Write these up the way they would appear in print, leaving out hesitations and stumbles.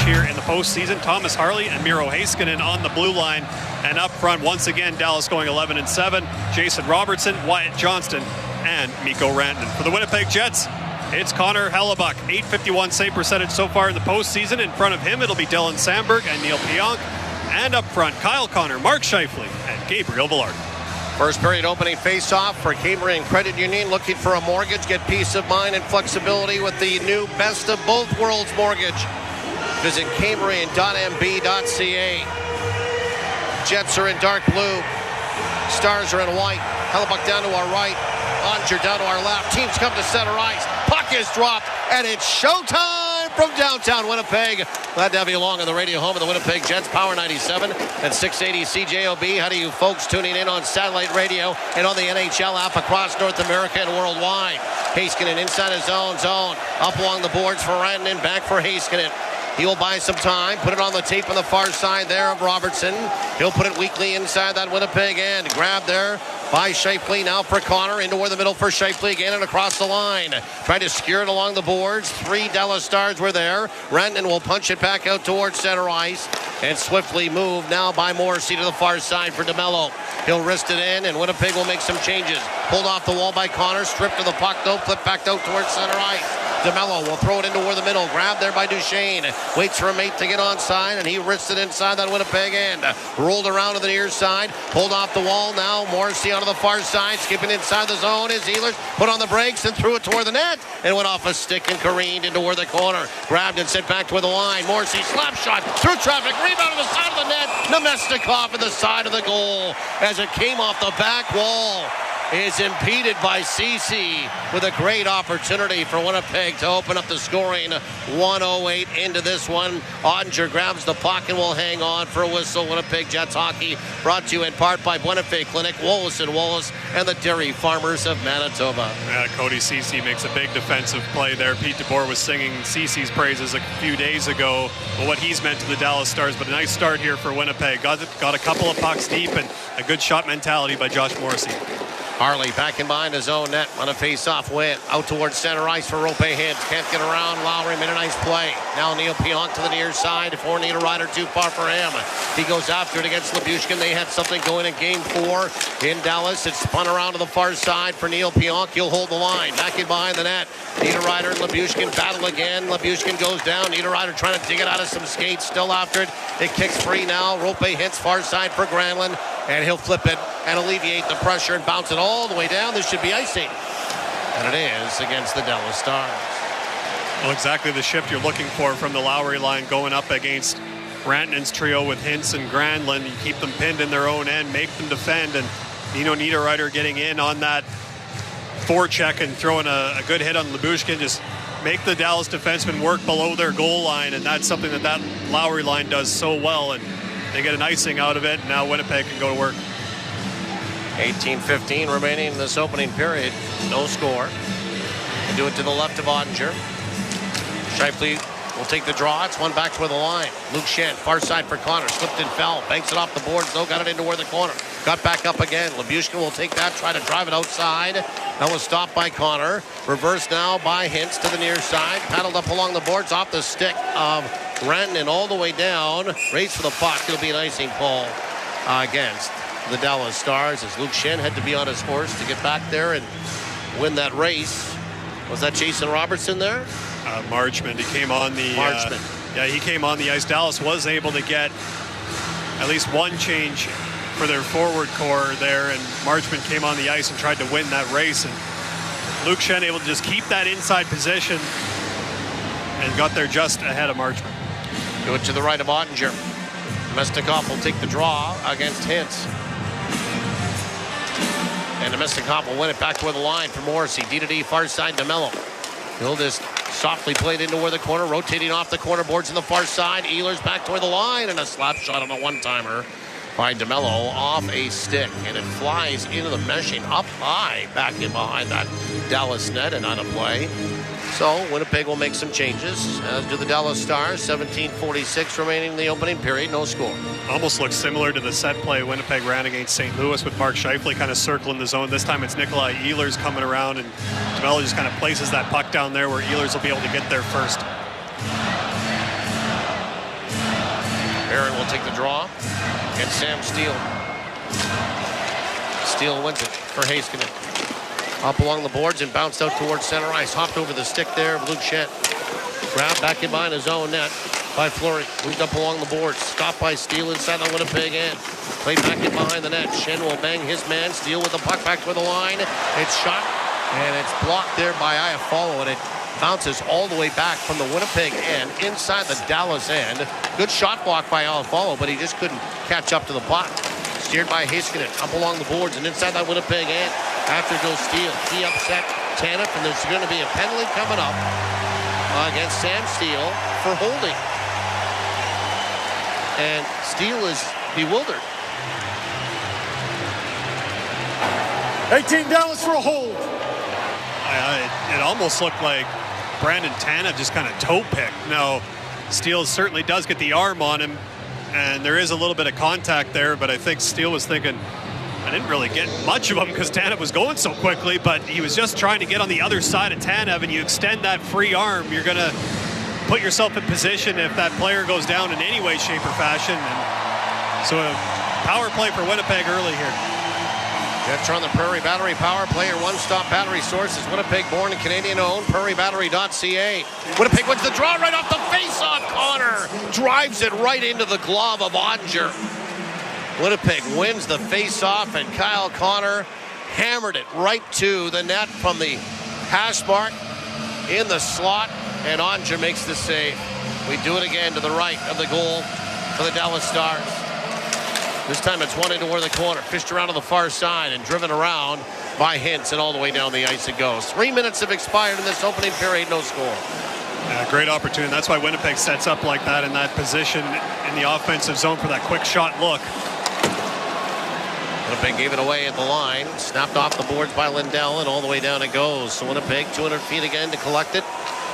here in the postseason. Thomas Harley and Miro Heiskanen on the blue line. And up front, once again, Dallas going 11-7. Jason Robertson, Wyatt Johnston, and Mikko Rantanen. For the Winnipeg Jets, it's Connor Hellebuyck. .851 save percentage so far in the postseason. In front of him, it'll be Dylan Samberg and Neil Pionk. And up front, Kyle Connor, Mark Scheifele, and Gabriel Villard. First period opening face-off for Cambrian Credit Union, looking for a mortgage. Get peace of mind and flexibility with the new Best of Both Worlds mortgage. Visit cambrian.mb.ca. Jets are in dark blue. Stars are in white. Hellebuyck down to our right. Oettinger down to our left. Teams come to center ice. Puck is dropped, and it's showtime from downtown Winnipeg. Glad to have you along on the radio home of the Winnipeg Jets, Power 97 and 680 CJOB. How do you folks tuning in on satellite radio and on the NHL app across North America and worldwide? Heiskanen inside his own zone. Up along the boards for Rantanen, back for Heiskanen. He will buy some time, put it on the tape on the far side there of Robertson. He'll put it weakly inside that Winnipeg end. Grab there by Scheifele, now for Connor, into the middle for Scheifele again and across the line. Trying to skewer it along the boards. 3 Dallas Stars were there. Rantanen will punch it back out towards center ice and swiftly moved now by Morrissey to the far side for DeMello. He'll wrist it in, and Winnipeg will make some changes. Pulled off the wall by Connor, stripped to the puck though, flipped back out towards center ice. DeMello will throw it into the middle. Grabbed there by Duchene. Waits for a mate to get onside, and he wrists it inside that Winnipeg end. Rolled around to the near side. Pulled off the wall now. Morrissey onto the far side. Skipping inside the zone is Ehlers. Put on the brakes and threw it toward the net. And went off a stick and careened into the corner. Grabbed and sent back toward the line. Morrissey slap shot through traffic. Rebound to the side of the net. Nemestikov at the side of the goal as it came off the back wall. Is impeded by Ceci with a great opportunity for Winnipeg to open up the scoring. 1:08 into this one. Oettinger grabs the puck and will hang on for a whistle. Winnipeg Jets hockey brought to you in part by Buenafe Clinic, Wallace & Wallace, and the Dairy Farmers of Manitoba. Yeah, Cody Ceci makes a big defensive play there. Pete DeBoer was singing Ceci's praises a few days ago, what he's meant to the Dallas Stars, but a nice start here for Winnipeg. Got a couple of pucks deep and a good shot mentality by Josh Morrissey. Harley back in behind his own net on a face-off win. Out towards center ice for Roope Hintz. Can't get around. Lowry made a nice play. Now Neil Pionk to the near side. For Niederreiter too far for him. He goes after it against Lyubushkin. They had something going in game 4 in Dallas. It's spun around to the far side for Neil Pionk. He'll hold the line. Back in behind the net. Niederreiter and Lyubushkin battle again. Lyubushkin goes down. Niederreiter trying to dig it out of some skates. Still after it. It kicks free now. Roope Hintz far side for Granlund. And he'll flip it and alleviate the pressure and bounce it all the way down. This should be icing. And it is against the Dallas Stars. Well, exactly the shift you're looking for from the Lowry line going up against Rantanen's trio with Hintz and Granlund. You keep them pinned in their own end, make them defend, and Nino Niederreiter getting in on that forecheck and throwing a good hit on Lyubushkin. Just make the Dallas defensemen work below their goal line, and that's something that Lowry line does so well. And they get an icing out of it, and now Winnipeg can go to work. 18:15 remaining in this opening period. No score. They do it to the left of Oettinger. Scheifele will take the draw. It's one back toward the line. Luke Schenn, far side for Connor. Slipped and fell. Banks it off the boards, though. Got it into the corner. Got back up again. Lyubushkin will take that. Try to drive it outside. That was stopped by Connor. Reversed now by Hintz to the near side. Paddled up along the boards off the stick of Rantanen all the way down. Race for the puck. It'll be an icing call against the Dallas Stars as Luke Schenn had to be on his horse to get back there and win that race. Was that Jason Robertson there? Marchment. He came on the he came on the ice. Dallas was able to get at least one change for their forward core there, and Marchment came on the ice and tried to win that race, and Luke Schenn able to just keep that inside position and got there just ahead of Marchment. Do it to the right of Oettinger. Nemestikov will take the draw against Hintz. And Nemestikov will win it back toward the line for Morrissey. D-to-D, far side, DeMello. He'll just softly played into the corner, rotating off the corner boards on the far side. Ehlers back toward the line, and a slap shot on a one-timer by DeMello off a stick. And it flies into the meshing up high, back in behind that Dallas net and on a play. So Winnipeg will make some changes, as do the Dallas Stars. 17:46 remaining in the opening period. No score. Almost looks similar to the set play Winnipeg ran against St. Louis with Mark Scheifele kind of circling the zone. This time it's Nikolai Ehlers coming around, and DeMello just kind of places that puck down there where Ehlers will be able to get there first. Barron will take the draw. And Sam Steele. Steele wins it for Heiskanen. Up along the boards and bounced out towards center ice. Hopped over the stick there of Duchene. Grabbed back in behind his own net by Fleury. Moved up along the boards. Stopped by Steele inside the Winnipeg end. Played back in behind the net. Schenn will bang his man. Steele with the puck back toward the line. It's shot. And it's blocked there by Iafallo. And it bounces all the way back from the Winnipeg end inside the Dallas end. Good shot block by Iafallo, but he just couldn't catch up to the puck. Steered by Heiskanen up along the boards and inside that Winnipeg end. After goes Steele. He upset Tanev, and there's going to be a penalty coming up against Sam Steele for holding. And Steele is bewildered. 18 Dallas for a hold. It almost looked like Brandon Tanev just kind of toe picked. Now, Steele certainly does get the arm on him, and there is a little bit of contact there, but I think Steele was thinking, I didn't really get much of him because Tanev was going so quickly, but he was just trying to get on the other side of Tanev, and you extend that free arm, you're going to put yourself in position if that player goes down in any way, shape, or fashion. And so a power play for Winnipeg early here. Jets are on the Prairie Battery Power Play, your one-stop battery source is Winnipeg-born and Canadian-owned, prairiebattery.ca. Winnipeg wins the draw right off the face-off. Connor drives it right into the glove of Oettinger. Winnipeg wins the face-off, and Kyle Connor hammered it right to the net from the hash mark in the slot, and Oettinger makes the save. We do it again to the right of the goal for the Dallas Stars. This time it's one into the corner, fished around to the far side and driven around by Hintz, and all the way down the ice it goes. 3 minutes have expired in this opening period, no score. Yeah, great opportunity. That's why Winnipeg sets up like that in that position in the offensive zone for that quick shot look. Winnipeg gave it away at the line, snapped off the boards by Lindell, and all the way down it goes. So Winnipeg 200 feet again to collect it.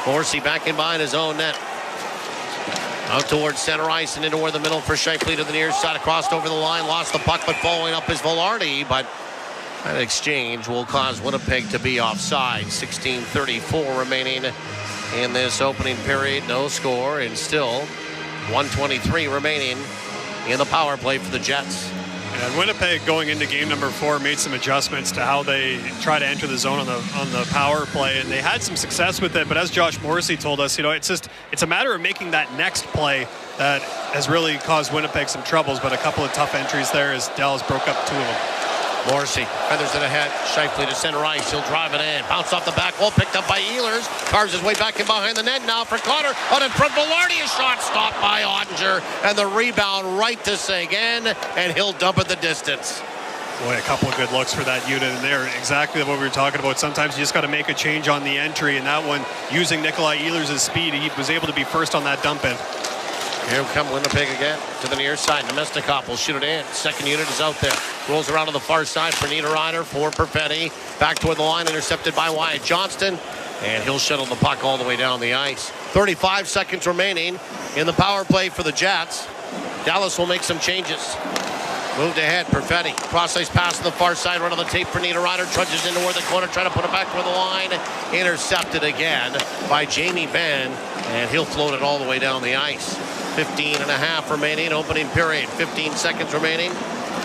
Morrissey back in behind his own net. Out towards center ice and into the middle for Scheifele to the near side. Crossed over the line, lost the puck, but following up is Velarde. But that exchange will cause Winnipeg to be offside. 16:34 remaining in this opening period. No score, and still 1:23 remaining in the power play for the Jets. And Winnipeg going into game number 4 made some adjustments to how they try to enter the zone on the power play, and they had some success with it. But as Josh Morrissey told us, it's a matter of making that next play that has really caused Winnipeg some troubles. But a couple of tough entries there as Dallas broke up 2 of them. Morrissey feathers it ahead. Scheifele to center ice. He'll drive it in. Bounce off the back wall. Picked up by Ehlers. Carves his way back in behind the net now for Connor. Out in front. Velarde, a shot stopped by Oettinger. And the rebound right to Seguin. And he'll dump it the distance. Boy, a couple of good looks for that unit in there. Exactly what we were talking about. Sometimes you just got to make a change on the entry. And that one, using Nikolai Ehlers' speed, he was able to be first on that dump in. Here come Winnipeg again to the near side. Nemestikov will shoot it in. Second unit is out there. Rolls around to the far side for Niederreiter, for Perfetti. Back toward the line, intercepted by Wyatt Johnston. And he'll shuttle the puck all the way down the ice. 35 seconds remaining in the power play for the Jets. Dallas will make some changes. Moved ahead, Perfetti. Cross-ice pass to the far side, right on the tape for Niederreiter. Trudges into the corner, trying to put it back toward the line. Intercepted again by Jamie Benn. And he'll float it all the way down the ice. 15 and a half remaining, opening period. 15 seconds remaining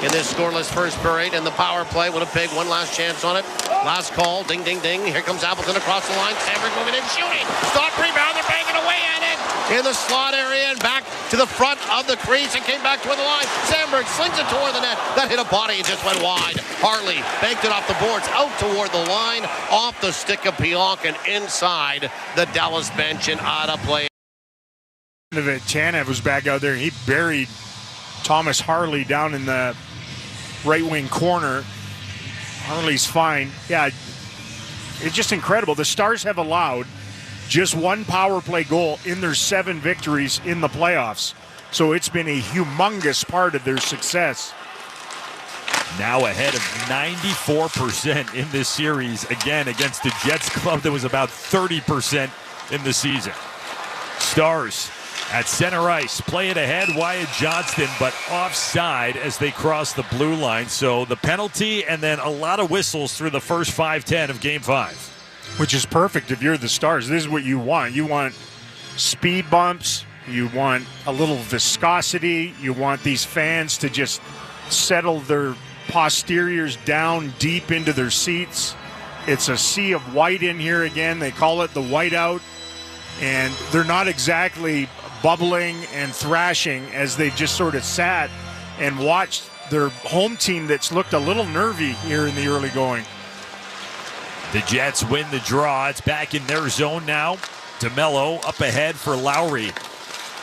in this scoreless first period. In the power play, Winnipeg one last chance on it. Last call, ding, ding, ding. Here comes Appleton across the line. Sandberg moving in, shooting. Stop, rebound, they're banging away at it. In the slot area and back to the front of the crease and came back toward the line. Sandberg slings it toward the net. That hit a body and just went wide. Harley banked it off the boards, out toward the line, off the stick of Pionk and inside the Dallas bench and out of play. Tanev was back out there, and he buried Thomas Harley down in the right wing corner. Harley's fine. Yeah, it's just incredible. The Stars have allowed just one power play goal in their 7 victories in the playoffs. So it's been a humongous part of their success. Now ahead of 94% in this series, again against the Jets club that was about 30% in the season. Stars at center ice, play it ahead, Wyatt Johnston, but offside as they cross the blue line. So the penalty and then a lot of whistles through the first 5:10 of Game 5. Which is perfect if you're the Stars. This is what you want. You want speed bumps, You want a little viscosity. You want these fans to just settle their posteriors down deep into their seats. It's a sea of white in here again. They call it the whiteout. And they're not exactly bubbling and thrashing as they've just sort of sat and watched their home team that's looked a little nervy here in the early going. The Jets win the draw. It's back in their zone now. DeMello up ahead for Lowry.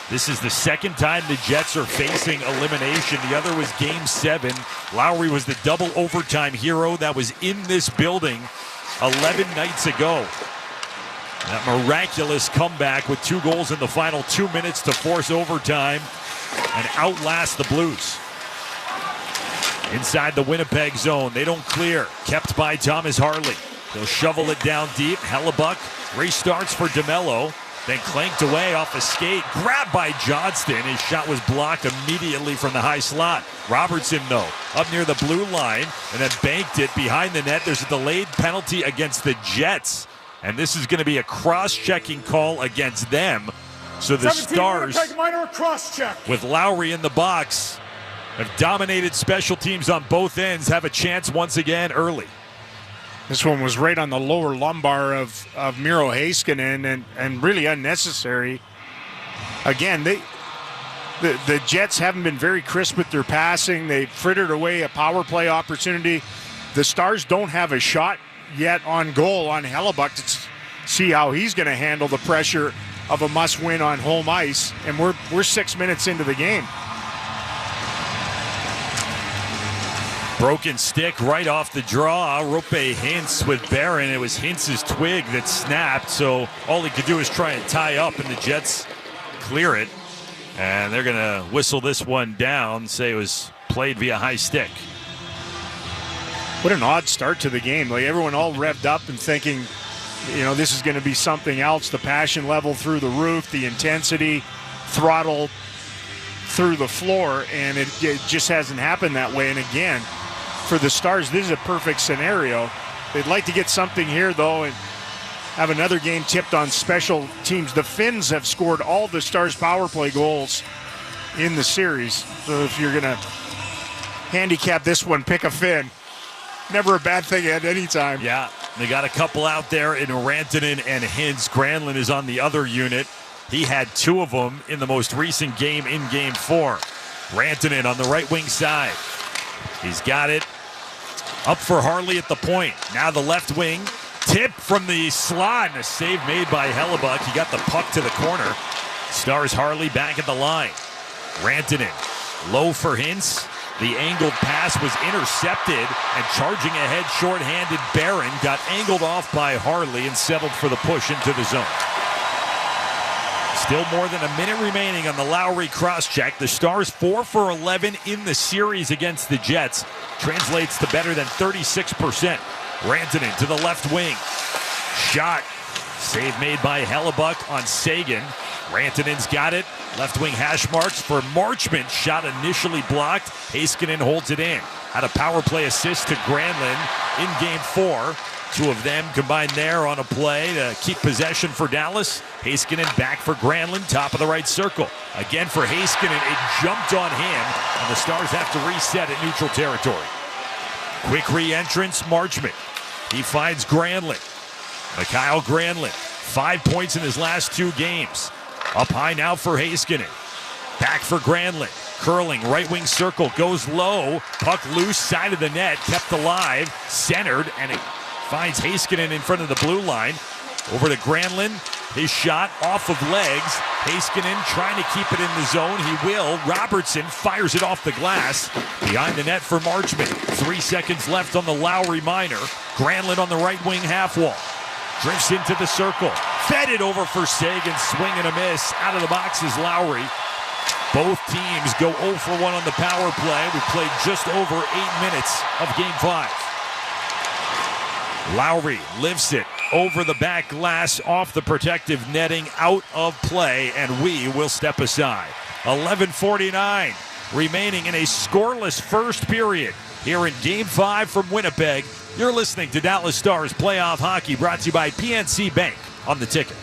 This is the second time the Jets are facing elimination. The other was Game 7. Lowry was the double overtime hero that was in this building 11 nights ago. That miraculous comeback with 2 goals in the final 2 minutes to force overtime and outlast the Blues. Inside the Winnipeg zone, they don't clear. Kept by Thomas Harley. They'll shovel it down deep. Hellebuck restarts for DeMello. Then clanked away off a skate. Grabbed by Johnston. His shot was blocked immediately from the high slot. Robertson, though, up near the blue line and then banked it behind the net. There's a delayed penalty against the Jets. And this is going to be a cross-checking call against them. So the Stars, with Lowry in the box, have dominated special teams on both ends, have a chance once again early. This one was right on the lower lumbar of Miro Heiskanen and really unnecessary. Again, the Jets haven't been very crisp with their passing. They frittered away a power play opportunity. The Stars don't have a shot yet on goal on Hellebuck to see how he's going to handle the pressure of a must-win on home ice. And we're 6 minutes into the game. Broken stick right off the draw. Roope Hintz with Benn. It was Hintz's twig that snapped, so all he could do is try and tie up, and the Jets clear it. And they're going to whistle this one down, say it was played via high stick. What an odd start to the game. Like everyone all revved up and thinking, this is going to be something else. The passion level through the roof, the intensity, throttle through the floor, and it just hasn't happened that way. And again, for the Stars, this is a perfect scenario. They'd like to get something here, though, and have another game tipped on special teams. The Finns have scored all the Stars' power play goals in the series. So if you're going to handicap this one, pick a Finn. Never a bad thing at any time. Yeah, they got a couple out there in Rantanen and Hintz. Granlund is on the other unit. He had 2 of them in the most recent game in Game 4. Rantanen on the right wing side. He's got it. Up for Harley at the point. Now the left wing. Tip from the slot. And a save made by Hellebuck. He got the puck to the corner. Stars Harley back at the line. Rantanen. Low for Hintz. The angled pass was intercepted. And charging ahead shorthanded Benn got angled off by Harley and settled for the push into the zone. Still more than a minute remaining on the Lowry cross-check. The Stars 4 for 11 in the series against the Jets. Translates to better than 36%. Rantanen to the left wing. Shot. Save made by Hellebuck on Sagan. Rantanen's got it. Left wing hash marks for Marchment. Shot initially blocked. Heiskanen holds it in. Had a power play assist to Granlund in Game 4. 2 of them combined there on a play to keep possession for Dallas. Heiskanen back for Granlund, top of the right circle. Again for Heiskanen, it jumped on him, and the Stars have to reset at neutral territory. Quick re-entrance, Marchment. He finds Granlund. Mikael Granlund, 5 points in his last 2 games. Up high now for Heiskanen. Back for Granlund. Curling, right wing circle, goes low. Puck loose, side of the net, kept alive, centered, and it finds Heiskanen in front of the blue line. Over to Granlund. His shot off of legs. Heiskanen trying to keep it in the zone. He will. Robertson fires it off the glass. Behind the net for Marchment. 3 seconds left on the Lowry minor. Granlund on the right wing half wall. Drifts into the circle. Fed it over for Sagan. Swing and a miss. Out of the box is Lowry. Both teams go 0 for 1 on the power play. We played just over 8 minutes of Game 5. Lowry lifts it over the back glass, off the protective netting, out of play, and we will step aside. 11:49 remaining in a scoreless first period here in Game 5 from Winnipeg. You're listening to Dallas Stars Playoff Hockey, brought to you by PNC Bank on the Ticket.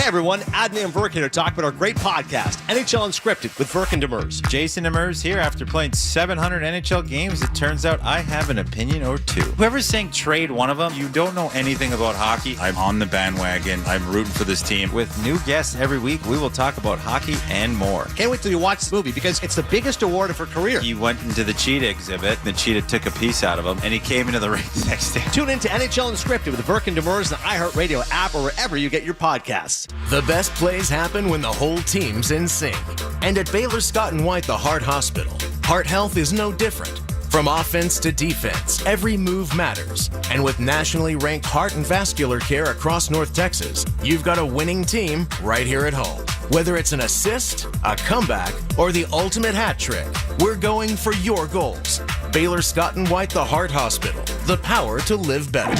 everyone, Adney and Verkin are talking about our great podcast, NHL Unscripted with Verkin Demers. Jason Demers here. After playing 700 NHL games, it turns out I have an opinion or two. Whoever's saying trade one of them, you don't know anything about hockey. I'm on the bandwagon. I'm rooting for this team. With new guests every week, we will talk about hockey and more. Can't wait till you watch this movie because it's the biggest award of her career. He went into the cheetah exhibit. The cheetah took a piece out of him, and he came into the ring the next day. Tune in to NHL Unscripted with Verkin Demers, the iHeartRadio app, or wherever you get your podcasts. The best plays happen when the whole team's in sync. And at Baylor Scott & White, the Heart Hospital, heart health is no different. From offense to defense, every move matters. And with nationally ranked heart and vascular care across North Texas, you've got a winning team right here at home. Whether it's an assist, a comeback, or the ultimate hat trick, we're going for your goals. Baylor Scott & White, the Heart Hospital, the power to live better.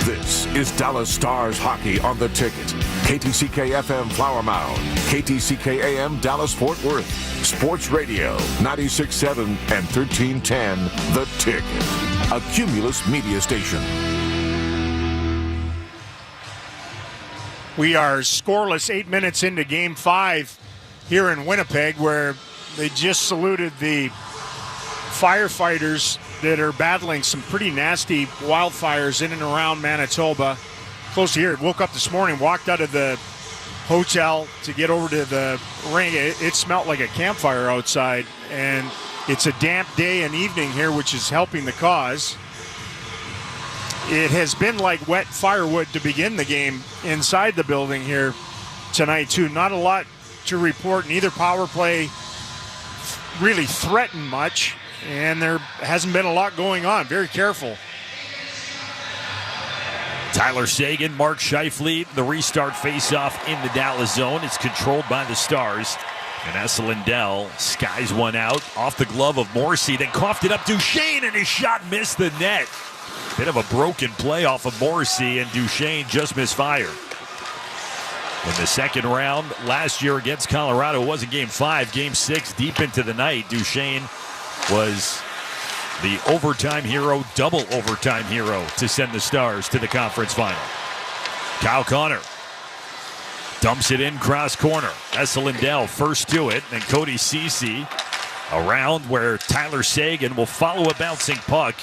This is Dallas Stars hockey on the ticket. KTCK FM Flower Mound, KTCK AM Dallas Fort Worth, Sports Radio 96.7 and 1310 The Ticket, a Cumulus media station. We are scoreless 8 minutes into Game 5 here in Winnipeg, where they just saluted the firefighters that are battling some pretty nasty wildfires in and around Manitoba. Close to here. Woke up this morning, walked out of the hotel to get over to the ring. It smelled like a campfire outside, and it's a damp day and evening here, which is helping the cause. It has been like wet firewood to begin the game inside the building here tonight, too. Not a lot to report. Neither power play really threatened much, and there hasn't been a lot going on. Very careful. Tyler Seguin, Mark Scheifele, the restart face-off in the Dallas zone. It's controlled by the Stars. And Esa Lindell skies one out off the glove of Morrissey, then coughed it up Duchene, and his shot missed the net. Bit of a broken play off of Morrissey, and Duchene just misfired. In the second round last year against Colorado, it wasn't Game 5, Game 6, deep into the night. Duchene was the overtime hero, double overtime hero to send the Stars to the conference final. Kyle Connor dumps it in cross corner. Esa Lindell first to it, then Cody Ceci around where Tyler Seguin will follow a bouncing puck,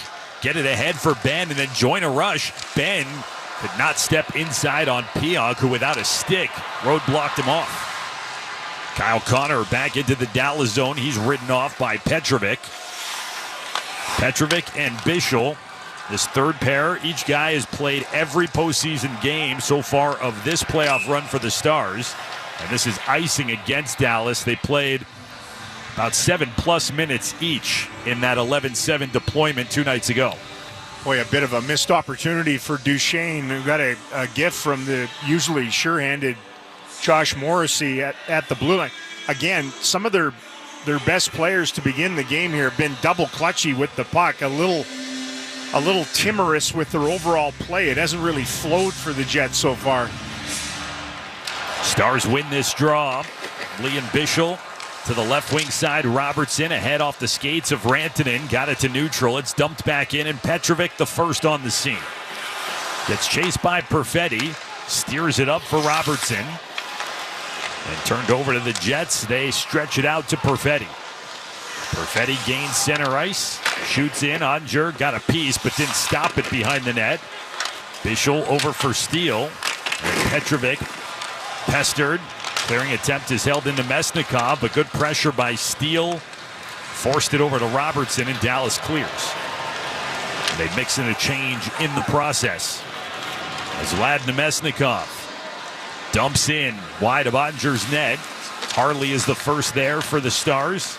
get it ahead for Benn, and then join a rush. Benn could not step inside on Pionk, who without a stick roadblocked him off. Kyle Connor back into the Dallas zone. He's ridden off by Petrovic. Petrovic and Bichel, this third pair, each guy has played every postseason game so far of this playoff run for the Stars. And this is icing against Dallas. They played about 7+ minutes each in that 11-7 deployment 2 nights ago. Boy, a bit of a missed opportunity for Duchene, who got a gift from the usually sure-handed Josh Morrissey at the blue line. Again, some of their best players to begin the game here have been double clutchy with the puck, a little timorous with their overall play. It hasn't really flowed for the Jets so far. Stars win this draw. Liam Bichel to the left wing side. Robertson ahead off the skates of Rantanen. Got it to neutral. It's dumped back in, and Petrovic the first on the scene. Gets chased by Perfetti. Steers it up for Robertson. And turned over to the Jets. They stretch it out to Perfetti. Perfetti gains center ice. Shoots in. Oettinger got a piece, but didn't stop it behind the net. Bichel over for Steele. And Petrovic pestered. Clearing attempt is held into Mesnikov, but good pressure by Steele. Forced it over to Robertson, and Dallas clears. They mix in a change in the process. As Vladimir Mesnikov dumps in wide of Oettinger's net. Harley is the first there for the Stars.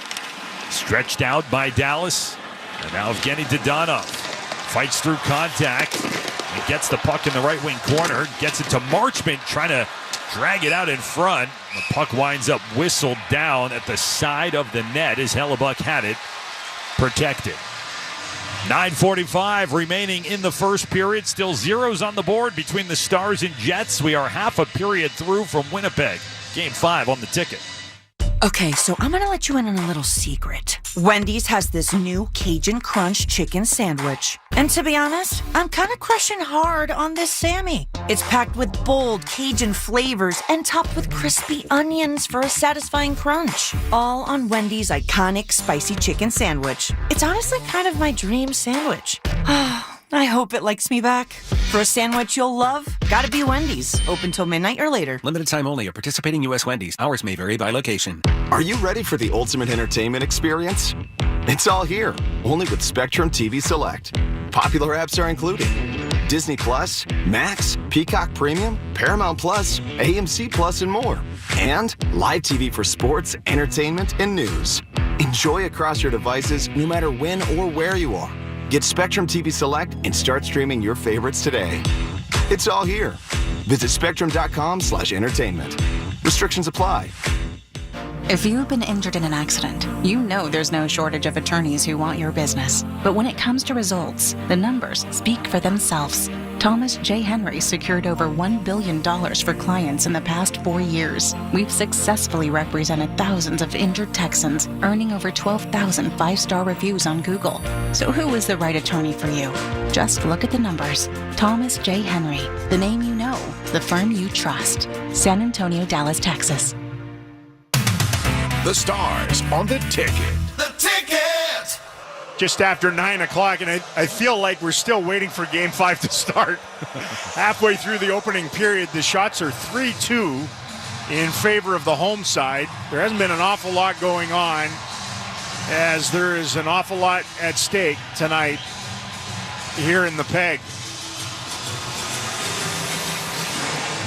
Stretched out by Dallas. And now Evgeny Dadonov fights through contact and gets the puck in the right wing corner. Gets it to Marchment, trying to drag it out in front. The puck winds up whistled down at the side of the net as Hellebuck had it protected. 9:45 remaining in the first period. Still zeros on the board between the Stars and Jets. We are half a period through from Winnipeg. Game 5 on the ticket. Okay, so I'm gonna let you in on a little secret. Wendy's has this new Cajun Crunch chicken sandwich. And to be honest, I'm kind of crushing hard on this Sammy. It's packed with bold Cajun flavors and topped with crispy onions for a satisfying crunch. All on Wendy's iconic spicy chicken sandwich. It's honestly kind of my dream sandwich. I hope it likes me back. For a sandwich you'll love, gotta be Wendy's. Open till midnight or later. Limited time only at participating U.S. Wendy's. Hours may vary by location. Are you ready for the ultimate entertainment experience? It's all here, only with Spectrum TV Select. Popular apps are included: Disney Plus, Max, Peacock Premium, Paramount Plus, AMC Plus, and more. And live TV for sports, entertainment, and news. Enjoy across your devices no matter when or where you are. Get Spectrum TV Select and start streaming your favorites today. It's all here. Visit spectrum.com/entertainment. Restrictions apply. If you've been injured in an accident, you know there's no shortage of attorneys who want your business. But when it comes to results, the numbers speak for themselves. Thomas J. Henry secured over $1 billion for clients in the past 4 years. We've successfully represented thousands of injured Texans, earning over 12,000 5-star reviews on Google. So who is the right attorney for you? Just look at the numbers. Thomas J. Henry, the name you know, the firm you trust. San Antonio, Dallas, Texas. The Stars on the Ticket. The Ticket! Just after 9 o'clock, and I feel like we're still waiting for Game 5 to start. Halfway through the opening period, the shots are 3-2 in favor of the home side. There hasn't been an awful lot going on, as there is an awful lot at stake tonight here in the Peg.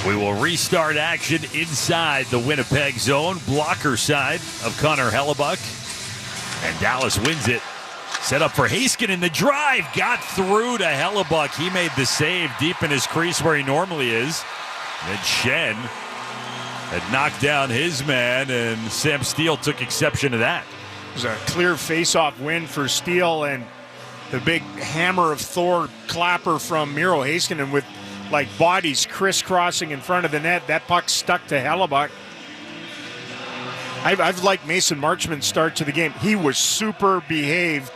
We will restart action inside the Winnipeg zone, blocker side of Connor Hellebuck. And Dallas wins it. Set up for Heiskanen. The drive got through to Hellebuck. He made the save deep in his crease where he normally is. Then Shen had knocked down his man, and Sam Steele took exception to that. It was a clear face-off win for Steele, and the big hammer of Thor clapper from Miro Heiskanen with like bodies crisscrossing in front of the net. That puck stuck to Hellebuck. I've liked Mason Marchman's start to the game. He was super behaved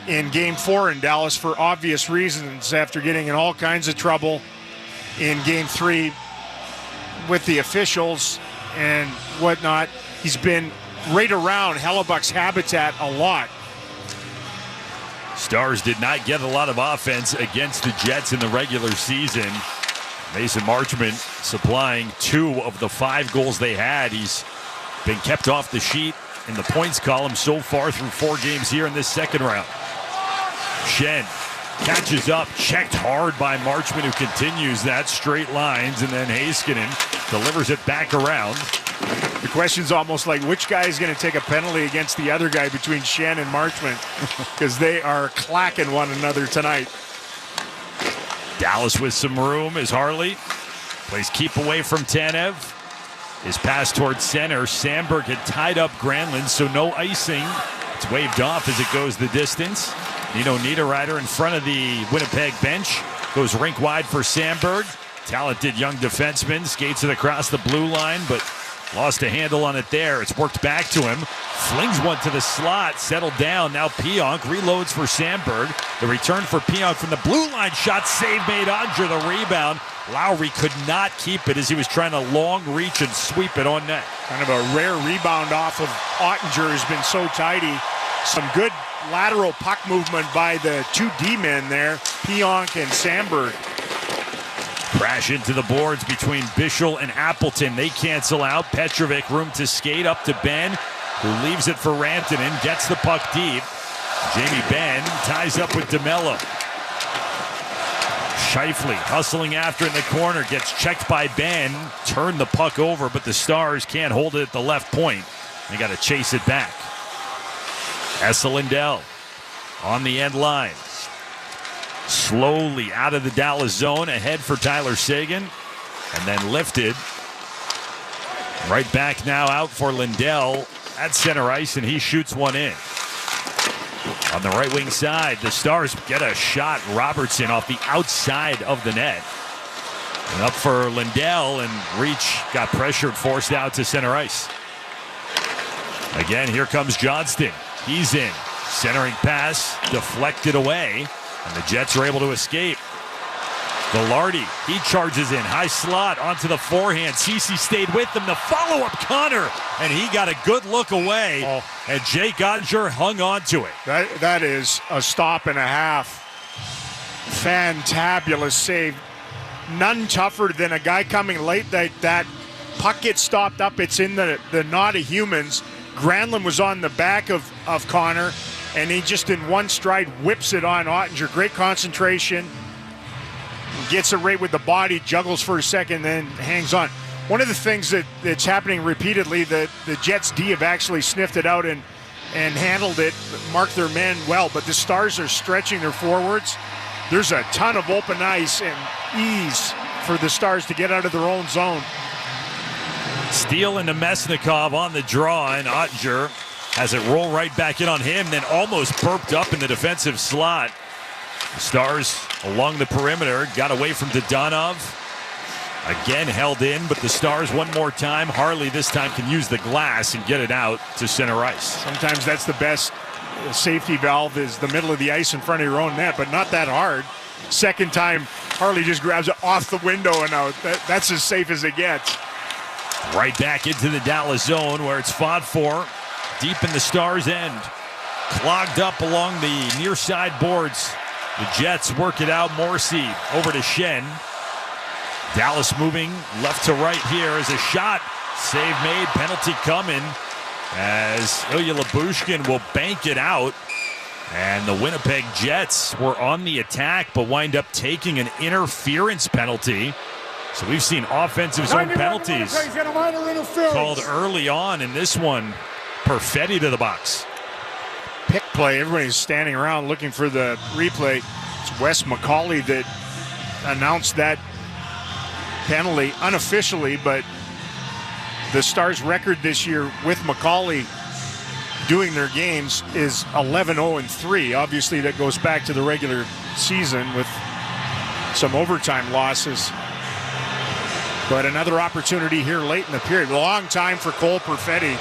in Game 4 in Dallas for obvious reasons after getting in all kinds of trouble in Game 3 with the officials and whatnot. He's been right around Hellebuck's habitat a lot. Stars did not get a lot of offense against the Jets in the regular season. Mason Marchman supplying 2 of the 5 goals they had. He's been kept off the sheet in the points column so far through 4 games here in this second round. Shen catches up, checked hard by Marchman, who continues that straight lines, and then Heiskanen delivers it back around. The question's almost like which guy is going to take a penalty against the other guy between Shen and Marchman, because they are clacking one another tonight. Dallas with some room as Harley plays keep away from Tanev. His pass towards center. Sandberg had tied up Granlund, so no icing. It's waved off as it goes the distance. Nino Niederreiter in front of the Winnipeg bench. Goes rink wide for Sandberg. Talented young defenseman. Skates it across the blue line, but lost a handle on it there. It's worked back to him. Flings one to the slot. Settled down. Now Pionk reloads for Sandberg. The return for Pionk from the blue line. Shot save made. Andre the rebound. Lowry could not keep it as he was trying to long reach and sweep it on net. Kind of a rare rebound off of Oettinger has been so tidy. Some good lateral puck movement by the 2 D-men there, Pionk and Sandberg. Crash into the boards between Bischel and Appleton. They cancel out. Petrovic room to skate up to Benn, who leaves it for Rantanen. Gets the puck deep. Jamie Benn ties up with DeMello. Scheifele hustling after in the corner. Gets checked by Benn. Turned the puck over, but the Stars can't hold it at the left point. They got to chase it back. Esa Lindell on the end line. Slowly out of the Dallas zone, ahead for Tyler Seguin, and then lifted. Right back now out for Lindell at center ice, and he shoots one in. On the right wing side, the Stars get a shot. Robertson off the outside of the net. And up for Lindell, and Reach got pressured, forced out to center ice. Again, here comes Johnston. He's in. Centering pass, deflected away, and the Jets are able to escape. Velarde, he charges in. High slot onto the forehand. Ceci stayed with him. The follow-up, Connor, and he got a good look away, and Jake Oettinger hung on to it. That is a stop and a half. Fantabulous save. None tougher than a guy coming late. That puck gets stopped up. It's in the knot of humans. Granlund was on the back of Connor, and he just in one stride whips it on Oettinger. Great concentration. Gets it right with the body, juggles for a second, then hangs on. One of the things that's happening repeatedly, the Jets D have actually sniffed it out and handled it, marked their men well, but the Stars are stretching their forwards. There's a ton of open ice and ease for the Stars to get out of their own zone. Steele into Mesnikov on the draw, and Oettinger has it roll right back in on him, then almost burped up in the defensive slot. Stars along the perimeter, got away from Dodonov. Again held in, but the Stars one more time. Harley this time can use the glass and get it out to center ice. Sometimes that's the best safety valve, is the middle of the ice in front of your own net, but not that hard. Second time, Harley just grabs it off the window and out. That's as safe as it gets. Right back into the Dallas zone where it's fought for. Deep in the Stars' end. Clogged up along the near side boards. The Jets work it out. Morrissey over to Shen. Dallas moving left to right here as a shot. Save made, penalty coming as Ilya Lyubushkin will bank it out. And the Winnipeg Jets were on the attack but wind up taking an interference penalty. So we've seen offensive zone penalties called early on in this one. Perfetti to the box. Pick play. Everybody's standing around looking for the replay. It's Wes McCauley that announced that penalty unofficially, but the Stars' record this year with McCauley doing their games is 11-0-3. Obviously, that goes back to the regular season with some overtime losses. But another opportunity here late in the period. A long time for Cole Perfetti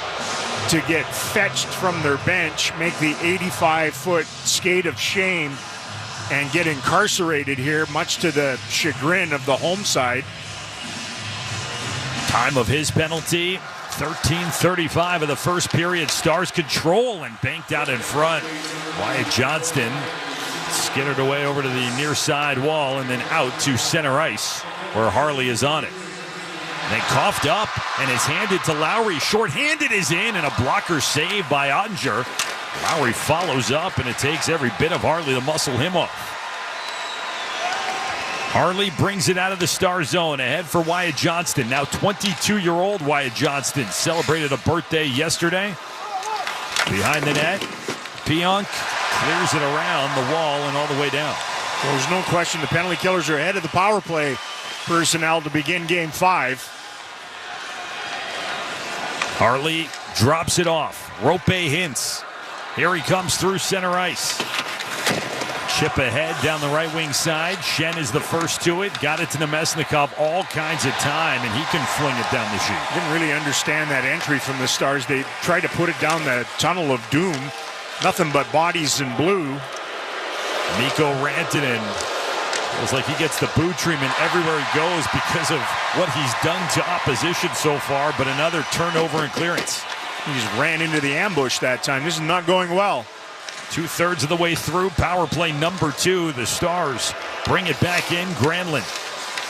to get fetched from their bench, make the 85-foot skate of shame, and get incarcerated here, much to the chagrin of the home side. Time of his penalty, 13:35 of the first period. Stars control and banked out in front. Wyatt Johnston skittered away over to the near side wall and then out to center ice where Harley is on it. Then coughed up and is handed to Lowry. Short-handed is in, and a blocker save by Oettinger. Lowry follows up, and it takes every bit of Harley to muscle him off. Harley brings it out of the Star zone, ahead for Wyatt Johnston. Now 22-year-old Wyatt Johnston celebrated a birthday yesterday. Behind the net, Pionk clears it around the wall and all the way down. Well, there's no question the penalty killers are ahead of the power play personnel to begin Game 5. Harley drops it off. Roope Hintz. Here he comes through center ice. Chip ahead down the right wing side. Shen is the first to it. Got it to Nemesnikov all kinds of time, and he can fling it down the chute. Didn't really understand that entry from the Stars. They tried to put it down the tunnel of doom. Nothing but bodies in blue. Mikko Rantanen feels like he gets the boo treatment everywhere he goes because of what he's done to opposition so far, but another turnover and clearance. He just ran into the ambush that time. This is not going well. 2/3 of the way through, power play number 2. The Stars bring it back in. Granlund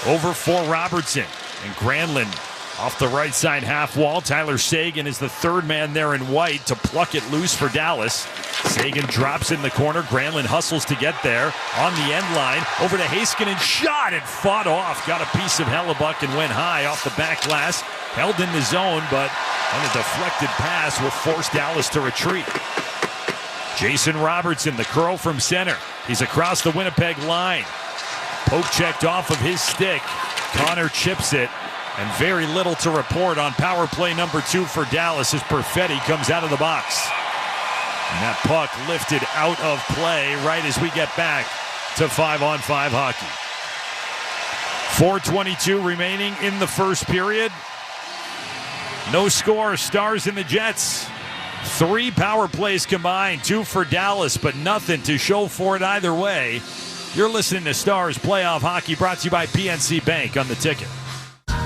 over for Robertson. And Granlund off the right side half wall. Tyler Seguin is the third man there in white to pluck it loose for Dallas. Seguin drops in the corner. Granlund hustles to get there. On the end line, over to Heiskanen. Shot and fought off. Got a piece of Hellebuck and went high off the back glass. Held in the zone, but on a deflected pass will force Dallas to retreat. Jason Robertson, the curl from center. He's across the Winnipeg line. Poke checked off of his stick. Connor chips it. And very little to report on power play number 2 for Dallas as Perfetti comes out of the box. And that puck lifted out of play right as we get back to 5-on-5 hockey. 4:22 remaining in the first period. No score. Stars and the Jets 3 power plays combined, 2 for Dallas, but nothing to show for it either way. You're listening to Stars Playoff Hockey, brought to you by PNC Bank on the Ticket.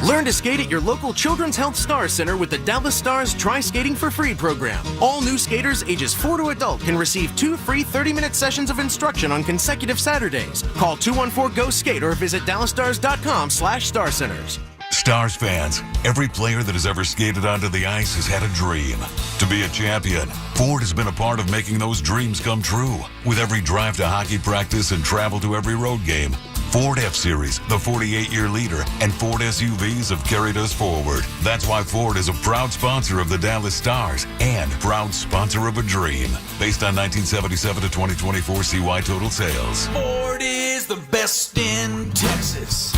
Learn to skate at your local Children's Health Star Center with the Dallas Stars Try Skating for Free program. All new skaters ages 4 to adult can receive 2 free 30-minute sessions of instruction on consecutive Saturdays. Call 214-GO-SKATE or visit dallasstars.com/starcenters. Stars fans, every player that has ever skated onto the ice has had a dream. To be a champion, Ford has been a part of making those dreams come true. With every drive to hockey practice and travel to every road game, Ford F-Series, the 48-year leader, and Ford SUVs have carried us forward. That's why Ford is a proud sponsor of the Dallas Stars and proud sponsor of a dream. Based on 1977 to 2024 CY total sales. Ford is the best in Texas.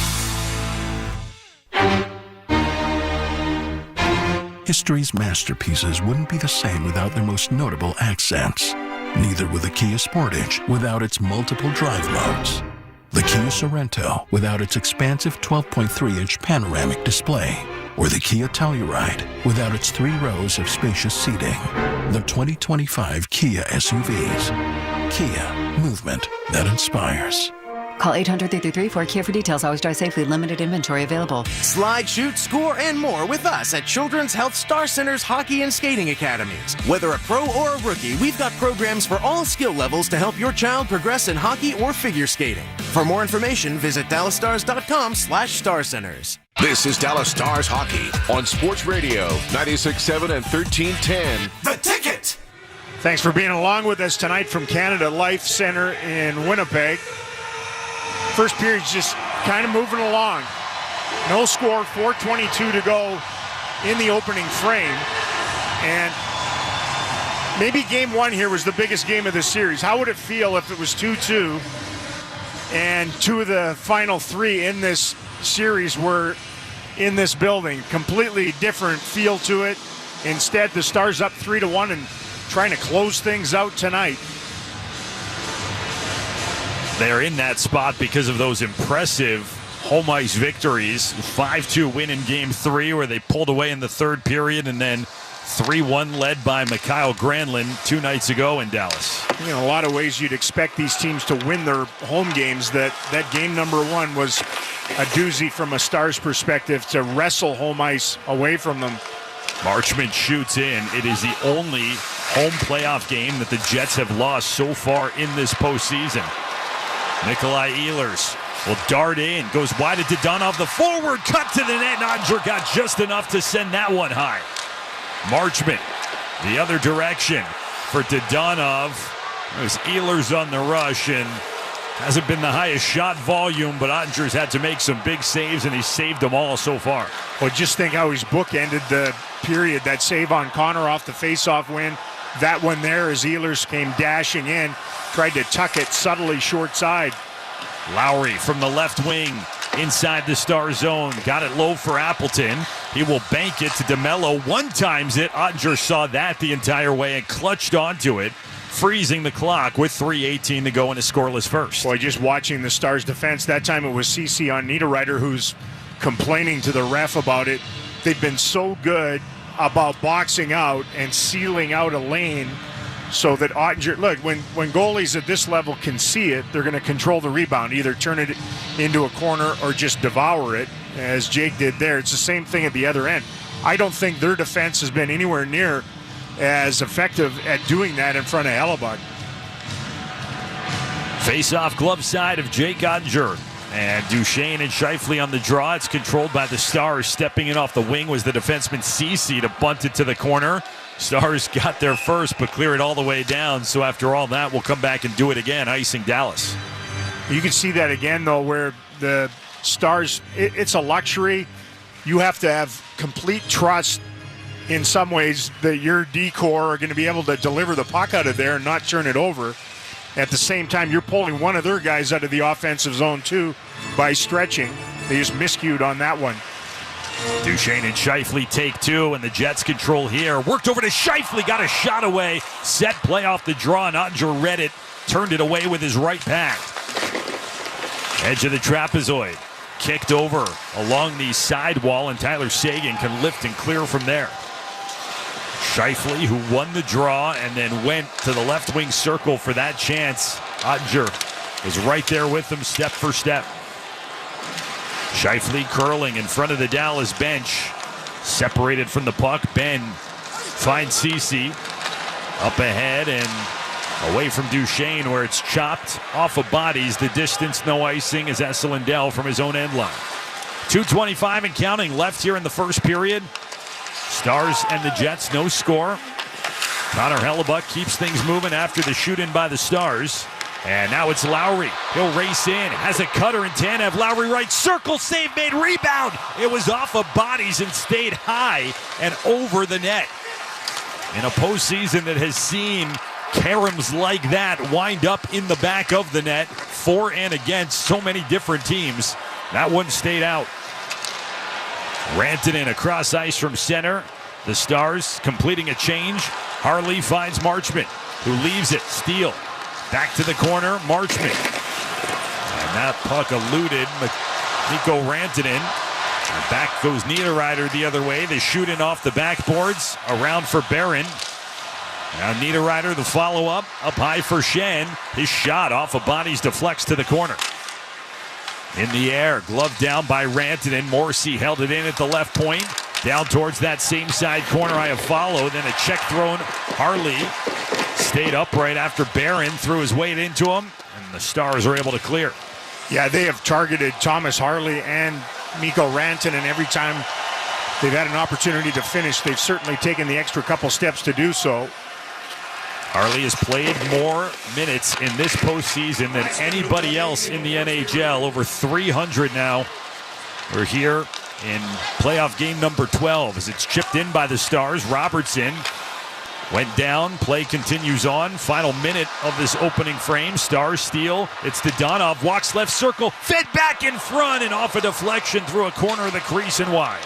History's masterpieces wouldn't be the same without their most notable accents. Neither would the Kia Sportage without its multiple drive modes. The Kia Sorento without its expansive 12.3-inch panoramic display. Or the Kia Telluride without its 3 rows of spacious seating. The 2025 Kia SUVs. Kia, movement that inspires. Call 800-333-4KIA for details. Always drive safely. Limited inventory available. Slide, shoot, score, and more with us at Children's Health Star Center's Hockey and Skating Academies. Whether a pro or a rookie, we've got programs for all skill levels to help your child progress in hockey or figure skating. For more information, visit dallasstars.com/starcenters. This is Dallas Stars Hockey on Sports Radio 96.7 and 1310. The Ticket! Thanks for being along with us tonight from Canada Life Center in Winnipeg. First period's just kind of moving along. No score, 4:22 to go in the opening frame. And maybe game 1 here was the biggest game of the series. How would it feel if it was 2-2 and 2 of the final 3 in this series were in this building? Completely different feel to it. Instead, the Stars up 3-1 and trying to close things out tonight. They're in that spot because of those impressive home ice victories. 5-2 win in Game 3 where they pulled away in the third period, and then 3-1 led by Mikael Granlund 2 nights ago in Dallas. In a lot of ways, you'd expect these teams to win their home games. That game number 1 was a doozy from a Stars perspective to wrestle home ice away from them. Marchment shoots in. It is the only home playoff game that the Jets have lost so far in this postseason. Nikolai Ehlers will dart in, goes wide to Dadonov, the forward cut to the net. Oettinger got just enough to send that one high. Marchment, the other direction for Dadonov. There's Ehlers on the rush, and hasn't been the highest shot volume, but Oettinger's had to make some big saves, and he's saved them all so far. Well, just think how he's bookended the period. That save on Connor off the faceoff win. That one there as Ehlers came dashing in. Tried to tuck it subtly short side. Lowry from the left wing inside the Star zone. Got it low for Appleton. He will bank it to DeMello. One times it. Oettinger saw that the entire way and clutched onto it, freezing the clock with 3:18 to go in a scoreless first. Boy, just watching the Stars defense, that time it was CC on Niederreiter who's complaining to the ref about it. They've been so good about boxing out and sealing out a lane so that Oettinger, look, when goalies at this level can see it, they're going to control the rebound, either turn it into a corner or just devour it, as Jake did there. It's the same thing at the other end. I don't think their defense has been anywhere near as effective at doing that in front of Hellebuck. Face-off glove side of Jake Oettinger. And Duchene and Scheifele on the draw. It's controlled by the Stars. Stepping in off the wing was the defenseman Ceci to bunt it to the corner. Stars got there first, but clear it all the way down. So after all that, we'll come back and do it again, icing Dallas. You can see that again, though, where the Stars, it's a luxury. You have to have complete trust in some ways that your D-corps are going to be able to deliver the puck out of there and not turn it over. At the same time, you're pulling one of their guys out of the offensive zone, too, by stretching. They just miscued on that one. Duchene and Scheifele take 2, and the Jets control here. Worked over to Scheifele, got a shot away. Set play off the draw, and Oettinger read it. Turned it away with his right pad. Edge of the trapezoid. Kicked over along the sidewall, and Tyler Seguin can lift and clear from there. Scheifele, who won the draw and then went to the left wing circle for that chance. Oettinger is right there with him step for step. Scheifele curling in front of the Dallas bench. Separated from the puck. Benn finds Ceci. Up ahead and away from Duchene, where it's chopped off of bodies. The distance, no icing, is Esselindell from his own end line. 2:25 and counting left here in the first period. Stars and the Jets, no score. Connor Hellebuyck keeps things moving after the shoot-in by the Stars. And now it's Lowry. He'll race in. Has a cutter in Tanev. Lowry right circle. Save made. Rebound. It was off of bodies and stayed high and over the net. In a postseason that has seen caroms like that wind up in the back of the net for and against so many different teams, that one stayed out. Rantanen across ice from center. The Stars completing a change. Harley finds Marchment, who leaves it. Steele. Back to the corner, Marchment. And that puck eluded Mikko Rantanen. And back goes Niederreiter the other way. They shoot in off the backboards. Around for Barron. Now Niederreiter, the follow-up. Up high for Schenn. His shot off of bodies deflects to the corner. In the air, glove down by Rantanen. Morrissey held it in at the left point. Down towards that same side corner. I have followed. Then a check thrown. Harley stayed upright after Barron threw his weight into him. And the Stars are able to clear. Yeah, they have targeted Thomas Harley and Mikko Rantanen every time they've had an opportunity to finish. They've certainly taken the extra couple steps to do so. Harley has played more minutes in this postseason than anybody else in the NHL. Over 300 now. We're here in playoff game number 12 as it's chipped in by the Stars. Robertson went down. Play continues on. Final minute of this opening frame. Stars steal. It's Dadonov. Walks left circle. Fed back in front and off a deflection through a corner of the crease and wide.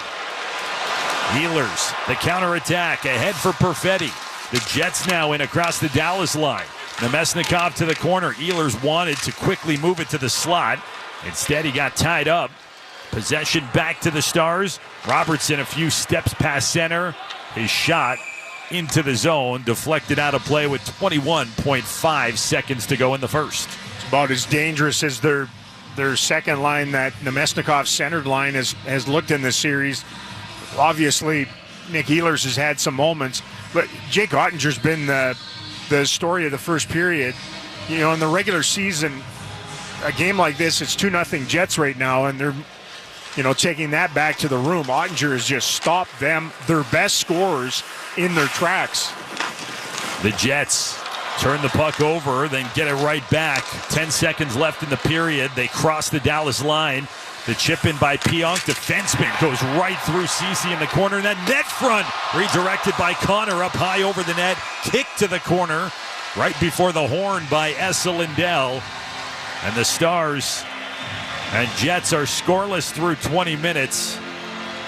Ehlers, the counterattack. Ahead for Perfetti. The Jets now in across the Dallas line. Nemesnikov to the corner. Ehlers wanted to quickly move it to the slot. Instead, he got tied up. Possession back to the Stars. Robertson a few steps past center. His shot into the zone, deflected out of play with 21.5 seconds to go in the first. It's about as dangerous as their second line that Nemesnikov centered line has looked in this series. Obviously, Nick Ehlers has had some moments, but Jake Oettinger's been the story of the first period. You know, in the regular season, a game like this, it's 2-0 Jets right now, and they're, you know, taking that back to the room. Oettinger has just stopped them, their best scorers, in their tracks. The Jets turn the puck over, then get it right back. 10 seconds left in the period. They cross the Dallas line. The chip in by Pionk. Defenseman goes right through Ceci in the corner. And that net front redirected by Connor up high over the net. Kick to the corner right before the horn by Esselindell. And the Stars and Jets are scoreless through 20 minutes.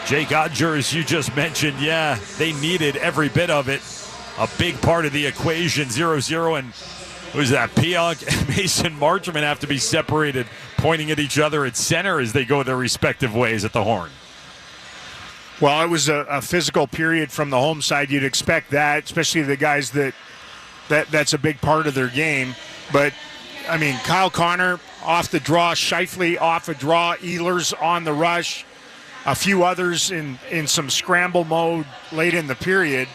Jake Oettinger, as you just mentioned, yeah, they needed every bit of it. A big part of the equation, 0-0. And who's that? Pionk and Mason Marchment have to be separated, pointing at each other at center as they go their respective ways at the horn. Well, it was a physical period from the home side. You'd expect that, especially the guys that's a big part of their game. But, I mean, Kyle Connor off the draw, Scheifele off a draw, Ehlers on the rush, a few others in some scramble mode late in the period,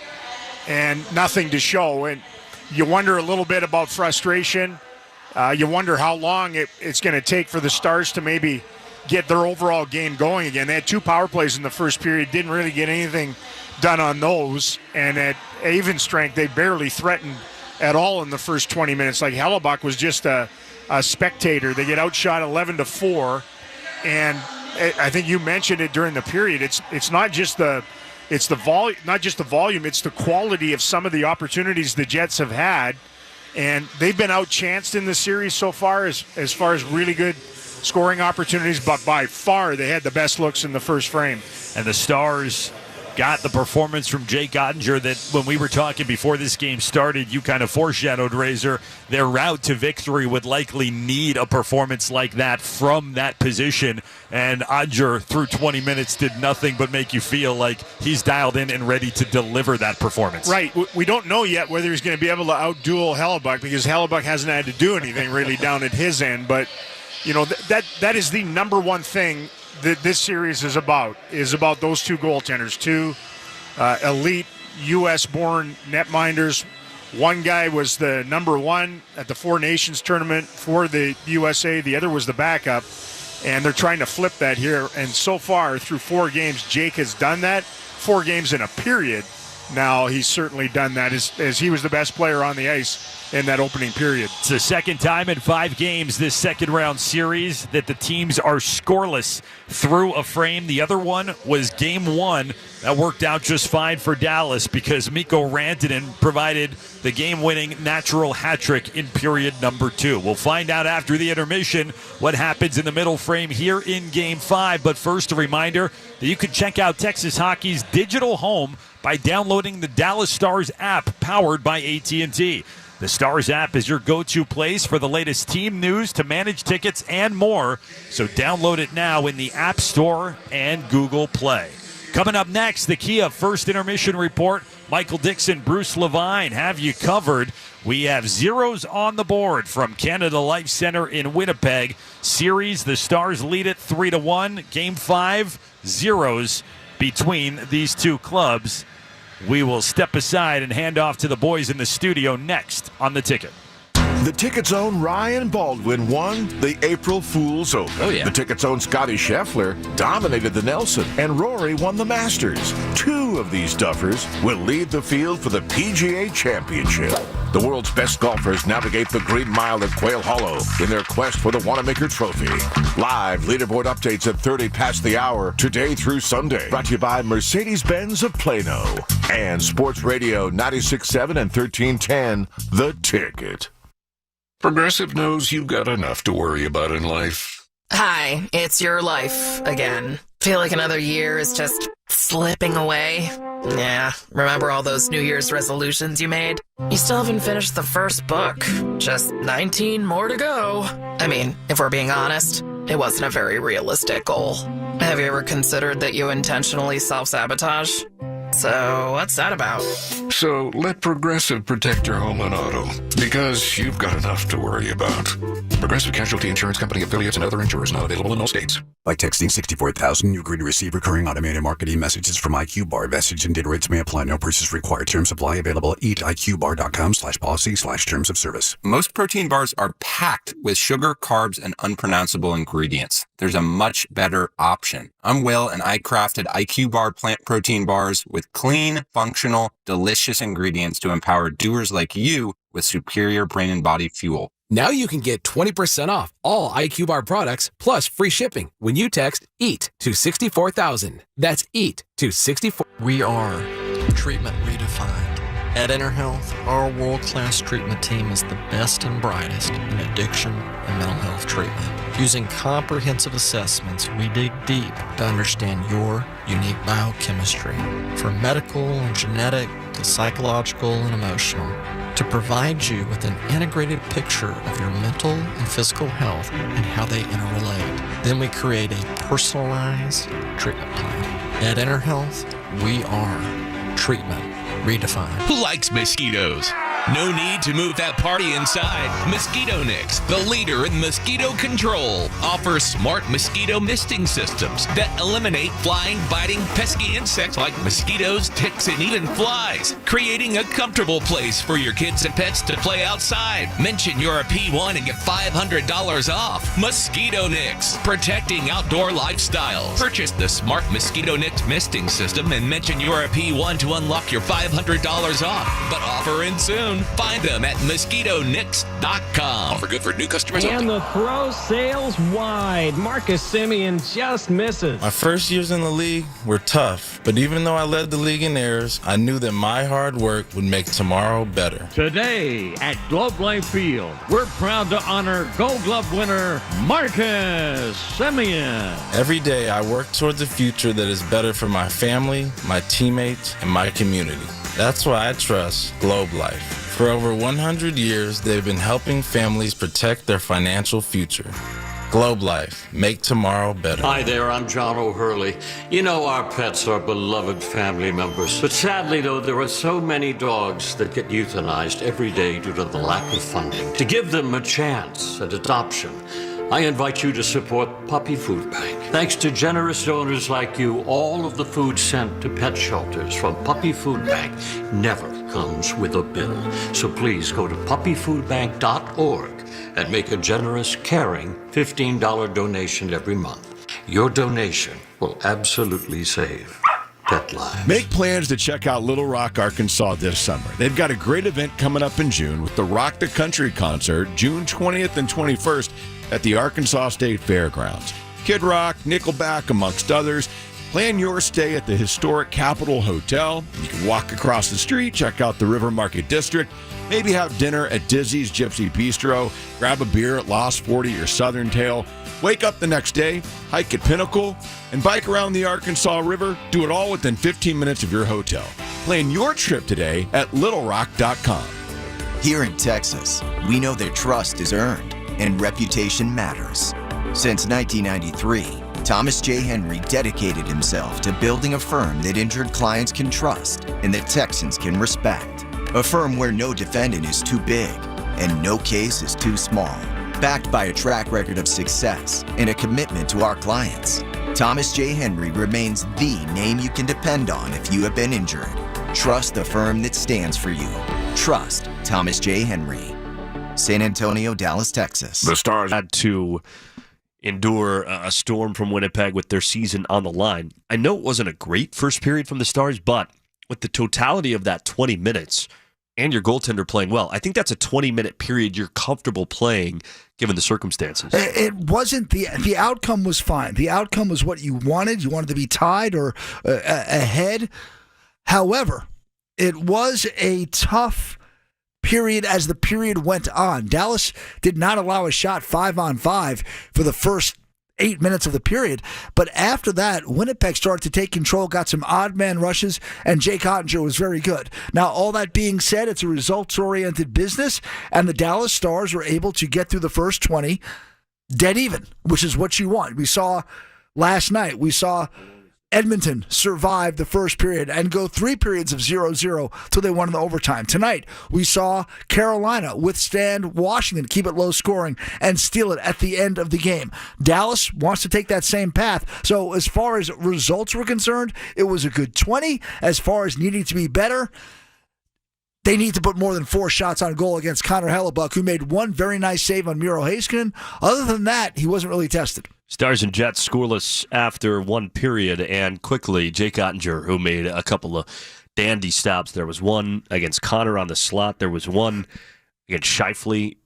and nothing to show. And you wonder a little bit about frustration. You wonder how long it's going to take for the Stars to maybe get their overall game going again. They had 2 power plays in the first period, didn't really get anything done on those. And at even strength, they barely threatened at all in the first 20 minutes. Like Hellebuyck was just a spectator. They get outshot 11-4. And I think you mentioned it during the period. It's not just the volume, it's the quality of some of the opportunities the Jets have had. And they've been outchanced in the series so far as far as really good scoring opportunities, but by far they had the best looks in the first frame. And the Stars got the performance from Jake Oettinger that when we were talking before this game started, you kind of foreshadowed, Razor, their route to victory would likely need a performance like that from that position. And Oettinger, through 20 minutes, did nothing but make you feel like he's dialed in and ready to deliver that performance. Right. We don't know yet whether he's going to be able to outduel Hellebuck, because Hellebuck hasn't had to do anything really down at his end. But, you know, that is the number one thing that this series is about those two goaltenders, two elite U.S.-born netminders. One guy was the number one at the Four Nations tournament for the USA. The other was the backup, and they're trying to flip that here. And so far, through 4 games, Jake has done that. 4 games in a period. Now he's certainly done that as he was the best player on the ice in that opening period. It's the second time in 5 games this second-round series that the teams are scoreless through a frame. The other one was Game 1. That worked out just fine for Dallas because Mikko Rantanen provided the game-winning natural hat trick in period number 2. We'll find out after the intermission what happens in the middle frame here in Game 5. But first, a reminder that you can check out Texas Hockey's digital home by downloading the Dallas Stars app powered by AT&T. The Stars app is your go-to place for the latest team news, to manage tickets, and more. So download it now in the App Store and Google Play. Coming up next, the Kia First Intermission Report. Michael Dixon, Bruce Levine have you covered. We have zeros on the board from Canada Life Center in Winnipeg. Series, the Stars lead it 3-1. Game 5, zeros between these two clubs. We will step aside and hand off to the boys in the studio next on The Ticket. The Ticket's own Ryan Baldwin won the April Fool's Open. Oh, yeah. The Ticket's own Scotty Scheffler dominated the Nelson, and Rory won the Masters. 2 of these duffers will lead the field for the PGA Championship. The world's best golfers navigate the Green Mile at Quail Hollow in their quest for the Wanamaker Trophy. Live leaderboard updates at 30 past the hour, today through Sunday. Brought to you by Mercedes-Benz of Plano and Sports Radio 96.7 and 1310, The Ticket. Progressive knows you've got enough to worry about in life. Hi, it's your life again. Feel like another year is just slipping away. Yeah, remember all those New Year's resolutions you made? You still haven't finished the first book. Just 19 more to go. I mean, if we're being honest, it wasn't a very realistic goal. Have you ever considered that you intentionally self-sabotage? So, what's that about? So, let Progressive protect your home and auto, because you've got enough to worry about. Progressive Casualty Insurance Company affiliates and other insurers not available in all states. By texting 64,000, you agree to receive recurring automated marketing messages from IQ Bar. Message and data rates may apply. No purchase required. Terms apply. Available at eatiqbar.com/policy/terms of service. Most protein bars are packed with sugar, carbs, and unpronounceable ingredients. There's a much better option. I'm Will, and I crafted IQ Bar plant protein bars with clean, functional, delicious ingredients to empower doers like you with superior brain and body fuel. Now you can get 20% off all IQ Bar products plus free shipping when you text EAT to 64,000. That's EAT to 64. We are Treatment Redefined. At InnerHealth, our world-class treatment team is the best and brightest in addiction and mental health treatment. Using comprehensive assessments, we dig deep to understand your unique biochemistry, from medical and genetic to psychological and emotional, to provide you with an integrated picture of your mental and physical health and how they interrelate. Then we create a personalized treatment plan. At InnerHealth, we are Treatment Redefined. Who likes mosquitoes? No need to move that party inside. Mosquito Nix, the leader in mosquito control, offers smart mosquito misting systems that eliminate flying, biting, pesky insects like mosquitoes, ticks, and even flies, creating a comfortable place for your kids and pets to play outside. Mention you're a P1 and get $500 off. Mosquito Nix, protecting outdoor lifestyles. Purchase the smart Mosquito Nix misting system and mention you're a P1 to unlock your $500 off. But offer ends soon. soon. Find them at MosquitoNix.com. Offer good for new customers And only. the throw sails wide. Marcus Semien just misses. My first years in the league were tough, but even though I led the league in errors, I knew that my hard work would make tomorrow better. Today at Globe Life Field, we're proud to honor Gold Glove winner Marcus Semien. Every day I work towards a future that is better for my family, my teammates, and my community. That's why I trust Globe Life. For over 100 years, they've been helping families protect their financial future. Globe Life, make tomorrow better. Hi there, I'm John O'Hurley. You know our pets are beloved family members. But sadly, though, there are so many dogs that get euthanized every day due to the lack of funding. To give them a chance at adoption, I invite you to support Puppy Food Bank. Thanks to generous donors like you, all of the food sent to pet shelters from Puppy Food Bank never comes with a bill. So please go to puppyfoodbank.org and make a generous, caring $15 donation every month. Your donation will absolutely save pet lives. Make plans to check out Little Rock, Arkansas this summer. They've got a great event coming up in June with the Rock the Country concert, June 20th and 21st at the Arkansas State Fairgrounds. Kid Rock, Nickelback, amongst others. Plan your stay at the historic Capitol Hotel. You can walk across the street, check out the River Market District, maybe have dinner at Dizzy's Gypsy Bistro, grab a beer at Lost 40 or Southern Tail, wake up the next day, hike at Pinnacle, and bike around the Arkansas River. Do it all within 15 minutes of your hotel. Plan your trip today at littlerock.com. Here in Texas, we know that trust is earned and reputation matters. Since 1993, Thomas J. Henry dedicated himself to building a firm that injured clients can trust and that Texans can respect. A firm where no defendant is too big and no case is too small. Backed by a track record of success and a commitment to our clients, Thomas J. Henry remains the name you can depend on if you have been injured. Trust the firm that stands for you. Trust Thomas J. Henry. San Antonio, Dallas, Texas. The Stars had to endure a storm from Winnipeg with their season on the line. I know it wasn't a great first period from the Stars, but with the totality of that 20 minutes and your goaltender playing well, I think that's a 20-minute period you're comfortable playing given the circumstances. It wasn't the outcome was fine. The outcome was what you wanted. You wanted to be tied or ahead. However, it was a tough period as the period went on. Dallas did not allow a shot 5-on-5 for the first 8 minutes of the period, but after that, Winnipeg started to take control, got some odd man rushes, and Jake Oettinger was very good. Now, all that being said, it's a results-oriented business, and the Dallas Stars were able to get through the first 20 dead even, which is what you want. We saw last night, Edmonton survived the first period and go 3 periods of 0-0 till they won in the overtime. Tonight, we saw Carolina withstand Washington, keep it low scoring, and steal it at the end of the game. Dallas wants to take that same path. So as far as results were concerned, it was a good 20. As far as needing to be better, they need to put more than 4 shots on goal against Connor Hellebuck, who made one very nice save on Miro Heiskanen. Other than that, he wasn't really tested. Stars and Jets scoreless after one period, and quickly, Jake Oettinger, who made a couple of dandy stops. There was one against Connor on the slot. There was one against Scheifele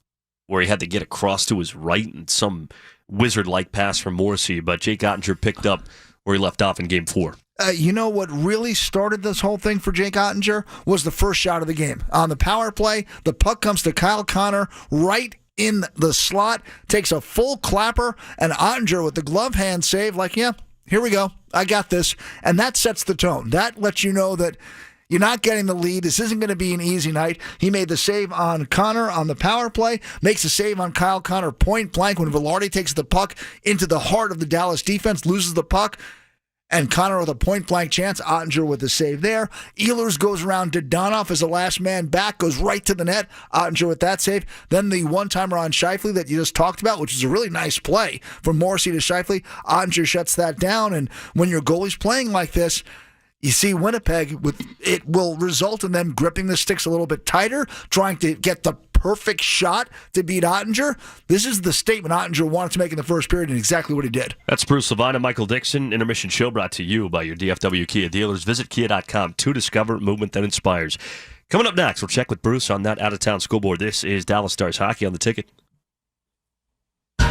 where he had to get across to his right and some wizard-like pass from Morrissey, but Jake Oettinger picked up where he left off in Game 4. You know what really started this whole thing for Jake Oettinger was the first shot of the game. On the power play, the puck comes to Kyle Connor right in the slot, takes a full clapper, and Oettinger with the glove hand save, like, yeah, here we go. I got this. And that sets the tone. That lets you know that you're not getting the lead. This isn't going to be an easy night. He made the save on Connor on the power play, makes a save on Kyle Connor point blank when Velarde takes the puck into the heart of the Dallas defense, loses the puck. And Connor with a point-blank chance. Oettinger with the save there. Ehlers goes around Dadonov as the last man back, goes right to the net. Oettinger with that save. Then the one-timer on Scheifele that you just talked about, which is a really nice play from Morrissey to Scheifele. Oettinger shuts that down. And when your goalie's playing like this, you see Winnipeg, it will result in them gripping the sticks a little bit tighter, trying to get the perfect shot to beat Oettinger. This is the statement Oettinger wanted to make in the first period, and exactly what he did. That's Bruce Levine and Michael Dixon. Intermission show brought to you by your DFW Kia dealers. Visit kia.com to discover movement that inspires. Coming up next, we'll check with Bruce on that out-of-town school board. This is Dallas Stars Hockey on the Ticket.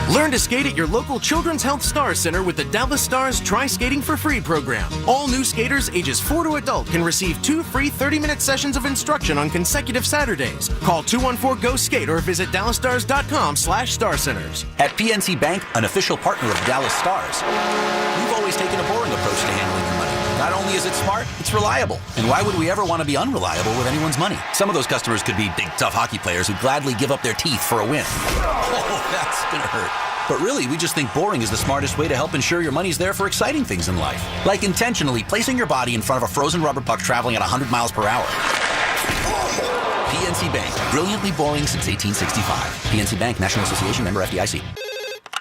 Learn to skate at your local Children's Health Star Center with the Dallas Stars Try Skating for Free program. All new skaters ages 4 to adult can receive 2 free 30-minute sessions of instruction on consecutive Saturdays. Call 214-GO-SKATE or visit dallasstars.com/starcenters. At PNC Bank, an official partner of Dallas Stars, we've always taken a boring approach to handling your money. Not only is it smart, it's reliable. And why would we ever want to be unreliable with anyone's money? Some of those customers could be big, tough hockey players who gladly give up their teeth for a win. Oh, that's gonna hurt. But really, we just think boring is the smartest way to help ensure your money's there for exciting things in life. Like intentionally placing your body in front of a frozen rubber puck traveling at 100 miles per hour. PNC Bank, brilliantly boring since 1865. PNC Bank, National Association, member FDIC.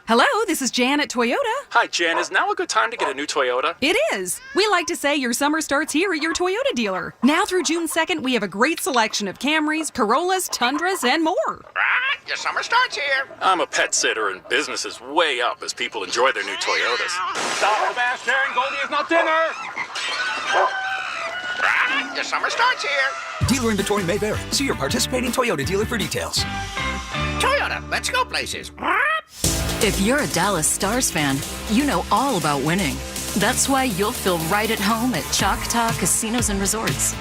Hello, this is Jan at Toyota. Hi, Jan. Is now a good time to get a new Toyota? It is. We like to say your summer starts here at your Toyota dealer. Now through June 2nd, we have a great selection of Camrys, Corollas, Tundras, and more. Right, your summer starts here. I'm a pet sitter, and business is way up as people enjoy their new Toyotas. Stop the bass, Karen. Goldie is not dinner. Right, your summer starts here. Dealer inventory may vary. See your participating Toyota dealer for details. Toyota, let's go places. If you're a Dallas Stars fan, you know all about winning. That's why you'll feel right at home at Choctaw Casinos and Resorts.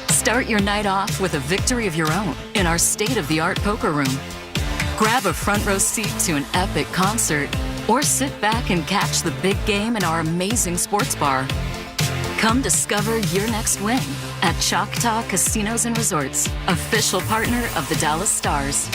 Start your night off with a victory of your own in our state-of-the-art poker room. Grab a front row seat to an epic concert or sit back and catch the big game in our amazing sports bar. Come discover your next win at Choctaw Casinos and Resorts, official partner of the Dallas Stars.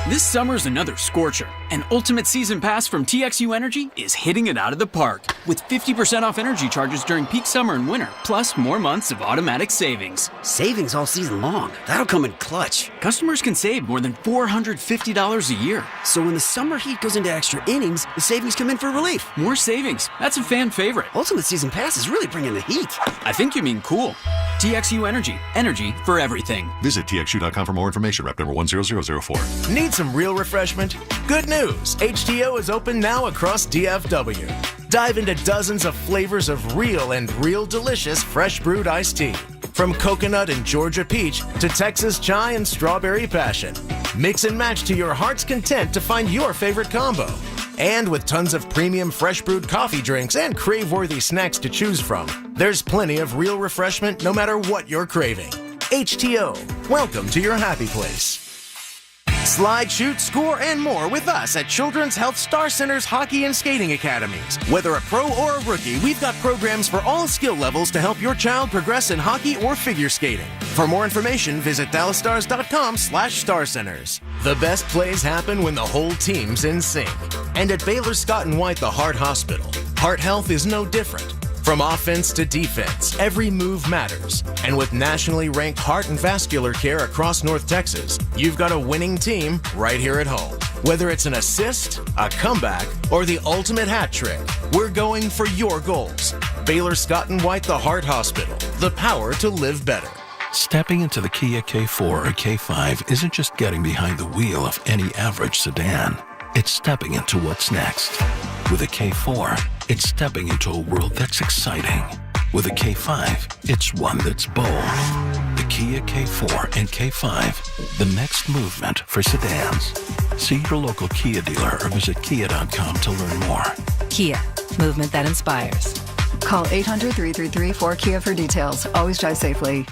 This summer's another scorcher. An ultimate season pass from TXU Energy is hitting it out of the park with 50% off energy charges during peak summer and winter, plus more months of automatic savings. Savings all season long. That'll come in clutch. Customers can save more than $450 a year. So when the summer heat goes into extra innings, the savings come in for relief. More savings. That's a fan favorite. Ultimate season pass is really bringing the heat. I think you mean cool. TXU Energy. Energy for everything. Visit TXU.com for more information. Rep number 10004. Need some real refreshment? Good news! HTO is open now across DFW. Dive into dozens of flavors of real delicious fresh brewed iced tea. From coconut and Georgia peach to Texas chai and strawberry passion. Mix and match to your heart's content to find your favorite combo. And with tons of premium fresh brewed coffee drinks and crave-worthy snacks to choose from, there's plenty of real refreshment no matter what you're craving. HTO, welcome to your happy place. Slide, shoot, score, and more with us at Children's Health Star Center's Hockey and Skating Academies. Whether a pro or a rookie, we've got programs for all skill levels to help your child progress in hockey or figure skating. For more information, visit dallasstars.com/starcenters. The best plays happen when the whole team's in sync. And at Baylor Scott & White, the Heart Hospital, heart health is no different. From offense to defense, every move matters. And with nationally ranked heart and vascular care across North Texas, you've got a winning team right here at home. Whether it's an assist, a comeback, or the ultimate hat trick, we're going for your goals. Baylor Scott & White, the Heart Hospital, the power to live better. Stepping into the Kia K4 or K5 isn't just getting behind the wheel of any average sedan. It's stepping into what's next. With a K4, it's stepping into a world that's exciting. With a K5, it's one that's bold. The Kia K4 and K5, the next movement for sedans. See your local Kia dealer or visit kia.com to learn more. Kia, movement that inspires. Call 800-333-4KIA for details. Always drive safely.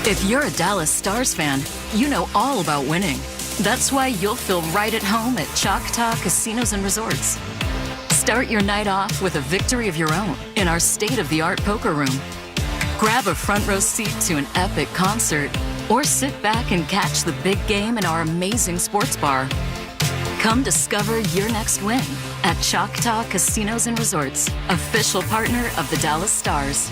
If you're a Dallas Stars fan, you know all about winning. That's why you'll feel right at home at Choctaw Casinos and Resorts. Start your night off with a victory of your own in our state-of-the-art poker room. Grab a front row seat to an epic concert or sit back and catch the big game in our amazing sports bar. Come discover your next win at Choctaw Casinos and Resorts, official partner of the Dallas Stars.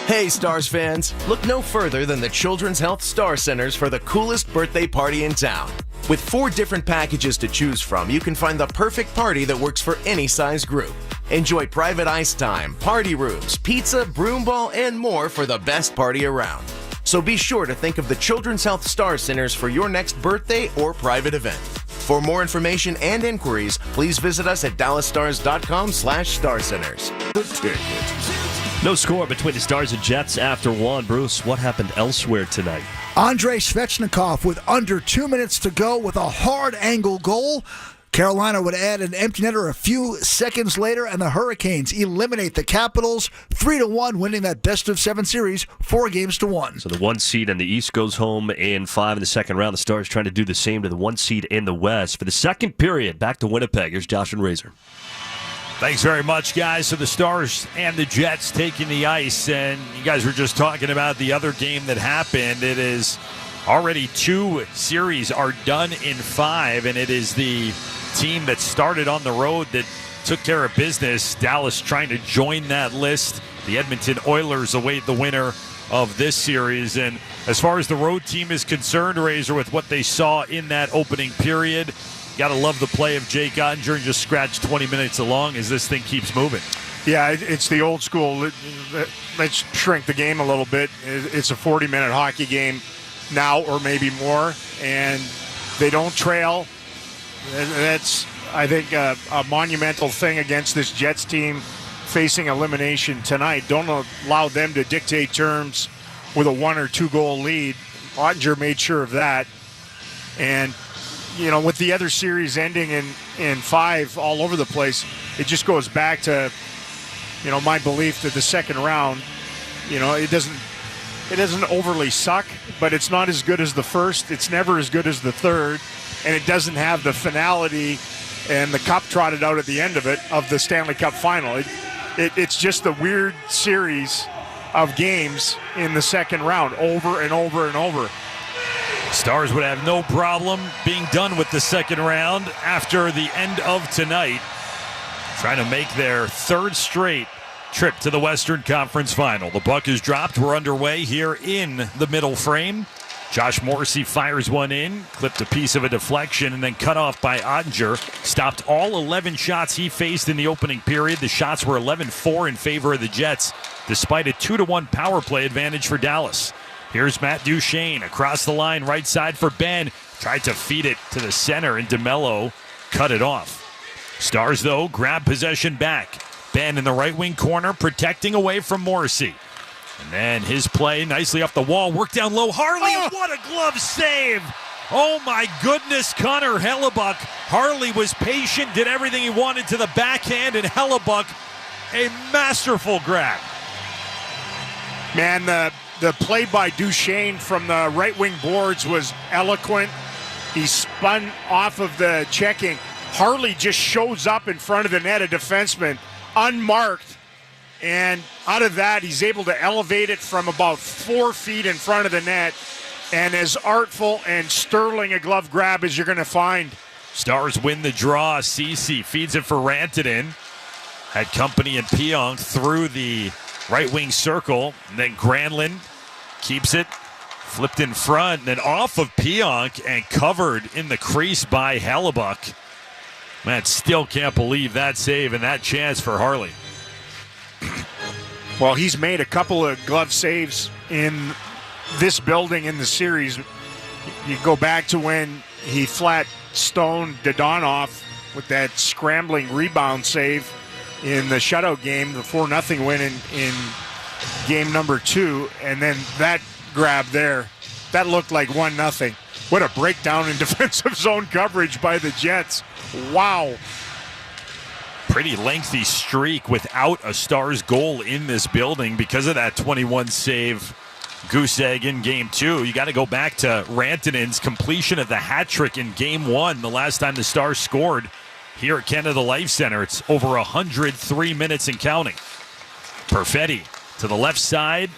Hey, Stars fans, look no further than the Children's Health Star Centers for the coolest birthday party in town. With 4 different packages to choose from, you can find the perfect party that works for any size group. Enjoy private ice time, party rooms, pizza, broom ball, and more for the best party around. So be sure to think of the Children's Health Star Centers for your next birthday or private event. For more information and inquiries, please visit us at dallasstars.com/starcenters. The Ticket. No score between the Stars and Jets after one. Bruce, what happened elsewhere tonight? Andrei Svechnikov with under 2 minutes to go with a hard angle goal. Carolina would add an empty netter a few seconds later, and the Hurricanes eliminate the Capitals 3-1, winning that best-of-7 series 4-1. So the 1 seed in the East goes home in 5 in the second round. The Stars trying to do the same to the 1 seed in the West. For the second period, back to Winnipeg. Here's Josh and Razor. Thanks very much, guys. So the Stars and the Jets taking the ice, and you guys were just talking about the other game that happened. It is already 2 series are done in 5, and it is the team that started on the road that took care of business. Dallas trying to join that list. The Edmonton Oilers await the winner of this series. And as far as the road team is concerned, Razor, with what they saw in that opening period, got to love the play of Jake Oettinger and just scratch 20 minutes along as this thing keeps moving. Yeah, it's the old school. Let's shrink the game a little bit. It's a 40-minute hockey game now, or maybe more, and they don't trail. That's, I think, a monumental thing against this Jets team facing elimination tonight. Don't allow them to dictate terms with a 1 or 2 goal lead. Oettinger made sure of that. And, you know, with the other series ending in 5 all over the place, it just goes back to, you know, my belief that the second round, you know, it doesn't overly suck, but it's not as good as the first. It's never as good as the third. And it doesn't have the finality and the cup trotted out at the end of it, of the Stanley Cup final. It's just a weird series of games in the second round, over and over and over. Stars would have no problem being done with the second round after the end of tonight, trying to make their 3rd straight trip to the Western Conference Final. The puck is dropped. We're underway here in the middle frame. Josh Morrissey fires one in, clipped a piece of a deflection, and then cut off by Oettinger. Stopped all 11 shots he faced in the opening period. The shots were 11-4 in favor of the Jets, despite a 2-1 power play advantage for Dallas. Here's Matt Duchene across the line, right side for Benn. Tried to feed it to the center, and DeMello cut it off. Stars, though, grab possession back. Benn in the right wing corner, protecting away from Morrissey. And then his play nicely off the wall, work down low. Harley, what a glove save! Oh my goodness, Connor Hellebuyck. Harley was patient, did everything he wanted to the backhand, and Hellebuyck, a masterful grab. Man, the play by Duchene from the right wing boards was eloquent. He spun off of the checking. Harley just shows up in front of the net, a defenseman, unmarked. And out of that, he's able to elevate it from about 4 feet in front of the net. And as artful and sterling a glove grab as you're going to find. Stars win the draw. Ceci feeds it for Rantanen. Had company and Pionk through the right wing circle. And then Granlund keeps it. Flipped in front. And then off of Pionk and covered in the crease by Hellebuyck. Man, still can't believe that save and that chance for Harley. Well, he's made a couple of glove saves in this building in the series. You go back to when he flat stoned Dodonov with that scrambling rebound save in the shutout game, the 4-0 win in game number 2, and then that grab there, that looked like 1-0. What a breakdown in defensive zone coverage by the Jets. Wow. Pretty lengthy streak without a Stars goal in this building because of that 21 save goose egg in game 2. You got to go back to Rantanen's completion of the hat trick in game 1, the last time the Stars scored here at Canada Life Center. It's over 103 minutes and counting. Perfetti to the left side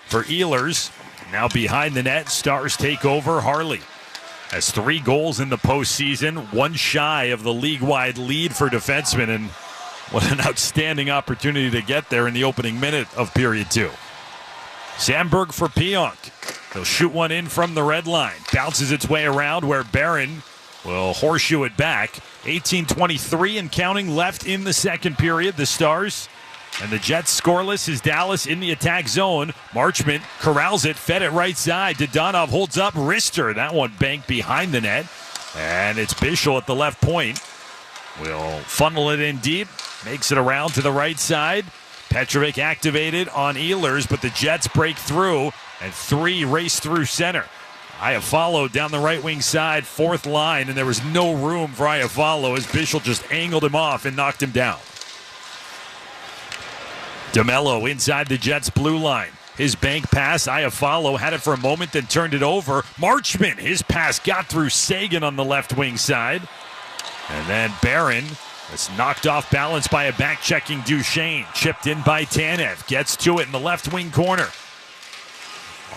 for Ehlers. Now behind the net, Stars take over. Harley has 3 goals in the postseason, 1 shy of the league-wide lead for defensemen, and what an outstanding opportunity to get there in the opening minute of period 2. Sandberg for Pionk. He'll shoot one in from the red line. Bounces its way around where Barron will horseshoe it back. 18:23 and counting left in the second period. The Stars and the Jets scoreless as Dallas in the attack zone. Marchment corrals it, fed it right side. Dodonov holds up. Rister, that one banked behind the net. And it's Bischel at the left point. Will funnel it in deep. Makes it around to the right side. Petrovic activated on Ehlers, but the Jets break through, and 3 race through center. Iafallo down the right wing side, 4th line, and there was no room for Iafallo as Bischel just angled him off and knocked him down. DeMello inside the Jets' blue line. His bank pass, Iafallo had it for a moment, then turned it over. Marchment, his pass got through Sagan on the left wing side. And then Barron was knocked off balance by a back-checking Duchene. Chipped in by Tanev. Gets to it in the left wing corner.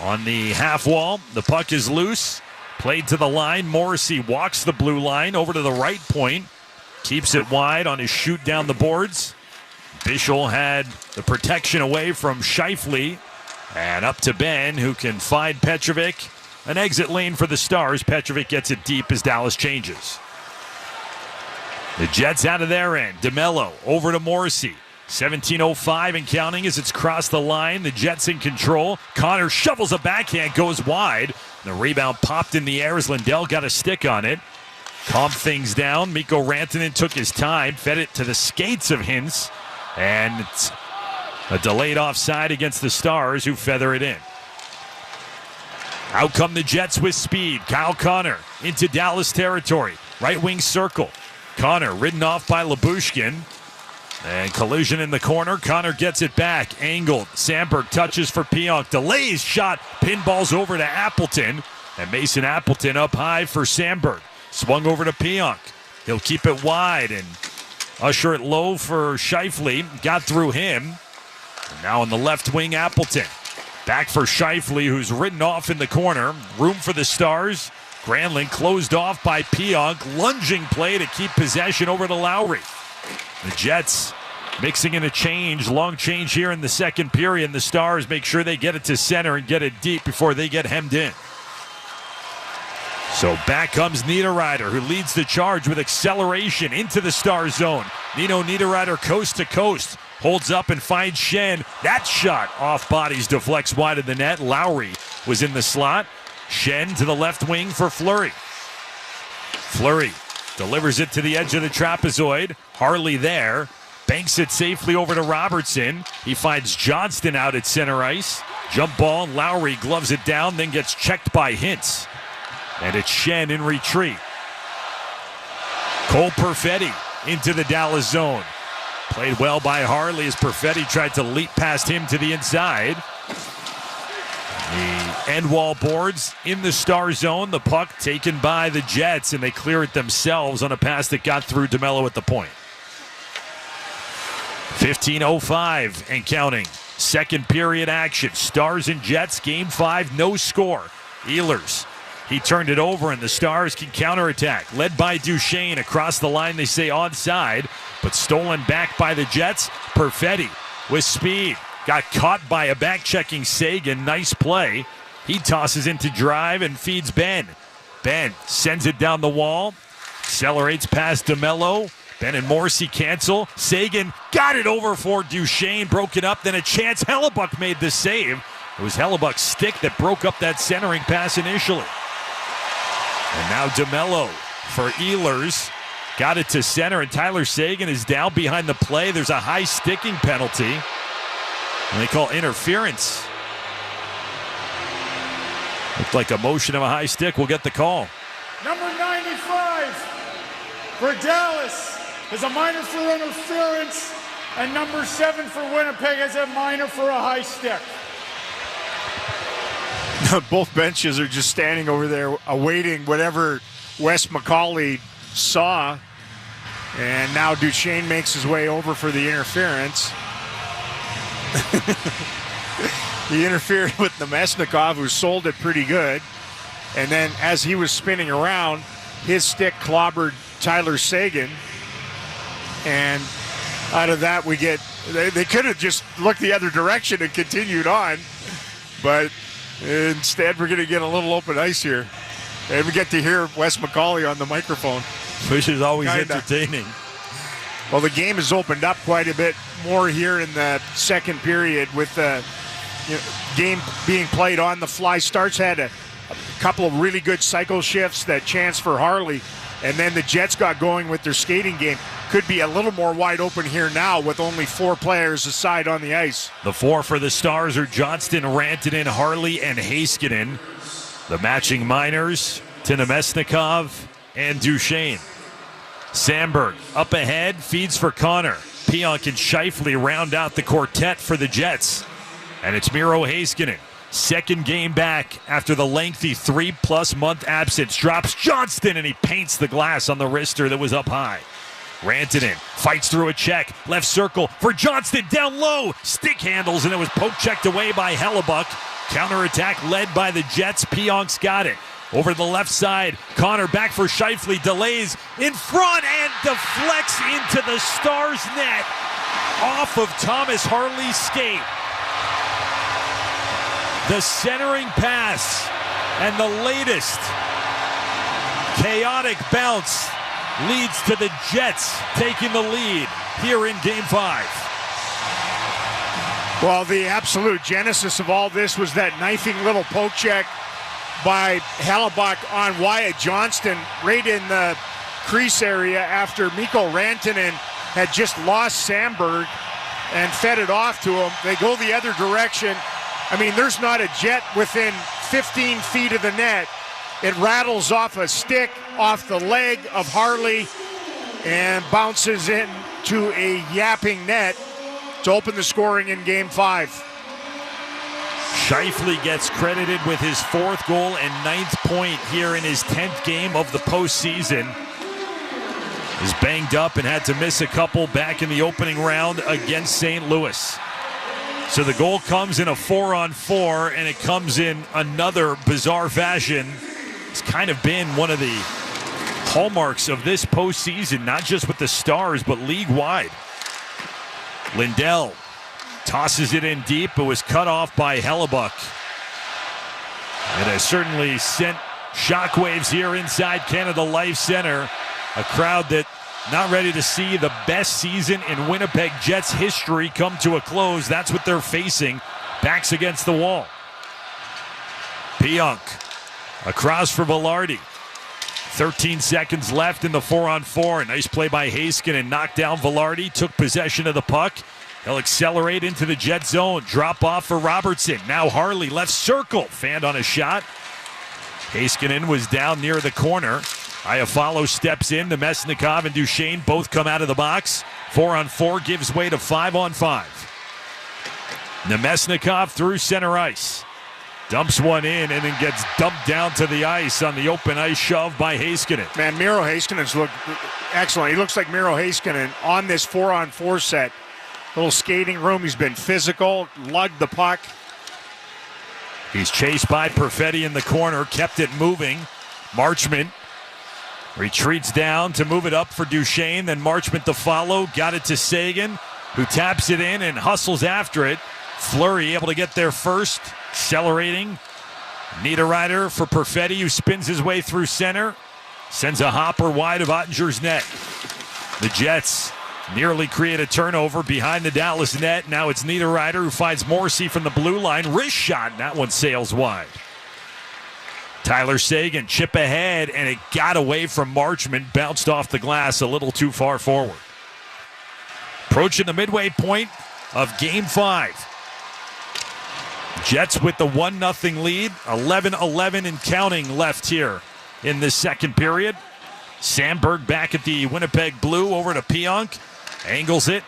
On the half wall, the puck is loose. Played to the line. Morrissey walks the blue line over to the right point. Keeps it wide on his shoot down the boards. Bischel had the protection away from Scheifele. And up to Benn, who can find Petrovic. An exit lane for the Stars. Petrovic gets it deep as Dallas changes. The Jets out of their end. DeMello over to Morrissey. 17:05 and counting as it's crossed the line. The Jets in control. Connor shovels a backhand, goes wide. The rebound popped in the air as Lindell got a stick on it. Calmed things down. Mikko Rantanen took his time, fed it to the skates of Hintz. And it's a delayed offside against the Stars, who feather it in. Out come the Jets with speed. Kyle Connor into Dallas territory. Right wing circle. Connor ridden off by Lyubushkin. And collision in the corner. Connor gets it back. Angled. Sandberg touches for Pionk. Delays shot. Pinballs over to Appleton. And Mason Appleton up high for Sandberg. Swung over to Pionk. He'll keep it wide and usher it low for Scheifele. Got through him. And now on the left wing, Appleton. Back for Scheifele, who's ridden off in the corner. Room for the Stars. Granlund closed off by Pionk. Lunging play to keep possession over to Lowry. The Jets mixing in a change. Long change here in the second period. The Stars make sure they get it to center and get it deep before they get hemmed in. So back comes Niederreiter, who leads the charge with acceleration into the Stars zone. Nino Niederreiter coast to coast. Holds up and finds Schenn. That shot off bodies deflects wide of the net. Lowry was in the slot. Schenn to the left wing for Fleury. Fleury delivers it to the edge of the trapezoid. Harley there. Banks it safely over to Robertson. He finds Johnston out at center ice. Jump ball. Lowry gloves it down, then gets checked by Hintz. And it's Schenn in retreat. Cole Perfetti into the Dallas zone. Played well by Harley as Perfetti tried to leap past him to the inside. The end wall boards in the Star zone. The puck taken by the Jets, and they clear it themselves on a pass that got through DeMello at the point. 15:05 and counting. Second period action. Stars and Jets, game 5, no score. Ehlers. He turned it over, and the Stars can counterattack. Led by Duchene across the line, they say onside, but stolen back by the Jets. Perfetti with speed. Got caught by a back-checking Sagan. Nice play. He tosses into drive and feeds Benn. Benn sends it down the wall. Accelerates past DeMello. Benn and Morrissey cancel. Sagan got it over for Duchene. Broke it up. Then a chance. Hellebuck made the save. It was Hellebuck's stick that broke up that centering pass initially. And now DeMello for Ehlers. Got it to center, and Tyler Sagan is down behind the play. There's a high sticking penalty. And they call interference. Looked like a motion of a high stick. We'll get the call. Number 95 for Dallas is a minor for interference, and number 7 for Winnipeg is a minor for a high stick. Both benches are just standing over there awaiting whatever Wes McCauley saw. And now Duchene makes his way over for the interference. He interfered with Nemesnikov, who sold it pretty good. And then as he was spinning around, his stick clobbered Tyler Sagan. And out of that we get, they could have just looked the other direction and continued on. But instead we're going to get a little open ice here. And we get to hear Wes McCauley on the microphone. Which is always entertaining. Well, the game has opened up quite a bit more here in the second period with the game being played on the fly. Stars had a couple of really good cycle shifts, that chance for Harley, and then the Jets got going with their skating game. could be a little more wide open here now with only 4 players aside on the ice. The 4 for the Stars are Johnston, Rantanen, Harley, and Heiskanen. The matching minors to Nemesnikov and Duchene. Sandberg up ahead, feeds for Connor. Pionk and Scheifele round out the quartet for the Jets. And it's Miro Heiskanen. Second game back after the lengthy 3+ month absence. Drops Johnston and he paints the glass on the wrister that was up high. Rantanen fights through a check. Left circle for Johnston down low. Stick handles and it was poke checked away by Hellebuck. Counterattack led by the Jets. Pionk's got it. Over the left side, Connor back for Scheifele, delays in front and deflects into the Stars net off of Thomas Harley's skate. The centering pass and the latest chaotic bounce leads to the Jets taking the lead here in Game 5. Well, the absolute genesis of all this was that knifing little poke check by Hellebuck on Wyatt Johnston right in the crease area after Mikko Rantanen had just lost Sandberg and fed it off to him. They go the other direction. I mean, there's not a Jet within 15 feet of the net. It rattles off a stick, off the leg of Harley, and bounces into a yapping net to open the scoring in Game 5. Scheifele gets credited with his 4th goal and 9th point here in his 10th game of the postseason. Is banged up and had to miss a couple back in the opening round against St. Louis. So the goal comes in a 4-on-4, and it comes in another bizarre fashion. It's kind of been one of the hallmarks of this postseason, not just with the Stars, but league-wide. Lindell tosses it in deep, but was cut off by Hellebuck. It has certainly sent shockwaves here inside Canada Life Center. A crowd that not ready to see the best season in Winnipeg Jets history come to a close. That's what they're facing. Backs against the wall. Pionk across for Velarde. 13 seconds left in the 4-on-4. A nice play by Heiskanen. Knocked down Velarde. Took possession of the puck. He'll accelerate into the Jet zone. Drop off for Robertson. Now Harley left circle. Fanned on a shot. Heiskanen was down near the corner. Iafallo steps in. Nemesnikov and Duchene both come out of the box. 4-on-4 gives way to 5-on-5. Nemesnikov through center ice. Dumps one in and then gets dumped down to the ice on the open ice shove by Heiskanen. Man, Miro Heiskanen's looked excellent. He looks like Miro Heiskanen on this 4-on-4 set. Little skating room. He's been physical, lugged the puck. He's chased by Perfetti in the corner, kept it moving. Marchment retreats down to move it up for Duchene, then Marchment to follow. Got it to Sagan, who taps it in and hustles after it. Fleury able to get there first, accelerating. Niederreiter for Perfetti, who spins his way through center. Sends a hopper wide of Oettinger's net. The Jets nearly create a turnover behind the Dallas net. Now it's Niederreiter who finds Morrissey from the blue line. Wrist shot, and that one sails wide. Tyler Sagan, chip ahead, and it got away from Marchment. Bounced off the glass a little too far forward. Approaching the midway point of Game 5. Jets with the 1-0 lead. 11-11 and counting left here in this second period. Sandberg back at the Winnipeg Blue, over to Pionk. Angles it,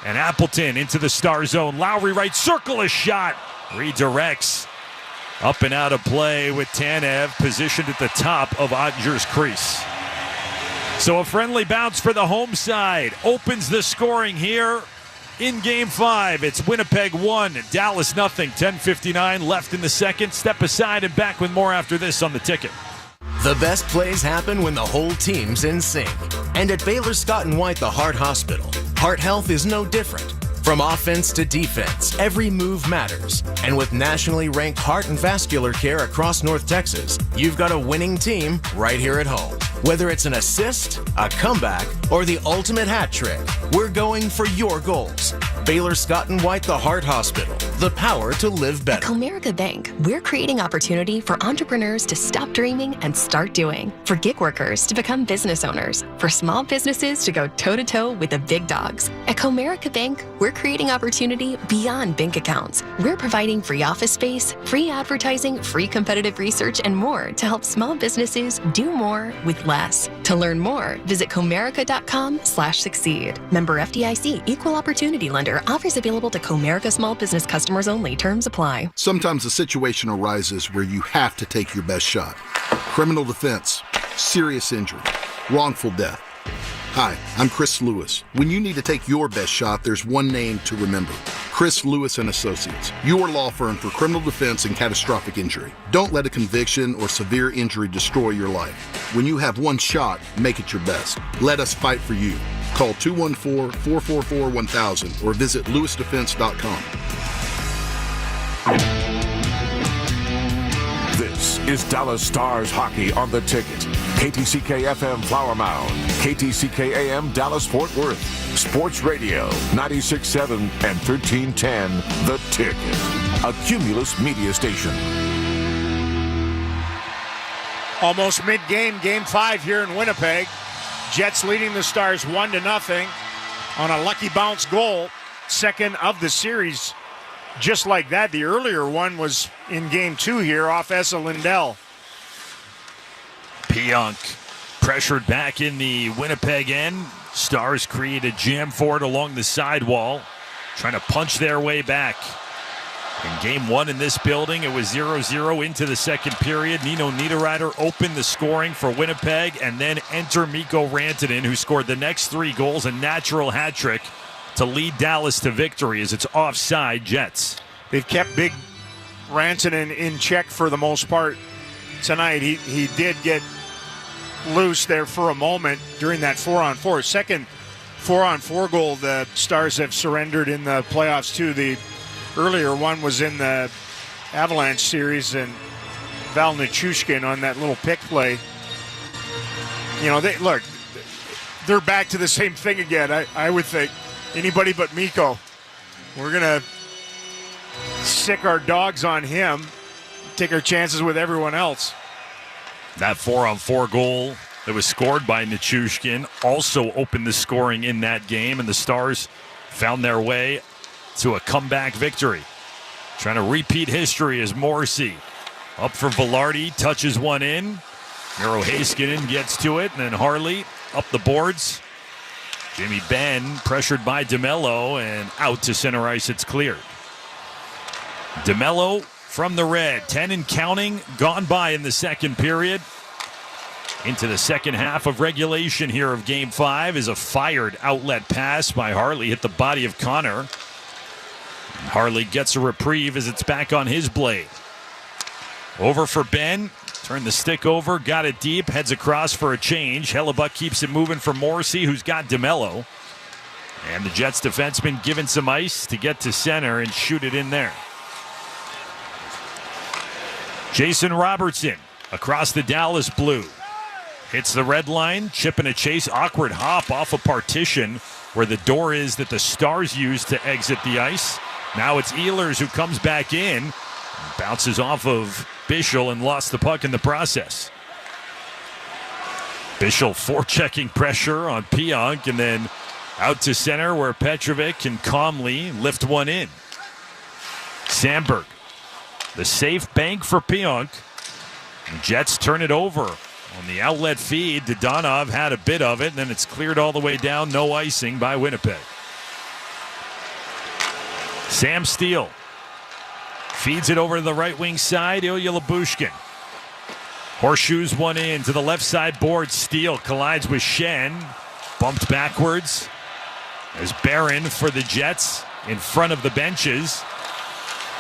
and Appleton into the Star zone. Lowry right circle, a shot. Redirects. Up and out of play with Tanev positioned at the top of Oettinger's crease. So a friendly bounce for the home side opens the scoring here in Game 5. It's Winnipeg 1, Dallas 0. 10:59 left in the second. Step aside and back with more after this on The Ticket. The best plays happen when the whole team's in sync. And at Baylor Scott & White, the Heart Hospital, heart health is no different. From offense to defense, every move matters. And with nationally ranked heart and vascular care across North Texas, you've got a winning team right here at home. Whether it's an assist, a comeback, or the ultimate hat trick, we're going for your goals. Baylor Scott & White, the Heart Hospital. The power to live better. At Comerica Bank, we're creating opportunity for entrepreneurs to stop dreaming and start doing. For gig workers to become business owners. For small businesses to go toe-to-toe with the big dogs. At Comerica Bank, we're creating opportunity beyond bank accounts. We're providing free office space, free advertising, free competitive research, and more to help small businesses do more with less. To learn more, visit comerica.com/succeed. Member FDIC, Equal Opportunity Lender. Offers available to Comerica small business customers only. Terms apply. Sometimes a situation arises where you have to take your best shot. Criminal defense, serious injury, wrongful death. Hi, I'm Chris Lewis. When you need to take your best shot, there's one name to remember. Chris Lewis & Associates, your law firm for criminal defense and catastrophic injury. Don't let a conviction or severe injury destroy your life. When you have one shot, make it your best. Let us fight for you. Call 214-444-1000 or visit lewisdefense.com. This is Dallas Stars hockey on the ticket. KTCK-FM Flower Mound, KTCK-AM Dallas-Fort Worth, Sports Radio, 96.7 and 1310, The Ticket, a Cumulus media station. Almost mid-game, Game 5 here in Winnipeg. Jets leading the Stars 1-0 on a lucky bounce goal, second of the series. Just like that, the earlier one was in Game 2 here off Esa Lindell. Pionk pressured back in the Winnipeg end. Stars create a jam for it along the sidewall, trying to punch their way back. In Game 1 in this building, it was 0-0 into the second period. Nino Niederreiter opened the scoring for Winnipeg, and then enter Mikko Rantanen, who scored the next 3 goals, a natural hat trick to lead Dallas to victory as it's offside Jets. They've kept big Rantanen in check for the most part tonight. He did get loose there for a moment during that 4-on-4. Second 4-on-4 goal the Stars have surrendered in the playoffs too. The earlier one was in the Avalanche series, and Val Nichushkin on that little pick play. You know, they're back to the same thing again. I would think anybody but Mikko. We're going to sick our dogs on him, take our chances with everyone else. That 4-on-4 goal that was scored by Nichushkin also opened the scoring in that game, and the Stars found their way to a comeback victory. Trying to repeat history as Morrissey up for Velarde, touches one in. Miro Heiskanen gets to it, and then Harley up the boards. Jimmy Benn pressured by DeMello, and out to center ice, it's cleared. DeMello from the red, 10 and counting, gone by in the second period. Into the second half of regulation here of Game 5 is a fired outlet pass by Harley, hit the body of Connor. Harley gets a reprieve as it's back on his blade. Over for Benn, turned the stick over, got it deep, heads across for a change. Hellebuck keeps it moving for Morrissey, who's got DeMello. And the Jets defenseman given some ice to get to center and shoot it in there. Jason Robertson across the Dallas blue. Hits the red line, chip and a chase, awkward hop off a partition where the door is that the Stars use to exit the ice. Now it's Ehlers who comes back in, bounces off of Bischel and lost the puck in the process. Bischel forechecking pressure on Pionk, and then out to center where Petrovic can calmly lift one in. Sandberg, the safe bank for Pionk. The Jets turn it over on the outlet feed. Dodonov had a bit of it, and then it's cleared all the way down. No icing by Winnipeg. Sam Steele feeds it over to the right wing side. Ilya Lyubushkin horseshoes one in to the left side board. Steele collides with Shen, bumped backwards as Barron for the Jets in front of the benches.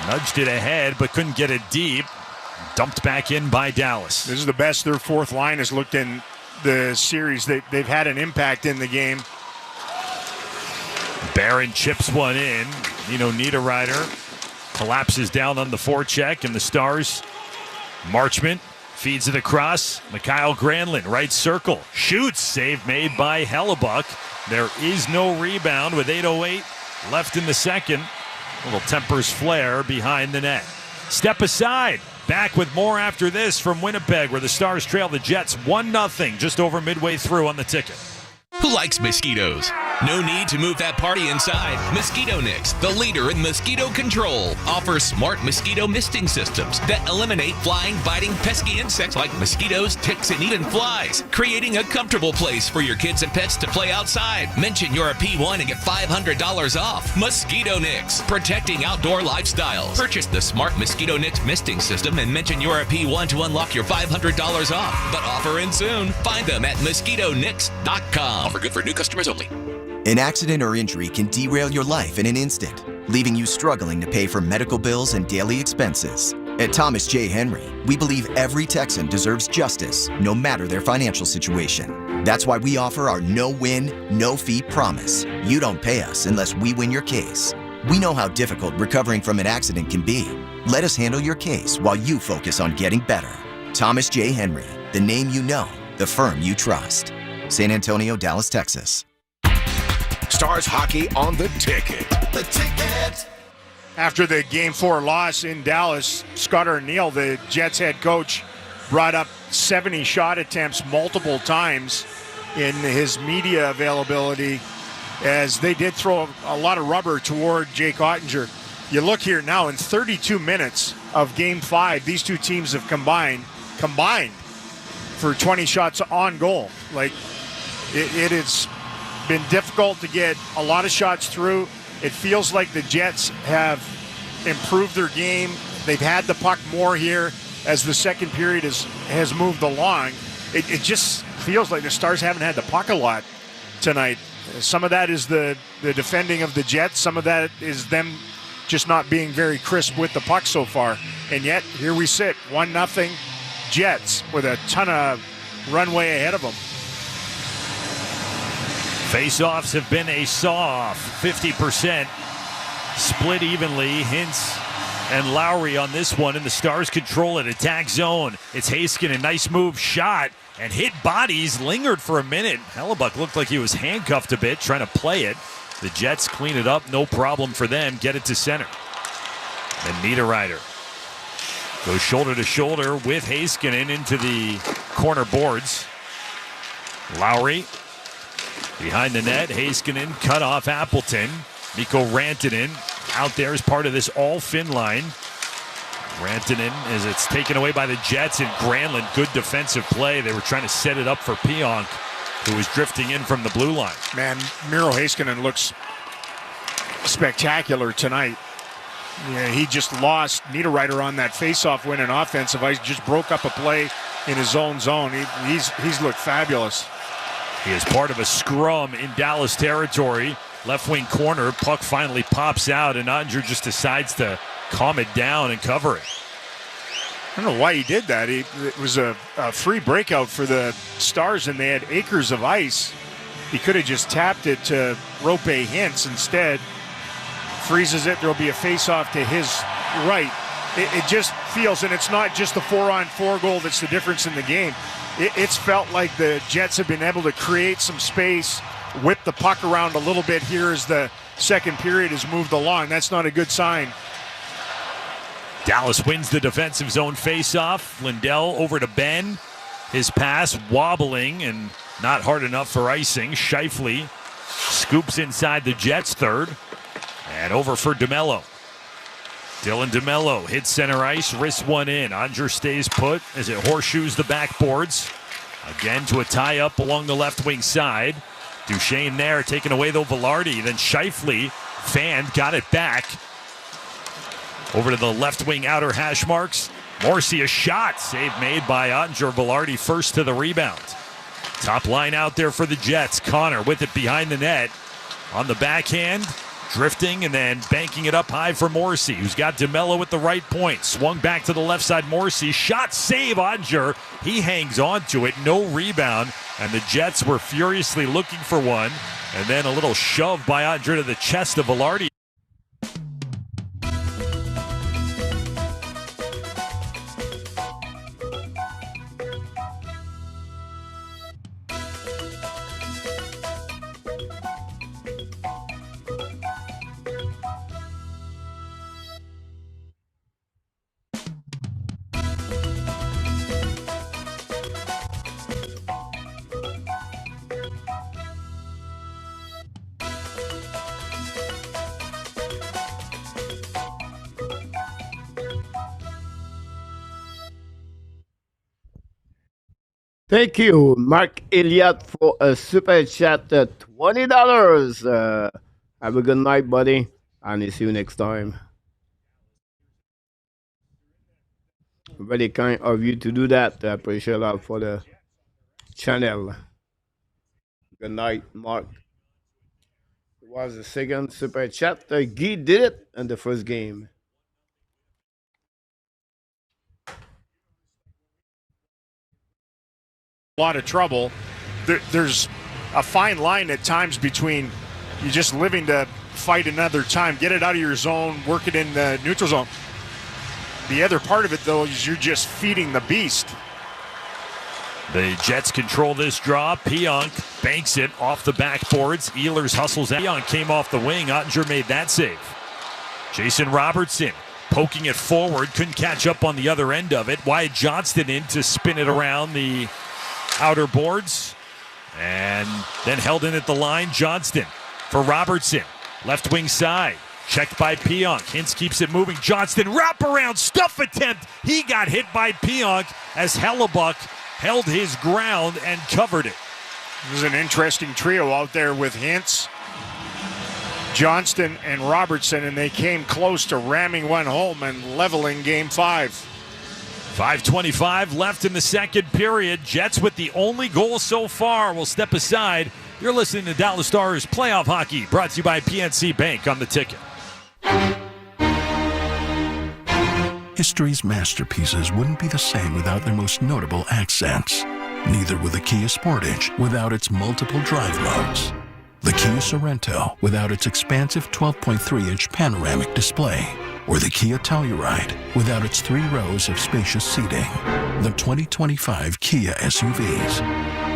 Nudged it ahead, but couldn't get it deep. Dumped back in by Dallas. This is the best their fourth line has looked in the series. They've had an impact in the game. Barron chips one in. Nino Niederreiter collapses down on the forecheck, and the Stars, Marchment Feeds it across. Mikhail Granlund, right circle. Shoots. Save made by Hellebuck. There is no rebound with 8:08 left in the second. Little tempers flare behind the net. Step aside. Back with more after this from Winnipeg, where the Stars trail the Jets 1-0 just over midway through on the ticket. Who likes mosquitoes? No need to move that party inside. Mosquito Nix, the leader in mosquito control, offers smart mosquito misting systems that eliminate flying, biting, pesky insects like mosquitoes, ticks, and even flies, creating a comfortable place for your kids and pets to play outside. Mention you're a P1 and get $500 off. Mosquito Nix, protecting outdoor lifestyles. Purchase the smart Mosquito Nix misting system and mention you're a P1 to unlock your $500 off. But offer ends soon. Find them at mosquitonix.com. Offer good for new customers only. An accident or injury can derail your life in an instant, leaving you struggling to pay for medical bills and daily expenses. At Thomas J. Henry, we believe every Texan deserves justice, no matter their financial situation. That's why we offer our no-win, no-fee promise. You don't pay us unless we win your case. We know how difficult recovering from an accident can be. Let us handle your case while you focus on getting better. Thomas J. Henry, the name you know, the firm you trust. San Antonio, Dallas, Texas. Stars hockey on the ticket. The ticket. After the Game 4 loss in Dallas, Scott Arniel, the Jets head coach, brought up 70 shot attempts multiple times in his media availability, as they did throw a lot of rubber toward Jake Oettinger. You look here now, in 32 minutes of Game 5, these two teams have combined for 20 shots on goal. Like, it has been difficult to get a lot of shots through. It feels like the Jets have improved their game. They've had the puck more here as the second period has moved along. It just feels like the Stars haven't had the puck a lot tonight. Some of that is the defending of the Jets. Some of that is them just not being very crisp with the puck so far. And yet, here we sit, 1-0 Jets with a ton of runway ahead of them. Face-offs have been a saw-off, 50%, split evenly. Hintz and Lowry on this one, and the Stars control it. Attack zone. It's Heiskanen, nice move, shot, and hit bodies, lingered for a minute. Hellebuck looked like he was handcuffed a bit, trying to play it. The Jets clean it up, no problem for them, get it to center. And Niederreiter goes shoulder to shoulder with Heiskanen into the corner boards. Lowry behind the net. Heiskanen cut off Appleton. Mikko Rantanen out there as part of this all-Finn line. Rantanen, as it's taken away by the Jets, and Granlund, good defensive play. They were trying to set it up for Pionk, who was drifting in from the blue line. Man, Miro Heiskanen looks spectacular tonight. Yeah, he just lost Niederreiter on that faceoff win in offensive ice. Just broke up a play in his own zone. He's looked fabulous. He is part of a scrum in Dallas territory. Left wing corner, puck finally pops out, and Oettinger just decides to calm it down and cover it. I don't know why he did that. It was a free breakout for the Stars, and they had acres of ice. He could have just tapped it to Roope Hintz. Instead, freezes it. There'll be a face-off to his right. It just feels, and it's not just the 4-on-4 goal that's the difference in the game. It's felt like the Jets have been able to create some space, whip the puck around a little bit here as the second period has moved along. That's not a good sign. Dallas wins the defensive zone face-off. Lindell over to Benn. His pass wobbling and not hard enough for icing. Scheifele scoops inside the Jets' third. And over for DeMello. Dylan DeMello hits center ice, wrists one in. Oettinger stays put as it horseshoes the backboards. Again to a tie-up along the left wing side. Duchene there, taking away though Velarde. Then Scheifele fanned, got it back. Over to the left wing outer hash marks. Morrissey, a shot. Save made by Oettinger. Velarde first to the rebound. Top line out there for the Jets. Connor with it behind the net. On the backhand. Drifting and then banking it up high for Morrissey, who's got DeMello at the right point. Swung back to the left side, Morrissey. Shot, save, Oettinger. He hangs on to it, no rebound. And the Jets were furiously looking for one. And then a little shove by Oettinger to the chest of Velarde. Thank you, Mark Elliott, for a super chat, $20. Have a good night, buddy, and see you next time. Very kind of you to do that. I appreciate that for the channel. Good night, Mark. It was the second super chat. Guy did it in the first game. A lot of trouble. There's a fine line at times between you just living to fight another time, get it out of your zone, work it in the neutral zone. The other part of it, though, is you're just feeding the beast. The Jets control this draw. Pionk banks it off the backboards. Ehlers hustles out. Pionk came off the wing. Oettinger made that save. Jason Robertson poking it forward. Couldn't catch up on the other end of it. Wyatt Johnston in to spin it around the outer boards. And then held in at the line. Johnston for Robertson. Left wing side. Checked by Pionk. Hintz keeps it moving. Johnston wraparound stuff attempt. He got hit by Pionk as Hellebuck held his ground and covered it. This is an interesting trio out there with Hintz, Johnston, and Robertson, and they came close to ramming one home and leveling Game 5. 5:25 left in the second period. Jets with the only goal so far will step aside. You're listening to Dallas Stars Playoff Hockey, brought to you by PNC Bank on the Ticket. History's masterpieces wouldn't be the same without their most notable accents. Neither would the Kia Sportage without its multiple drive modes. The Kia Sorento without its expansive 12.3-inch panoramic display. Or the Kia Telluride without its 3 rows of spacious seating. The 2025 Kia SUVs.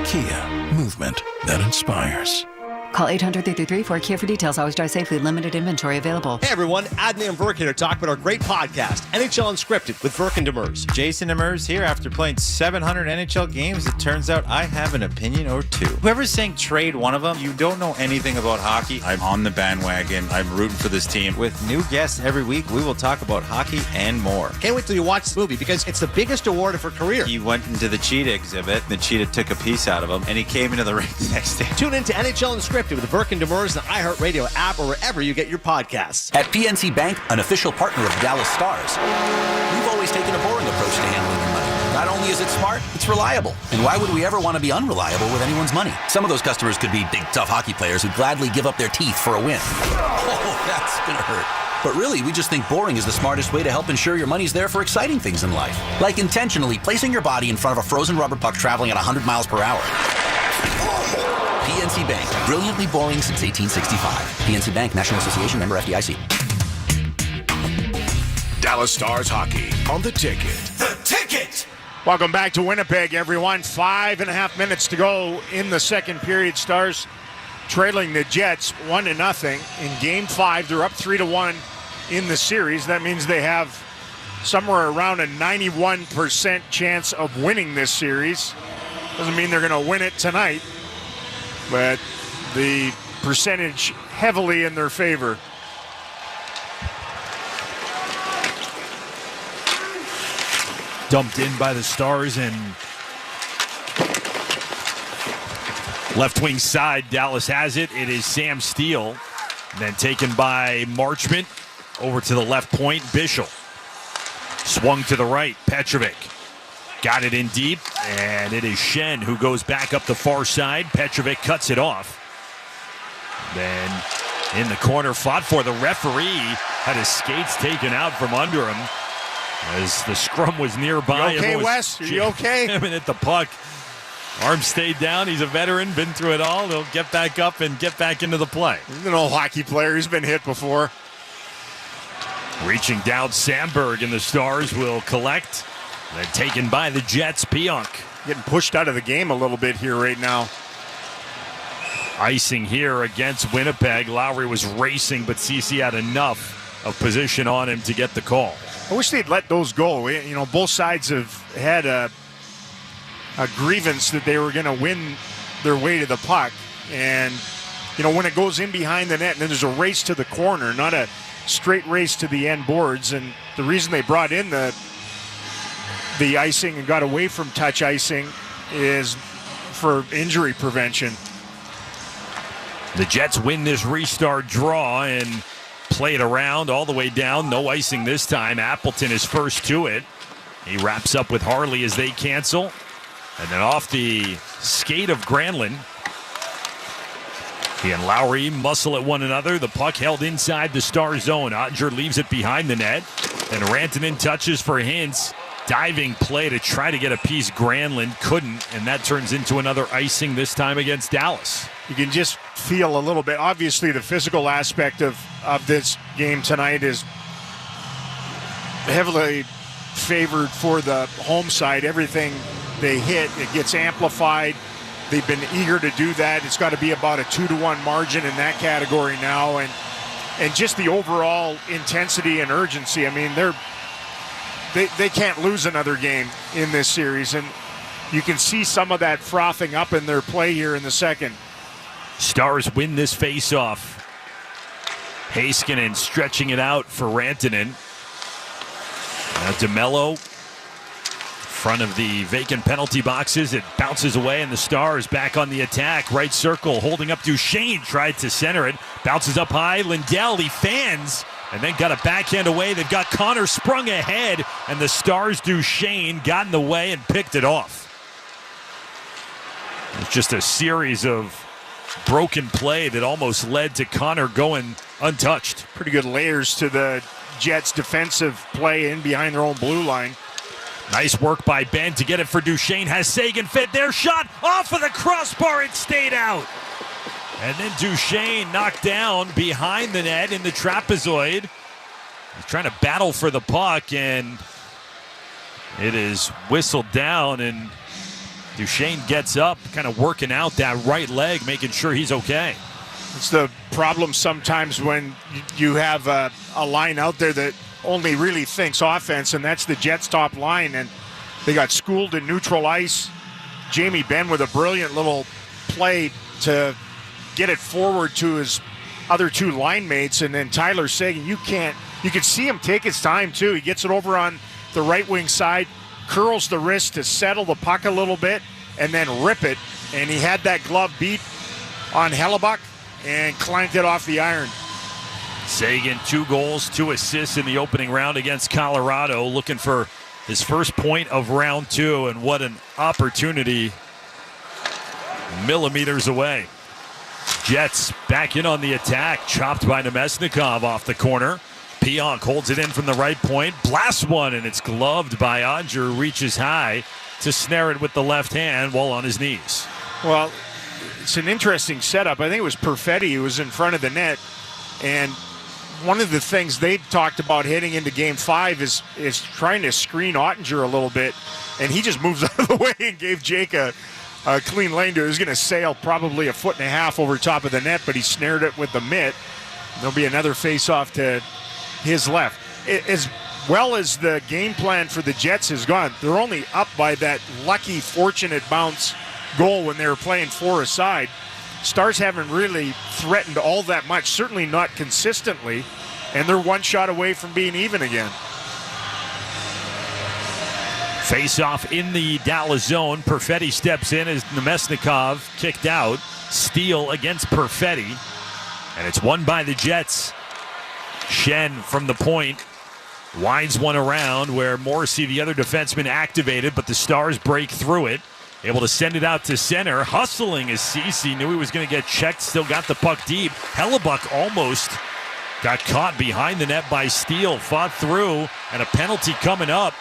Kia, movement that inspires. Call 800-333-4KIA for details. Always drive safely. Limited inventory available. Hey everyone, Adney and Verk here to talk about our great podcast, NHL Unscripted with Verk and Demers. Jason Demers here. After playing 700 NHL games, it turns out I have an opinion or two. Whoever's saying trade one of them, you don't know anything about hockey. I'm on the bandwagon. I'm rooting for this team. With new guests every week, we will talk about hockey and more. Can't wait till you watch this movie because it's the biggest award of her career. He went into the cheetah exhibit. The cheetah took a piece out of him, and he came into the ring the next day. Tune in to NHL Unscripted with Verk and Demers, the iHeartRadio app, or wherever you get your podcasts. At PNC Bank, an official partner of Dallas Stars, we've always taken a boring approach to handling your money. Not only is it smart, it's reliable. And why would we ever want to be unreliable with anyone's money? Some of those customers could be big, tough hockey players who gladly give up their teeth for a win. Oh, that's gonna hurt. But really, we just think boring is the smartest way to help ensure your money's there for exciting things in life. Like intentionally placing your body in front of a frozen rubber puck traveling at 100 miles per hour. PNC Bank, brilliantly boring since 1865. PNC Bank, National Association, member FDIC. Dallas Stars Hockey on the Ticket. The Ticket! Welcome back to Winnipeg, everyone. 5.5 minutes to go in the second period. Stars trailing the Jets 1-0 in Game 5. They're up 3-1 in the series. That means they have somewhere around a 91% chance of winning this series. Doesn't mean they're going to win it tonight, but the percentage heavily in their favor. Dumped in by the Stars, and left wing side, Dallas has it. It is Sam Steele. And then taken by Marchment over to the left point. Bischel swung to the right. Petrovic got it in deep, and it is Shen who goes back up the far side. Petrovic cuts it off. Then in the corner, fought for. The referee had his skates taken out from under him as the scrum was nearby. You okay, Wes? Are you okay? Jamming at the puck. Arm stayed down. He's a veteran, been through it all. He'll get back up and get back into the play. He's an old hockey player. He's been hit before. Reaching down, Sandberg, and the Stars will collect. Then taken by the Jets, Pionk. Getting pushed out of the game a little bit here right now. Icing here against Winnipeg. Lowry was racing, but CC had enough of position on him to get the call. I wish they'd let those go. You know, both sides have had a grievance that they were going to win their way to the puck. And, you know, when it goes in behind the net and then there's a race to the corner, not a straight race to the end boards. And the reason they brought in the icing and got away from touch icing is for injury prevention. The Jets win this restart draw and play it around all the way down. No icing this time. Appleton is first to it. He wraps up with Harley as they cancel. And then off the skate of Granlund, he and Lowry muscle at one another. The puck held inside the Star zone. Oettinger leaves it behind the net. And Rantanen touches for Hintz. Diving play to try to get a piece. Granlund couldn't, and that turns into another icing, this time against Dallas. You can just feel a little bit. Obviously, the physical aspect of this game tonight is heavily favored for the home side. Everything they hit, it gets amplified. They've been eager to do that. It's got to be about a 2-1 margin in that category now. And just the overall intensity and urgency. I mean, they can't lose another game in this series. And you can see some of that frothing up in their play here in the second. Stars win this face-off. Heiskanen stretching it out for Rantanen. Now DeMello, front of the vacant penalty boxes. It bounces away, and the Stars back on the attack. Right circle, holding up Duchene. Tried to center it. Bounces up high. Lindell, he fans, and then got a backhand away. They've got Connor sprung ahead, and the Stars' Duchene got in the way and picked it off. It's just a series of broken play that almost led to Connor going untouched. Pretty good layers to the Jets' defensive play in behind their own blue line. Nice work by Benn to get it for Duchene. Has Sagan fit their shot off of the crossbar. It stayed out. And then Duchene knocked down behind the net in the trapezoid. He's trying to battle for the puck, and it is whistled down, and Duchene gets up, kind of working out that right leg, making sure he's okay. It's the problem sometimes when you have a line out there that only really thinks offense, and that's the Jets' top line, and they got schooled in neutral ice. Jamie Benn with a brilliant little play to get it forward to his other two line mates, and then Tyler Sagan, you can see him take his time too. He gets it over on the right wing side, curls the wrist to settle the puck a little bit, and then rip it, and he had that glove beat on Hellebuck and clanked it off the iron. Sagan, 2 goals, 2 assists in the opening round against Colorado, looking for his first point of round 2, and what an opportunity millimeters away. Jets back in on the attack, chopped by Nemesnikov off the corner. Pionk holds it in from the right point, blasts one, and it's gloved by Oettinger, reaches high to snare it with the left hand while on his knees. Well, it's an interesting setup. I think it was Perfetti who was in front of the net, and one of the things they talked about heading into Game 5 is trying to screen Oettinger a little bit, and he just moves out of the way and gave Jake a clean lane to it. He was going to sail probably 1.5 feet over top of the net, but he snared it with the mitt. There'll be another face-off to his left. As well as the game plan for the Jets has gone, they're only up by that lucky, fortunate bounce goal when they were playing 4 aside. Stars haven't really threatened all that much, certainly not consistently, and they're 1 shot away from being even again. Face-off in the Dallas zone. Perfetti steps in as Nemesnikov kicked out. Steal against Perfetti, and it's won by the Jets. Shen from the point winds one around where Morrissey, the other defenseman, activated, but the Stars break through it. Able to send it out to center. Hustling as Ceci knew he was going to get checked. Still got the puck deep. Hellebuck almost got caught behind the net by Steele. Fought through, and a penalty coming up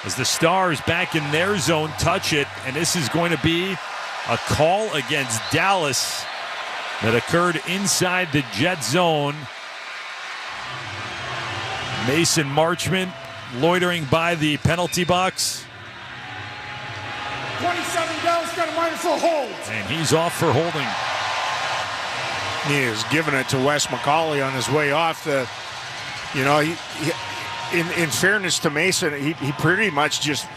as the Stars back in their zone touch it. And this is going to be a call against Dallas that occurred inside the Jet zone. Mason Marchment loitering by the penalty box. 27 Dallas got a minor for hold. And he's off for holding. He is giving it to Wes McCauley on his way off. In fairness to Mason, he pretty much just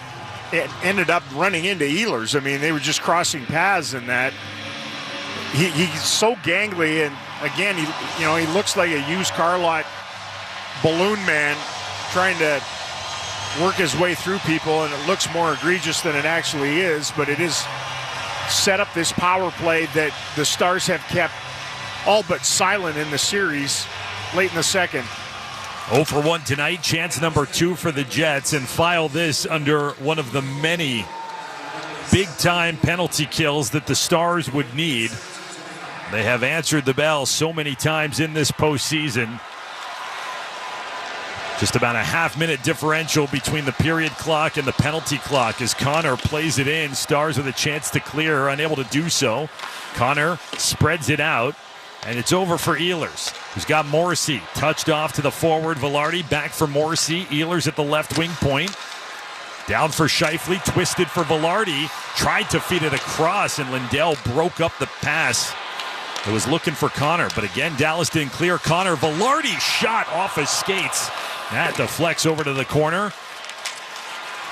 ended up running into Ehlers. I mean, they were just crossing paths in that. He's so gangly, and again, he looks like a used car lot balloon man trying to work his way through people, and it looks more egregious than it actually is, but it is set up this power play that the Stars have kept all but silent in the series late in the second. 0 for 1 tonight, chance number 2 for the Jets, and file this under one of the many big-time penalty kills that the Stars would need. They have answered the bell so many times in this postseason. Just about a half-minute differential between the period clock and the penalty clock as Connor plays it in. Stars with a chance to clear, unable to do so. Connor spreads it out, and it's over for Ehlers, who's got Morrissey touched off to the forward. Velarde back for Morrissey. Ehlers at the left wing point. Down for Scheifele, twisted for Velarde. Tried to feed it across, and Lindell broke up the pass. It was looking for Connor, but again, Dallas didn't clear Connor. Velarde shot off his skates. That deflects over to the corner.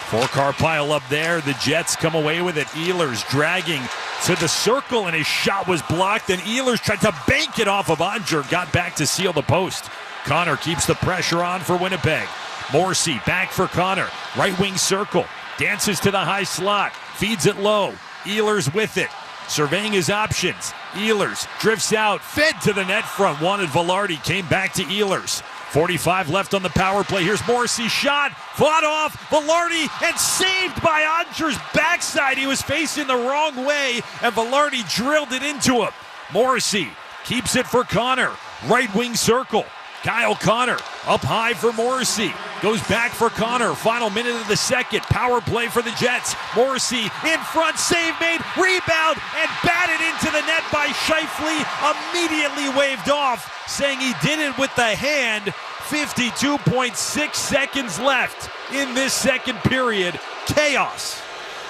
4-car pile up there. The Jets come away with it. Ehlers dragging to the circle, and his shot was blocked. And Ehlers tried to bank it off of Oettinger. Got back to seal the post. Connor keeps the pressure on for Winnipeg. Morrissey back for Connor. Right wing circle. Dances to the high slot. Feeds it low. Ehlers with it. Surveying his options. Ehlers drifts out. Fed to the net front. Wanted Velarde. Came back to Ehlers. 45 left on the power play. Here's Morrissey's shot. Fought off. Velarde, and saved by Oettinger's backside. He was facing the wrong way, and Velarde drilled it into him. Morrissey keeps it for Connor. Right wing circle. Kyle Connor up high for Morrissey. Goes back for Connor. Final minute of the second. Power play for the Jets. Morrissey in front. Save made. Rebound. And batted into the net by Scheifele. Immediately waved off, saying he did it with the hand. 52.6 seconds left in this second period. Chaos.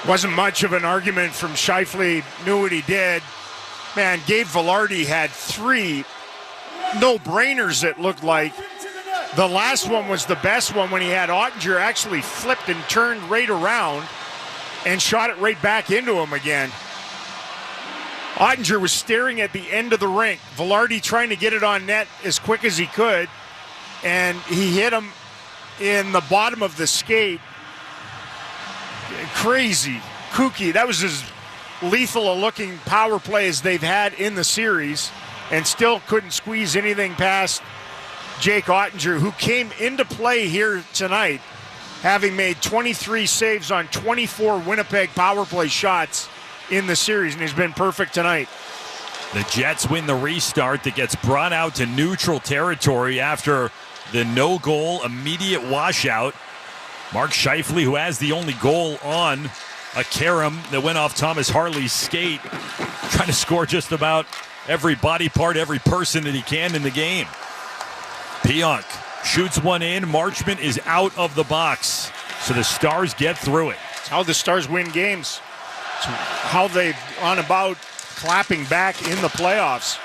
Wasn't much of an argument from Scheifele. Knew what he did. Man, Gabe Velarde had 3 no-brainers, it looked like. The last one was the best one when he had Oettinger actually flipped and turned right around and shot it right back into him again. Oettinger was staring at the end of the rink. Velarde trying to get it on net as quick as he could, and he hit him in the bottom of the skate. Crazy, kooky. That was as lethal a looking power play as they've had in the series, and still couldn't squeeze anything past Jake Oettinger, who came into play here tonight, having made 23 saves on 24 Winnipeg power play shots in the series, and he's been perfect tonight. The Jets win the restart that gets brought out to neutral territory after the no-goal immediate washout. Mark Scheifele, who has the only goal on a carom that went off Thomas Harley's skate, trying to score just about every body part, every person that he can in the game. Pionk shoots one in. Marchment is out of the box. So the Stars get through it. It's how the Stars win games. It's how they've gone about clapping back in the playoffs.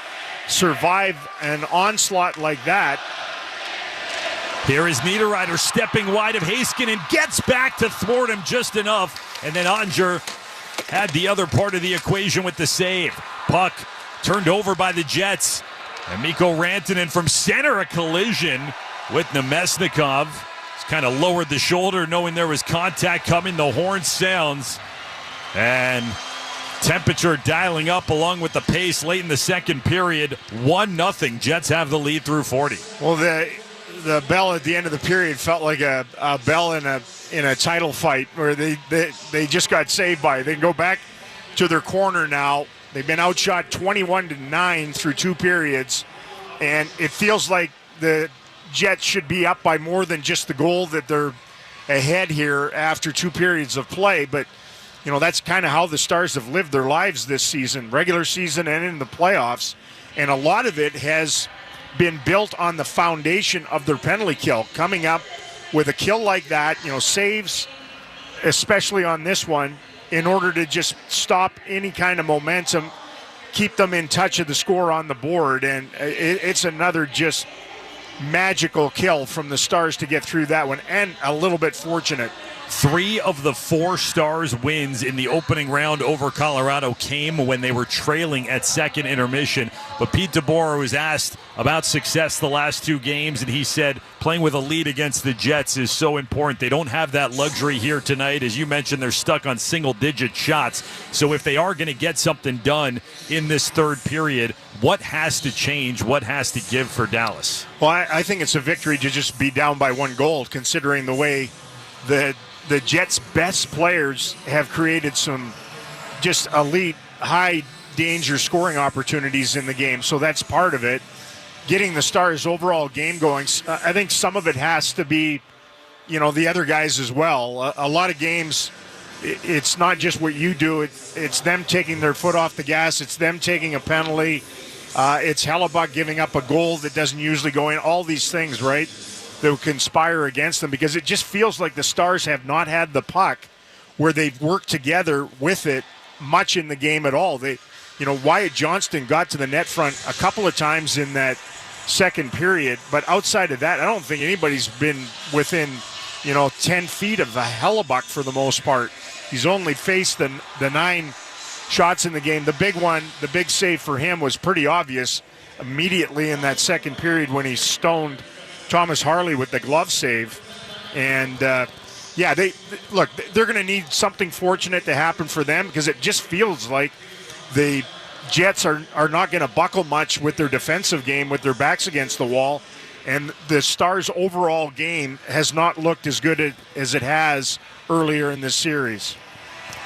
Survive an onslaught like that. Here is Niederreiter stepping wide of Heiskanen, gets back to thwart him just enough. And then Oettinger had the other part of the equation with the save. Puck turned over by the Jets. And Mikko Rantanen from center, a collision with Nemesnikov. He's kind of lowered the shoulder knowing there was contact coming. The horn sounds. And temperature dialing up along with the pace late in the second period. 1-0. Jets have the lead through 40. Well, the bell at the end of the period felt like a bell in a title fight where they just got saved by it. They can go back to their corner now. They've been outshot 21-9 through 2 periods, and it feels like the Jets should be up by more than just the goal that they're ahead here after 2 periods of play. But, you know, that's kind of how the Stars have lived their lives this season, regular season and in the playoffs. And a lot of it has been built on the foundation of their penalty kill. Coming up with a kill like that, you know, saves, especially on this one, in order to just stop any kind of momentum, keep them in touch of the score on the board. And it's another just magical kill from the Stars to get through that one, and a little bit fortunate 3 of the 4 Stars wins in the opening round over Colorado came when they were trailing at second intermission. But Pete DeBoer was asked about success the last 2 games, and he said playing with a lead against the Jets is so important. They don't have that luxury here tonight. As you mentioned, they're stuck on single-digit shots. So if they are going to get something done in this third period, what has to change? What has to give for Dallas? Well, I think it's a victory to just be down by 1 goal, considering the way the Jets' best players have created some just elite, high-danger scoring opportunities in the game. So that's part of it. Getting the Stars' overall game going, I think some of it has to be, the other guys as well. A lot of games, it's not just what you do. It's them taking their foot off the gas. It's them taking a penalty. It's Hellebuyck giving up a goal that doesn't usually go in. All these things, right, that would conspire against them, because it just feels like the Stars have not had the puck where they've worked together with it much in the game at all. Wyatt Johnston got to the net front a couple of times in that second period, but outside of that, I don't think anybody's been within, 10 feet of the Hellebuyck for the most part. He's only faced the 9 shots in the game. The big one, the big save for him was pretty obvious immediately in that second period when he stoned Thomas Harley with the glove save. And they're going to need something fortunate to happen for them, because it just feels like the Jets are not going to buckle much with their defensive game with their backs against the wall. And the Stars' overall game has not looked as good as it has earlier in this series.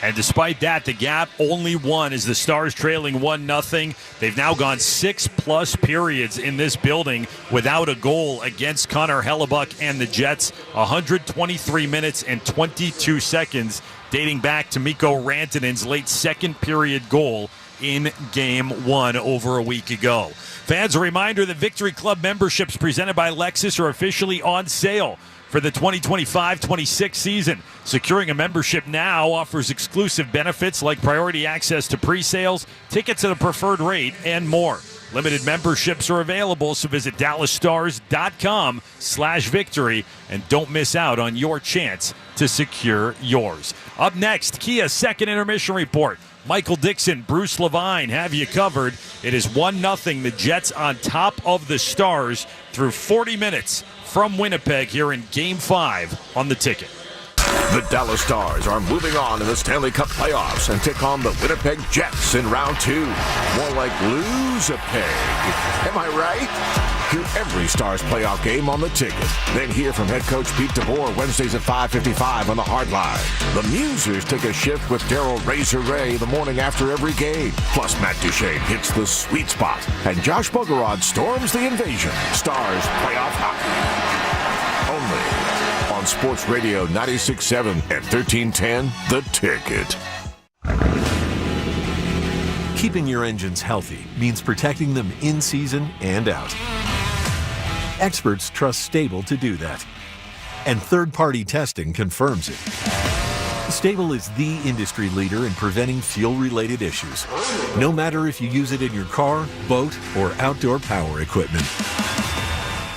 And despite that, the gap only 1 as the Stars trailing 1-0. They've now gone 6+ periods in this building without a goal against Connor Hellebuyck and the Jets. 123 minutes and 22 seconds dating back to Mikko Rantanen's late second period goal in Game 1 over a week ago. Fans, a reminder that Victory Club memberships presented by Lexus are officially on sale for the 2025-26 season. Securing a membership now offers exclusive benefits like priority access to pre-sales, tickets at a preferred rate, and more. Limited memberships are available, so visit DallasStars.com/victory and don't miss out on your chance to secure yours. Up next, Kia's second intermission report. Michael Dixon, Bruce Levine have you covered. It is 1-0, the Jets on top of the Stars through 40 minutes from Winnipeg here in Game 5 on the Ticket. The Dallas Stars are moving on in the Stanley Cup playoffs and take on the Winnipeg Jets in round 2. More like lose a peg. Am I right? Hear every Stars playoff game on the Ticket. Then hear from head coach Pete DeBoer Wednesdays at 5:55 on the Hardline. The Musers take a shift with Daryl Razor Ray the morning after every game. Plus Matt Duchene hits the sweet spot and Josh Bogorod storms the invasion. Stars playoff hockey. Only on Sports Radio 96.7 and 1310, The Ticket. Keeping your engines healthy means protecting them in season and out. Experts trust Stable to do that. And third-party testing confirms it. Stable is the industry leader in preventing fuel-related issues, no matter if you use it in your car, boat, or outdoor power equipment.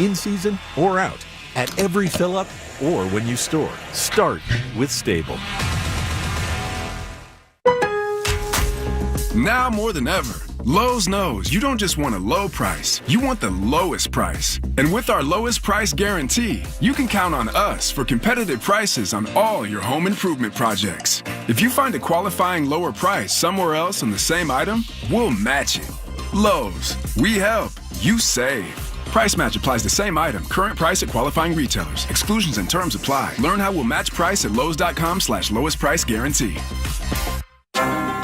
In season or out, at every fill-up or when you store, start with Stable. Now more than ever, Lowe's knows you don't just want a low price, you want the lowest price. And with our lowest price guarantee, you can count on us for competitive prices on all your home improvement projects. If you find a qualifying lower price somewhere else on the same item, we'll match it. Lowe's, we help, you save. Price match applies the same item. Current price at qualifying retailers. Exclusions and terms apply. Learn how we'll match price at Lowe's.com/lowest price guarantee.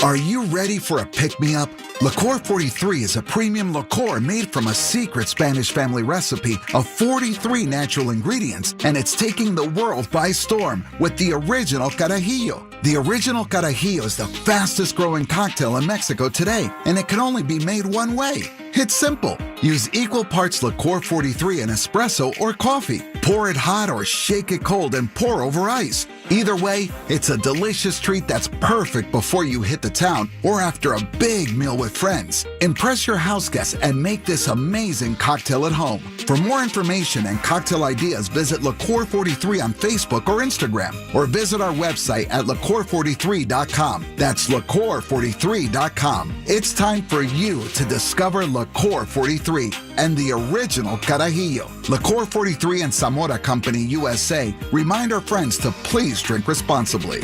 Are you ready for a pick-me-up? Liqueur 43 is a premium liqueur made from a secret Spanish family recipe of 43 natural ingredients, and it's taking the world by storm with the original Carajillo. The original Carajillo is the fastest-growing cocktail in Mexico today, and it can only be made one way. It's simple. Use equal parts Liqueur 43 in espresso or coffee. Pour it hot or shake it cold and pour over ice. Either way, it's a delicious treat that's perfect before you hit the town or after a big meal with friends. Impress your house guests and make this amazing cocktail at home. For more information and cocktail ideas, visit Liqueur43 on Facebook or Instagram, or visit our website at liqueur43.com. That's liqueur43.com. It's time for you to discover Liqueur 43 and the original Carajillo. Liqueur 43 and Zamora Company USA remind our friends to please drink responsibly.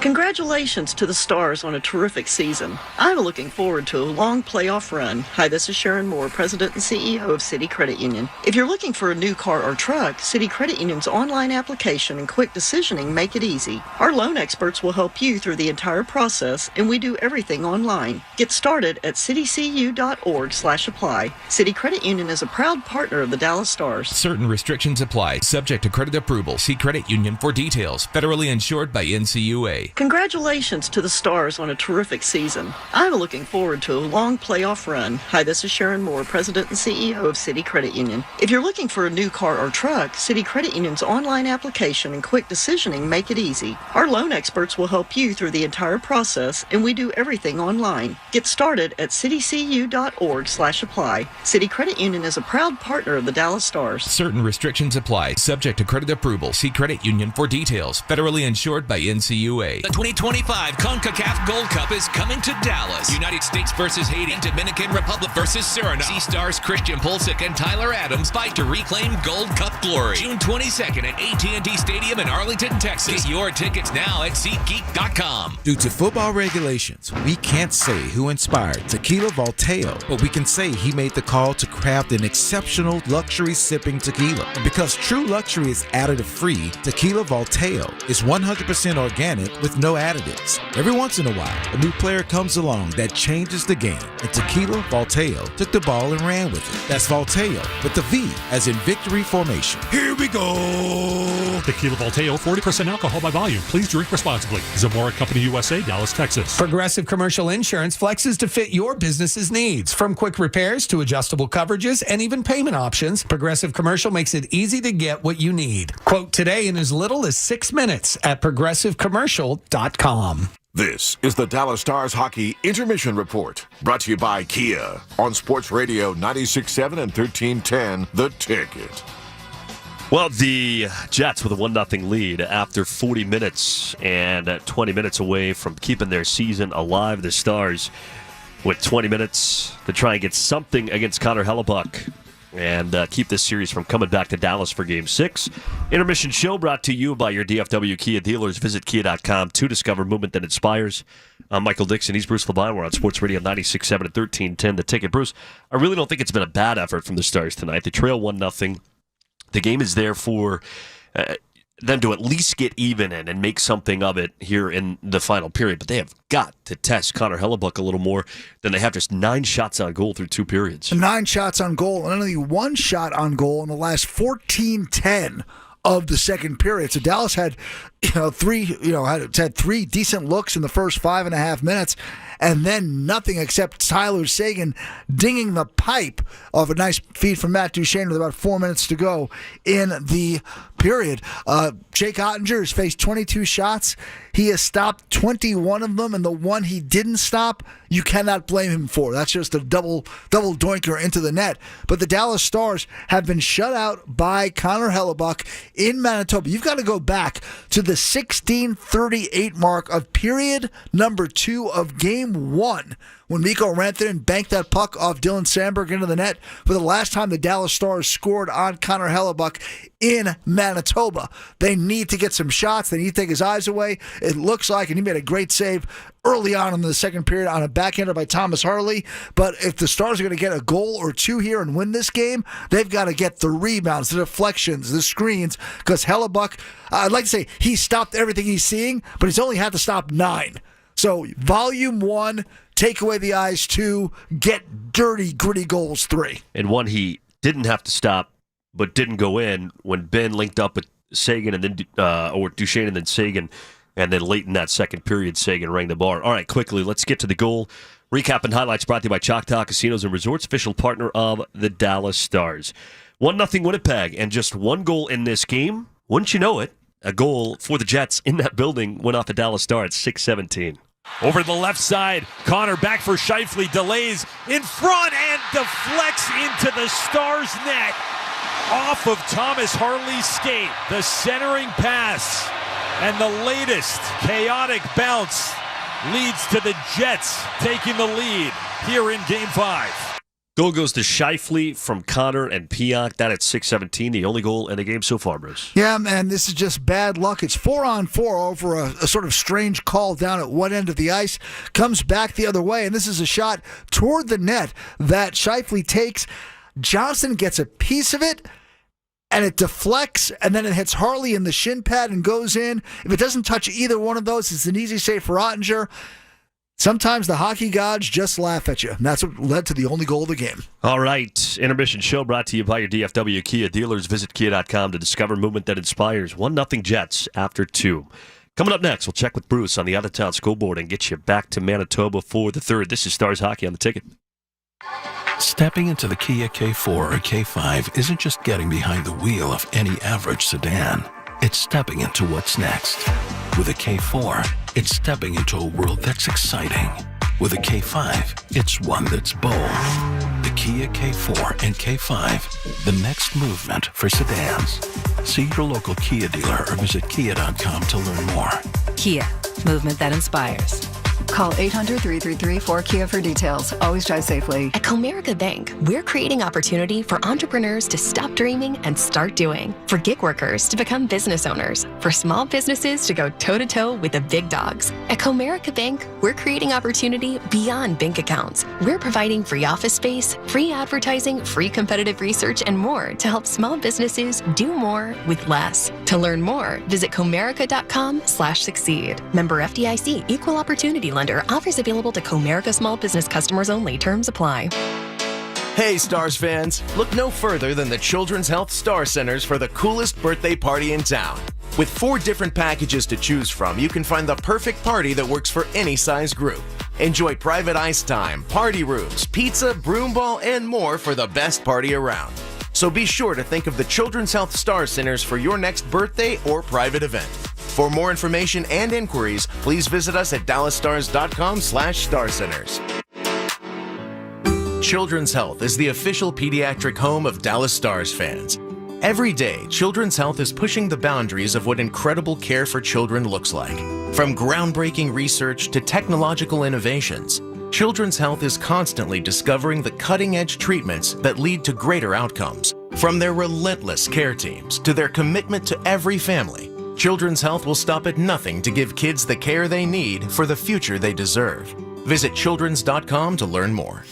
Congratulations to the Stars on a terrific season. I'm looking forward to a long playoff run. Hi, this is Sharon Moore, President and CEO of City Credit Union. If you're looking for a new car or truck, City Credit Union's online application and quick decisioning make it easy. Our loan experts will help you through the entire process, and we do everything online. Get started at citycu.org/apply. City Credit Union is a proud partner of the Dallas Stars. Certain restrictions apply, subject to credit approval. See Credit Union for details. Federally insured by NCUA. Congratulations to the Stars on a terrific season. I'm looking forward to a long playoff run. Hi, this is Sharon Moore, President and CEO of City Credit Union. If you're looking for a new car or truck, City Credit Union's online application and quick decisioning make it easy. Our loan experts will help you through the entire process, and we do everything online. Get started at citycu.org/apply. City Credit Union is a proud partner of the Dallas Stars. Certain restrictions apply, subject to credit approval. See Credit Union for details. Federally insured by NCUA. The 2025 CONCACAF Gold Cup is coming to Dallas. United States versus Haiti, Dominican Republic versus Suriname. Sea Stars Christian Pulisic and Tyler Adams fight to reclaim Gold Cup glory. June 22nd at AT&T Stadium in Arlington, Texas. Get your tickets now at SeatGeek.com. Due to football regulations, we can't say who inspired Tequila Volteo, but we can say he made the call to craft an exceptional luxury sipping tequila. And because true luxury is additive-free, Tequila Volteo is 100% organic with no additives. Every once in a while, a new player comes along that changes the game, and Tequila Volteo took the ball and ran with it. That's Volteo, with the V as in victory formation. Here we go! Tequila Volteo, 40% alcohol by volume. Please drink responsibly. Zamora Company USA, Dallas, Texas. Progressive Commercial Insurance flexes to fit your business's needs. From quick repairs to adjustable coverages and even payment options, Progressive Commercial makes it easy to get what you need. Quote today in as little as 6 minutes at progressivecommercial.com. This is the Dallas Stars Hockey Intermission Report, brought to you by Kia on Sports Radio 96.7 and 1310, The Ticket. Well, the Jets with a 1-0 lead after 40 minutes and 20 minutes away from keeping their season alive. The Stars with 20 minutes to try and get something against Connor Hellebuyck and keep this series from coming back to Dallas for Game 6. Intermission show brought to you by your DFW Kia dealers. Visit Kia.com to discover movement that inspires. I'm Michael Dixon. He's Bruce Labine. We're on Sports Radio 96.7 and 1310, The Ticket. Bruce, I really don't think it's been a bad effort from the Stars tonight. They trail 1-0. The game is there for them to at least get even in and make something of it here in the final period. But they have got to test Connor Hellebuyck a little more than they have just 9 shots on goal through 2 periods. 9 shots on goal and only 1 shot on goal in the last 14-10 of the second period. So Dallas had, had 3 decent looks in the first 5.5 minutes, and then nothing except Tyler Seguin dinging the pipe off a nice feed from Matt Duchene with about 4 minutes to go in the period. Jake Oettinger has faced 22 shots. He has stopped 21 of them, and the one he didn't stop, you cannot blame him for. That's just a double doinker into the net. But the Dallas Stars have been shut out by Connor Hellebuyck in Manitoba. You've got to go back to the 16:38 mark of period number 2 of Game 1 when Mikko Rantanen banked that puck off Dylan Sandberg into the net for the last time the Dallas Stars scored on Connor Hellebuyck in Manitoba. They need to get some shots. They need to take his eyes away. It looks like, and he made a great save early on in the second period on a backhander by Thomas Harley. But if the Stars are going to get a goal or 2 here and win this game, they've got to get the rebounds, the deflections, the screens, because Hellebuyck, I'd like to say he stopped everything he's seeing, but he's only had to stop 9. So volume 1, take away the eyes 2, get dirty, gritty goals 3. And one he didn't have to stop, but didn't go in when Benn linked up with Seguin and then or Duchene and then Seguin, and then late in that second period, Seguin rang the bar. All right, quickly, let's get to the goal. Recap and highlights brought to you by Choctaw Casinos and Resorts, official partner of the Dallas Stars. 1-0 Winnipeg, and just 1 goal in this game. Wouldn't you know it? A goal for the Jets in that building went off the Dallas Star at 6:17. Over the left side, Connor back for Scheifele, delays in front and deflects into the Stars net. Off of Thomas Harley's skate, the centering pass, and the latest chaotic bounce leads to the Jets taking the lead here in Game 5. Goal goes to Scheifele from Connor and Pionk. That at 6:17, the only goal in the game so far, Bruce. Yeah, man, this is just bad luck. It's 4-on-4 over a sort of strange call down at one end of the ice. Comes back the other way, and this is a shot toward the net that Scheifele takes. Johnston gets a piece of it, and it deflects, and then it hits Harley in the shin pad and goes in. If it doesn't touch either one of those, it's an easy save for Oettinger. Sometimes the hockey gods just laugh at you, and that's what led to the only goal of the game. All right, intermission show brought to you by your DFW Kia dealers. Visit kia.com to discover movement that inspires. 1-0 Jets after 2. Coming up next, we'll check with Bruce on the out-of-town school board and get you back to Manitoba for the third. This is Stars Hockey on the Ticket. Stepping into the Kia K4 or K5 isn't just getting behind the wheel of any average sedan. It's stepping into what's next. With a K4, it's stepping into a world that's exciting. With a K5, it's one that's bold. The Kia K4 and K5, the next movement for sedans. See your local Kia dealer or visit kia.com to learn more. Kia, movement that inspires. Call 800-333-4KIA for details. Always drive safely. At Comerica Bank, we're creating opportunity for entrepreneurs to stop dreaming and start doing. For gig workers to become business owners. For small businesses to go toe-to-toe with the big dogs. At Comerica Bank, we're creating opportunity beyond bank accounts. We're providing free office space, free advertising, free competitive research, and more to help small businesses do more with less. To learn more, visit comerica.com/succeed. Member FDIC, Equal Opportunity Lender. Offers available to Comerica small business customers only. Terms apply. Hey, Stars fans. Look no further than the Children's Health Star Centers for the coolest birthday party in town. With 4 different packages to choose from, you can find the perfect party that works for any size group. Enjoy private ice time, party rooms, pizza, broom ball, and more for the best party around. So be sure to think of the Children's Health Star Centers for your next birthday or private event. For more information and inquiries, please visit us at dallasstars.com/starcenters. Children's Health is the official pediatric home of Dallas Stars fans. Every day, Children's Health is pushing the boundaries of what incredible care for children looks like. From groundbreaking research to technological innovations, Children's Health is constantly discovering the cutting-edge treatments that lead to greater outcomes. From their relentless care teams to their commitment to every family, Children's Health will stop at nothing to give kids the care they need for the future they deserve. Visit childrens.com to learn more.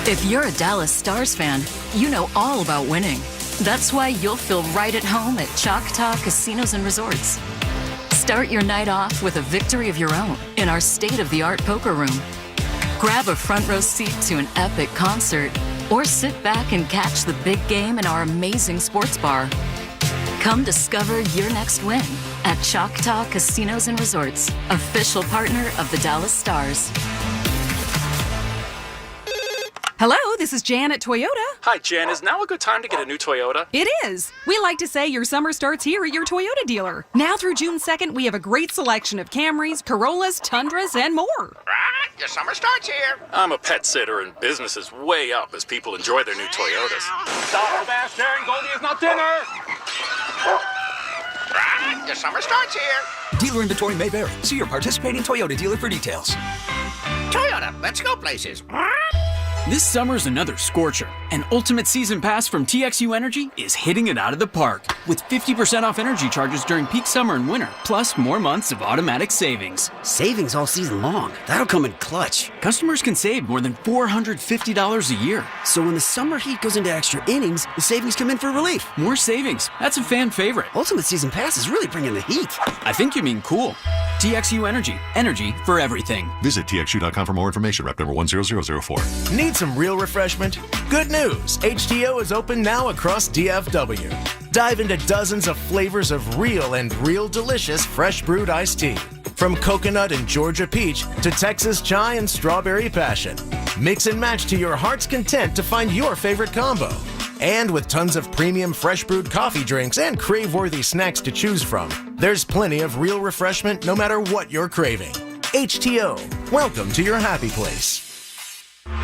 If you're a Dallas Stars fan, you know all about winning. That's why you'll feel right at home at Choctaw Casinos and Resorts. Start your night off with a victory of your own in our state-of-the-art poker room. Grab a front row seat to an epic concert, or sit back and catch the big game in our amazing sports bar. Come discover your next win at Choctaw Casinos and Resorts, official partner of the Dallas Stars. Hello, this is Jan at Toyota. Hi, Jan. Is now a good time to get a new Toyota? It is. We like to say your summer starts here at your Toyota dealer. Now through June 2nd, we have a great selection of Camrys, Corollas, Tundras, and more. Right, your summer starts here. I'm a pet sitter, and business is way up as people enjoy their new Toyotas. Stop, Sebastian. Goldie is not dinner. Right, your summer starts here. Dealer inventory may vary. See your participating Toyota dealer for details. Toyota, let's go places. This summer's another scorcher. An ultimate season pass from TXU Energy is hitting it out of the park with 50% off energy charges during peak summer and winter, plus more months of automatic savings. Savings all season long. That'll come in clutch. Customers can save more than $450 a year. So when the summer heat goes into extra innings, the savings come in for relief. More savings. That's a fan favorite. Ultimate season pass is really bringing the heat. I think you mean cool. TXU Energy. Energy for everything. Visit TXU.com for more information. Rep number 10004. Need some real refreshment? Good news! H2O is open now across DFW. Dive into dozens of flavors of real delicious fresh brewed iced tea. From coconut and Georgia peach to Texas chai and strawberry passion. Mix and match to your heart's content to find your favorite combo. And with tons of premium fresh brewed coffee drinks and crave-worthy snacks to choose from, there's plenty of real refreshment no matter what you're craving. HTO, welcome to your happy place.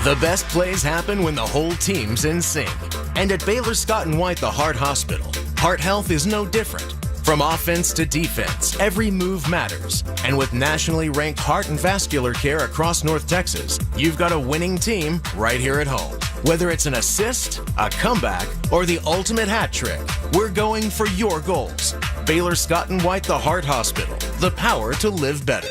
The best plays happen when the whole team's in sync. And at Baylor Scott & White, the Heart Hospital, heart health is no different. From offense to defense, every move matters. And with nationally ranked heart and vascular care across North Texas, you've got a winning team right here at home. Whether it's an assist, a comeback, or the ultimate hat trick, we're going for your goals. Baylor Scott & White, the Heart Hospital, the power to live better.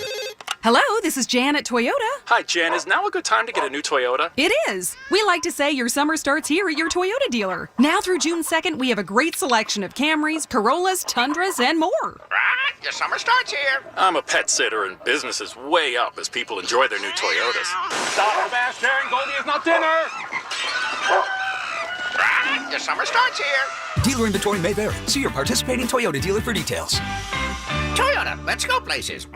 Hello, this is Jan at Toyota. Hi, Jan. Is now a good time to get a new Toyota? It is. We like to say your summer starts here at your Toyota dealer. Now through June 2nd, we have a great selection of Camrys, Corollas, Tundras, and more. Your summer starts here. I'm a pet sitter, and business is way up as people enjoy their new Toyotas. Stop, Sebastian. Goldie is not dinner. Your summer starts here. Dealer inventory may vary. See your participating Toyota dealer for details. Toyota, let's go places.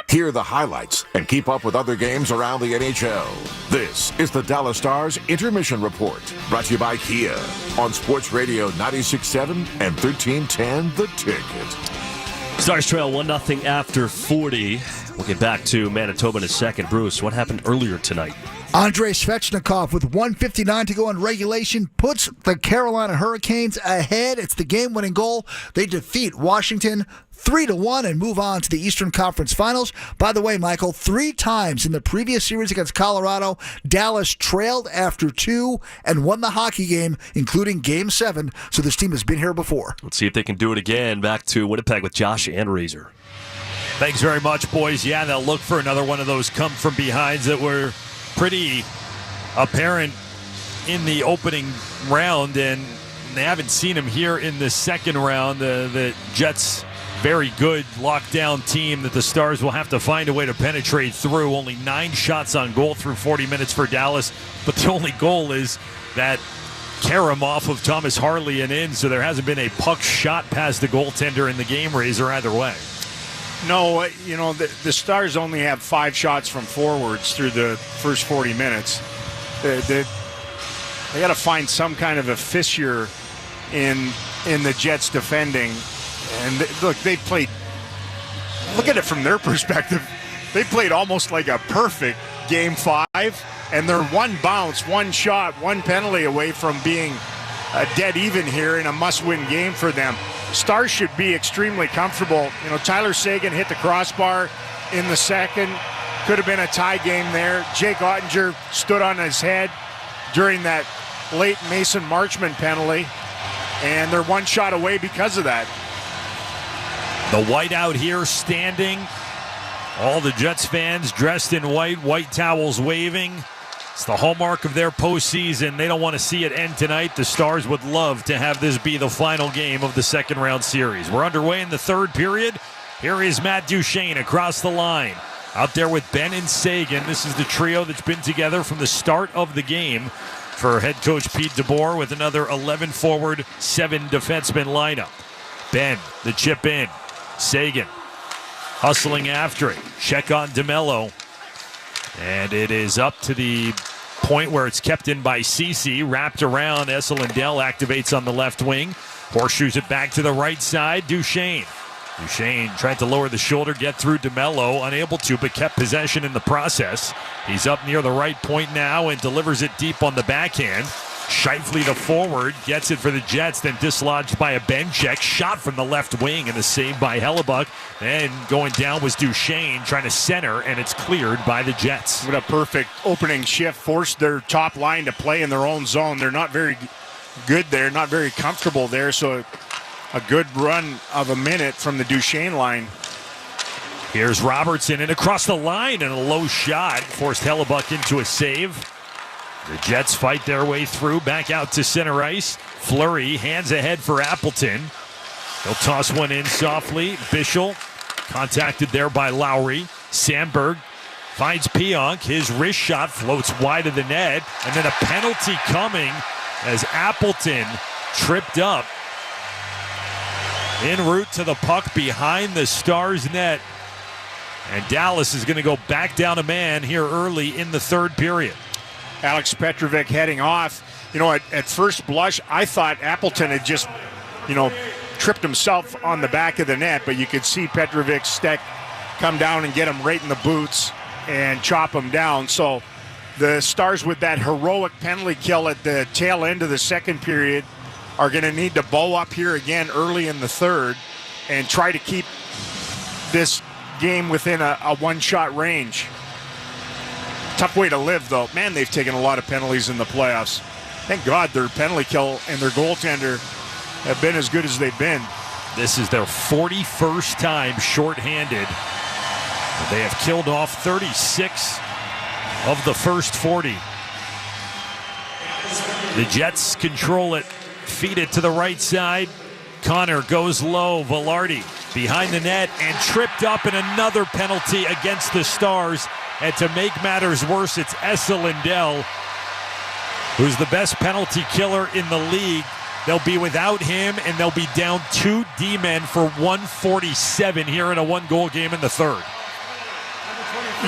Hear the highlights and keep up with other games around the NHL. This is the Dallas Stars Intermission Report, brought to you by Kia on Sports Radio 96.7 and 1310 The Ticket. Stars trail 1-0 after 40. We'll get back to Manitoba in a second. Bruce, what happened earlier tonight? Andrei Svechnikov with 1:59 to go in regulation puts the Carolina Hurricanes ahead. It's the game-winning goal. They defeat Washington 3-1 and move on to the Eastern Conference Finals. By the way, Michael, 3 times in the previous series against Colorado, Dallas trailed after 2 and won the hockey game, including Game 7. So this team has been here before. Let's see if they can do it again. Back to Winnipeg with Josh and Razor. Thanks very much, boys. Yeah, they'll look for another one of those come-from-behinds that were pretty apparent in the opening round, and they haven't seen him here in the second round. The Jets, very good lockdown team that the Stars will have to find a way to penetrate through. Only 9 shots on goal through 40 minutes for Dallas, but the only goal is that carom off of Thomas Harley and in, so there hasn't been a puck shot past the goaltender in the game, Razor, either way. No, you know, the Stars only have 5 shots from forwards through the first 40 minutes. They got to find some kind of a fissure in the Jets defending. And look, they played, look at it from their perspective, they played almost like a perfect Game 5, and they're 1 bounce, 1 shot, 1 penalty away from being dead even here in a must-win game for them. Stars should be extremely comfortable. You know, Tyler Seguin hit the crossbar in the second. Could have been a tie game there. Jake Oettinger stood on his head during that late Mason Marchman penalty, and they're 1 shot away because of that. The whiteout here standing. All the Jets fans dressed in white towels waving. It's the hallmark of their postseason. They don't want to see it end tonight. The Stars would love to have this be the final game of the second round series. We're underway in the third period. Here is Matt Duchene across the line. Out there with Benn and Seguin. This is the trio that's been together from the start of the game for head coach Pete DeBoer with another 11 forward, 7 defenseman lineup. Benn, the chip in. Seguin hustling after it. Check on DeMello. And it is up to the point where it's kept in by Ceci. Wrapped around, Essel Lindell activates on the left wing. Horseshoes it back to the right side. Duchene tried to lower the shoulder, get through DeMello. Unable to, but kept possession in the process. He's up near the right point now and delivers it deep on the backhand. Scheifele, the forward, gets it for the Jets, then dislodged by a Benn check. Shot from the left wing and a save by Hellebuck. Then going down was Duchene trying to center, and it's cleared by the Jets. What a perfect opening shift. Forced their top line to play in their own zone. They're not very good there, not very comfortable there, so a good run of a minute from the Duchene line. Here's Robertson, and across the line, and a low shot forced Hellebuck into a save. The Jets fight their way through, back out to center ice. Fleury, hands ahead for Appleton. He'll toss one in softly. Bischel, contacted there by Lowry. Sandberg finds Pionk. His wrist shot floats wide of the net. And then a penalty coming as Appleton tripped up en route to the puck behind the Stars net. And Dallas is going to go back down a man here early in the third period. Alex Petrovic heading off. at first blush, I thought Appleton had just, tripped himself on the back of the net, but you could see Petrovic's stick come down and get him right in the boots and chop him down. So the Stars, with that heroic penalty kill at the tail end of the second period, are going to need to bow up here again early in the third and try to keep this game within a one-shot range. Tough way to live, though. Man, they've taken a lot of penalties in the playoffs. Thank God their penalty kill and their goaltender have been as good as they've been. This is their 41st time shorthanded. They have killed off 36 of the first 40. The Jets control it, feed it to the right side. Connor goes low. Velarde behind the net and tripped up in another penalty against the Stars. And to make matters worse, it's Esa Lindell, who's the best penalty killer in the league. They'll be without him, and they'll be down 2 D-men for 147 here in a one-goal game in the third.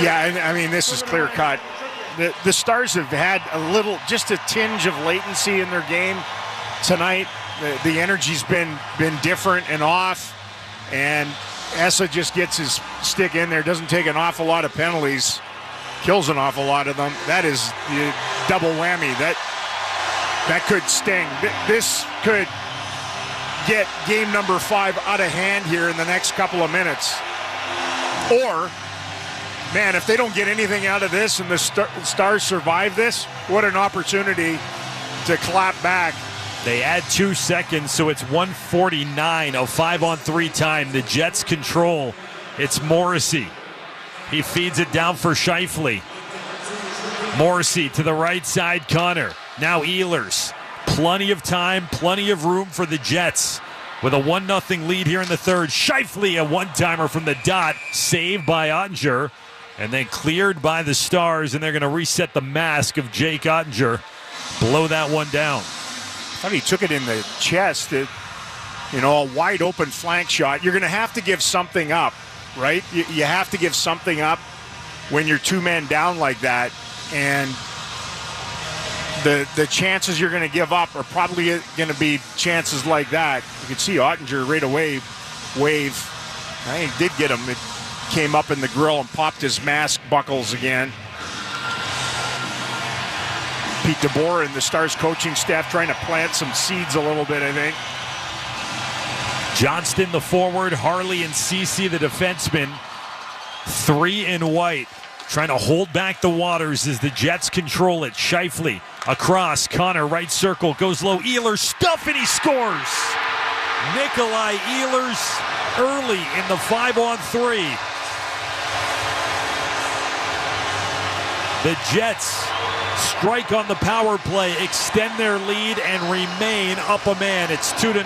Yeah, I mean, this is clear-cut. The Stars have had just a tinge of latency in their game tonight. The energy's been different and off, and Esa just gets his stick in there, doesn't take an awful lot of penalties, kills an awful lot of them. That is the double whammy. That could sting. This could get game number 5 out of hand here in the next couple of minutes. Or, man, if they don't get anything out of this and the Stars survive this, what an opportunity to clap back. They add 2 seconds, so it's 1:49 of 5-on-3 time. The Jets control. It's Morrissey. He feeds it down for Scheifele. Morrissey to the right side, Connor. Now Ehlers. Plenty of time, plenty of room for the Jets. With a 1-0 lead here in the third. Scheifele, a one-timer from the dot. Saved by Oettinger. And then cleared by the Stars, and they're going to reset the mask of Jake Oettinger. Blow that one down. I thought he took it in the chest. A wide open flank shot. You're going to have to give something up, right? You have to give something up when you're 2 men down like that. And the chances you're going to give up are probably going to be chances like that. You can see Oettinger right away wave. I think he did get him. It came up in the grill and popped his mask buckles again. Pete DeBoer and the Stars coaching staff trying to plant some seeds a little bit, I think. Johnston, the forward. Harley and Ceci, the defenseman. 3 in white. Trying to hold back the waters as the Jets control it. Scheifele across. Connor, right circle. Goes low. Ehlers, stuff, and he scores. Nikolai Ehlers early in the 5-on-3. The Jets strike on the power play, extend their lead, and remain up a man. It's 2-0.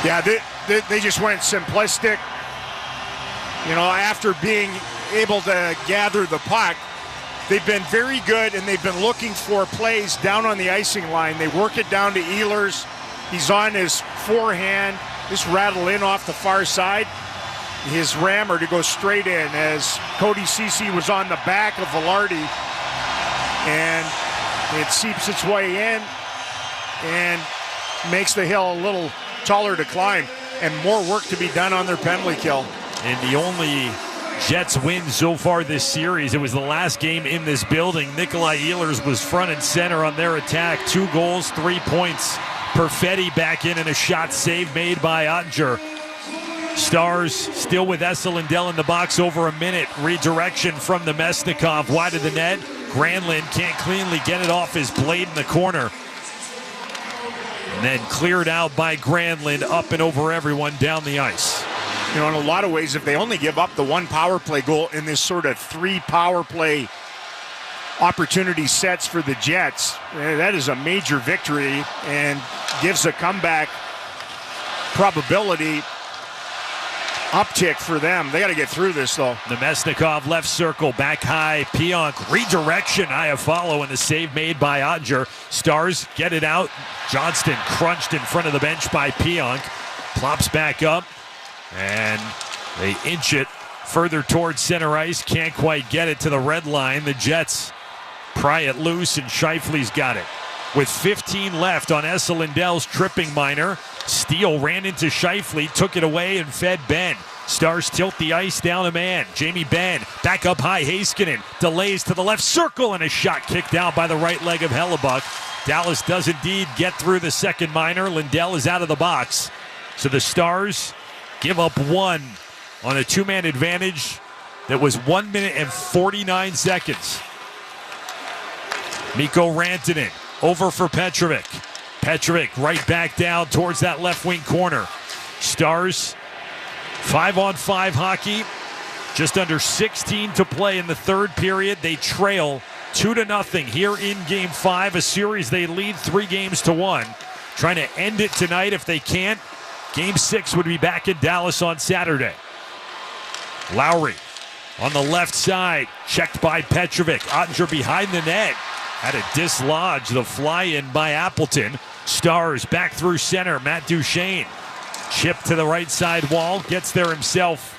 Yeah, they just went simplistic. After being able to gather the puck, they've been very good, and they've been looking for plays down on the icing line. They work it down to Ehlers. He's on his forehand. Just rattle in off the far side. His rammer to go straight in as Cody Ceci was on the back of Velarde. And it seeps its way in and makes the hill a little taller to climb. And more work to be done on their penalty kill. And the only Jets win so far this series, it was the last game in this building. Nikolai Ehlers was front and center on their attack. 2 goals, 3 points. Perfetti back in and a shot save made by Oettinger. Stars still with Esa Lindell in the box over a minute. Redirection from the Mesnikov wide of the net. Granlund can't cleanly get it off his blade in the corner. And then cleared out by Granlund up and over everyone down the ice. In a lot of ways, if they only give up the 1 power play goal in this sort of 3 power play opportunity sets for the Jets, that is a major victory and gives a comeback probability uptick for them. They got to get through this, though. The Mesnikov left circle, back high. Pionk, redirection. Iafallo, and the save made by Oettinger. Stars get it out. Johnston crunched in front of the bench by Pionk. Plops back up, and they inch it further towards center ice. Can't quite get it to the red line. The Jets pry it loose, and Scheifele's got it. With 15 left on Esa Lindell's tripping minor, Steele ran into Scheifele, took it away, and fed Benn. Stars tilt the ice down a man. Jamie Benn back up high. Heiskanen delays to the left circle, and a shot kicked out by the right leg of Hellebuck. Dallas does indeed get through the second minor. Lindell is out of the box. So the Stars give up one on a two-man advantage that was 1 minute and 49 seconds. Mikko Rantanen over for Petrovic. Petrovic right back down towards that left wing corner. Stars 5-on-5 hockey. Just under 16 to play in the third period. They trail 2-0 here in Game 5, a series they lead 3-1. Trying to end it tonight. If they can't, Game 6 would be back in Dallas on Saturday. Lowry on the left side, checked by Petrovic. Oettinger behind the net. Had to dislodge the fly-in by Appleton. Stars back through center. Matt Duchene. Chip to the right side wall. Gets there himself.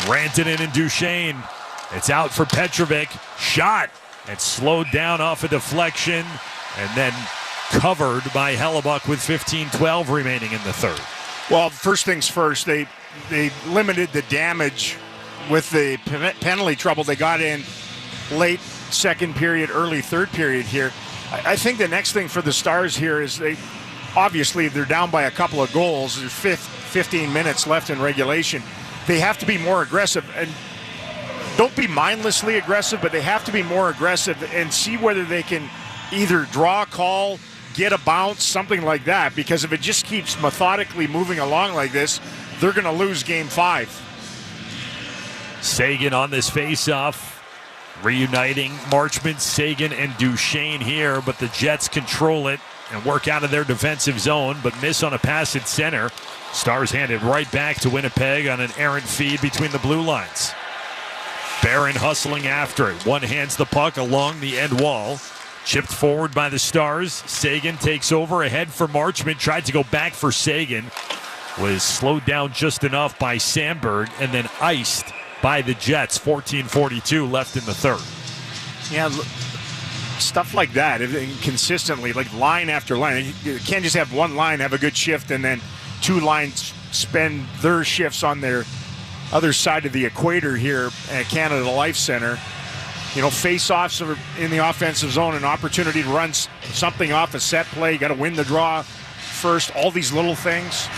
Rantanen and Duchene. It's out for Petrovic. Shot. And slowed down off a deflection. And then covered by Hellebuck with 15-12 remaining in the third. Well, first things first, they limited the damage with the penalty trouble they got in late second period, early third period here. I think the next thing for the Stars here is they're down by a couple of goals. There's 15 minutes left in regulation. They have to be more aggressive, and don't be mindlessly aggressive, but they have to be more aggressive and see whether they can either draw a call, get a bounce, something like that, because if it just keeps methodically moving along like this, they're going to lose Game 5. Seguin on this face-off. Reuniting Marchment, Seguin, and Duchene here, but the Jets control it and work out of their defensive zone, but miss on a pass at center. Stars handed right back to Winnipeg on an errant feed between the blue lines. Barron hustling after it. One hands the puck along the end wall. Chipped forward by the Stars. Seguin takes over ahead for Marchment. Tried to go back for Seguin. Was slowed down just enough by Sandberg and then iced by the Jets. 14:42 left in the third. Yeah, stuff like that, consistently, like line after line. You can't just have one line have a good shift and then two lines spend their shifts on their other side of the equator here at Canada Life Center. You know, face-offs are in the offensive zone, an opportunity to run something off a set play. You got to win the draw first. All these little things.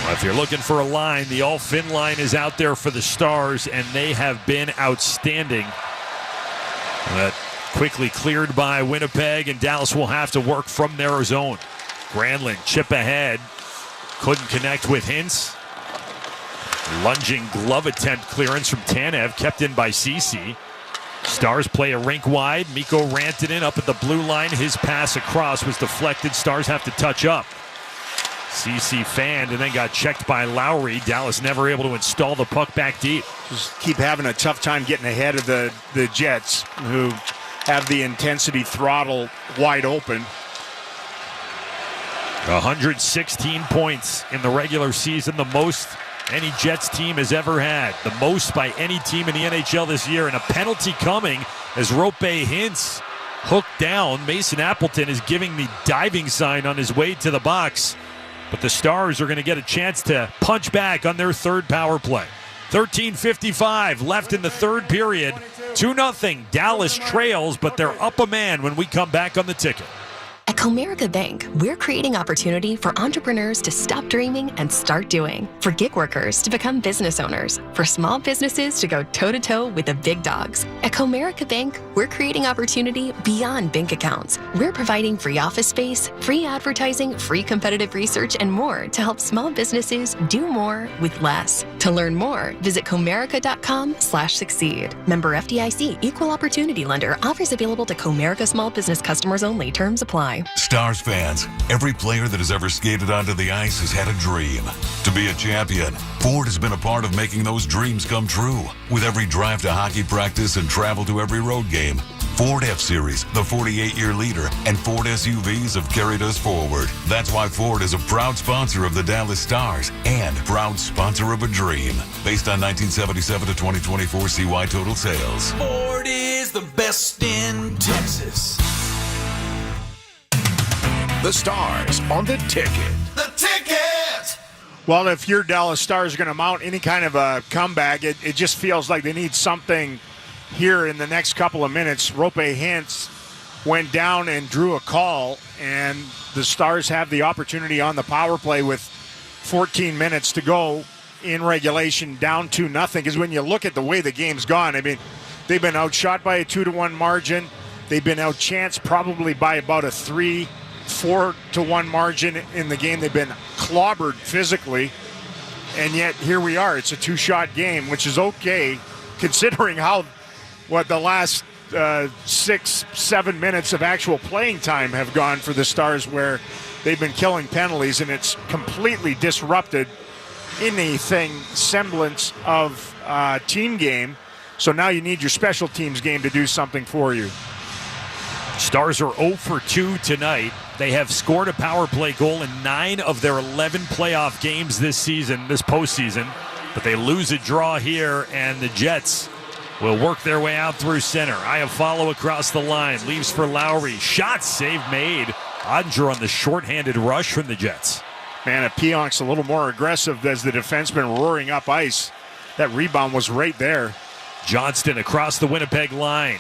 Well, if you're looking for a line, the all-fin line is out there for the Stars, and they have been outstanding. That quickly cleared by Winnipeg, and Dallas will have to work from their zone. Granlund, chip ahead. Couldn't connect with Hintz. Lunging glove attempt clearance from Tanev, kept in by Ceci. Stars play a rink wide. Mikko Rantanen up at the blue line. His pass across was deflected. Stars have to touch up. Ceci fanned and then got checked by Lowry. Dallas never able to install the puck back deep. Just keep having a tough time getting ahead of the Jets, who have the intensity throttle wide open. 116 points in the regular season, the most any Jets team has ever had. The most by any team in the NHL this year. And a penalty coming as Roope Hintz hooked down. Mason Appleton is giving the diving sign on his way to the box. But the Stars are going to get a chance to punch back on their third power play. 13:55 left in the third period. 2-0. Dallas trails, but they're up a man when we come back on the ticket. At Comerica Bank, we're creating opportunity for entrepreneurs to stop dreaming and start doing. For gig workers to become business owners. For small businesses to go toe-to-toe with the big dogs. At Comerica Bank, we're creating opportunity beyond bank accounts. We're providing free office space, free advertising, free competitive research, and more to help small businesses do more with less. To learn more, visit comerica.com/succeed. Member FDIC, equal opportunity lender. Offers available to Comerica small business customers only. Terms apply. Stars fans, every player that has ever skated onto the ice has had a dream. To be a champion, Ford has been a part of making those dreams come true. With every drive to hockey practice and travel to every road game, Ford F-Series, the 48-year leader, and Ford SUVs have carried us forward. That's why Ford is a proud sponsor of the Dallas Stars and proud sponsor of a dream. Based on 1977 to 2024 CY total sales. Ford is the best in Texas. The Stars on the ticket. The ticket! Well, if your Dallas Stars are going to mount any kind of a comeback, it just feels like they need something here in the next couple of minutes. Roope Hintz went down and drew a call, and the Stars have the opportunity on the power play with 14 minutes to go in regulation, down 2-0. Because when you look at the way the game's gone, I mean, they've been outshot by a 2-1 margin. They've been outchanced probably by about a 3-4-1 margin in the game. They've been clobbered physically, and yet here we are. It's a 2-shot game, which is okay considering what the last 6-7 minutes of actual playing time have gone for the Stars, where they've been killing penalties, and it's completely disrupted anything semblance of team game. So now you need your special teams game to do something for you. Stars are 0 for 2 tonight. They have scored a power play goal in 9 of their 11 playoff games this postseason. But they lose a draw here, and the Jets will work their way out through center. Iafallo across the line, leaves for Lowry. Shot save made. Oettinger on the shorthanded rush from the Jets. Man, Pionk's a little more aggressive as the defenseman roaring up ice. That rebound was right there. Johnston across the Winnipeg line.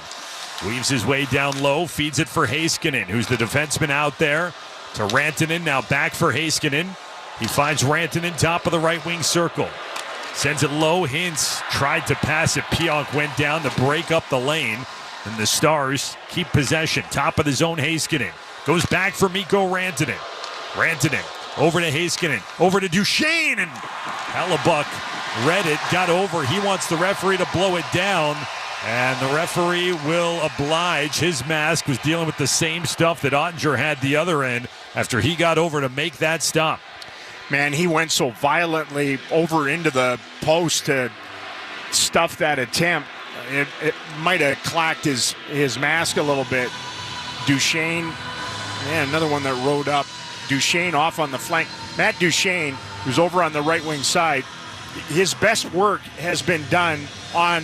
Weaves his way down low, feeds it for Heiskanen, who's the defenseman out there. To Rantanen, now back for Heiskanen. He finds Rantanen top of the right wing circle. Sends it low. Hintz tried to pass it. Pionk went down to break up the lane. And the Stars keep possession. Top of the zone, Heiskanen. Goes back for Mikko Rantanen. Rantanen over to Heiskanen. Over to Duchene. And Hellebuyck read it, got over. He wants the referee to blow it down. And the referee will oblige. His mask was dealing with the same stuff that Oettinger had the other end after he got over to make that stop. Man, he went so violently over into the post to stuff that attempt. It might have clacked his mask a little bit. Duchene, man, another one that rode up. Duchene off on the flank. Matt Duchene, who's over on the right wing side, his best work has been done on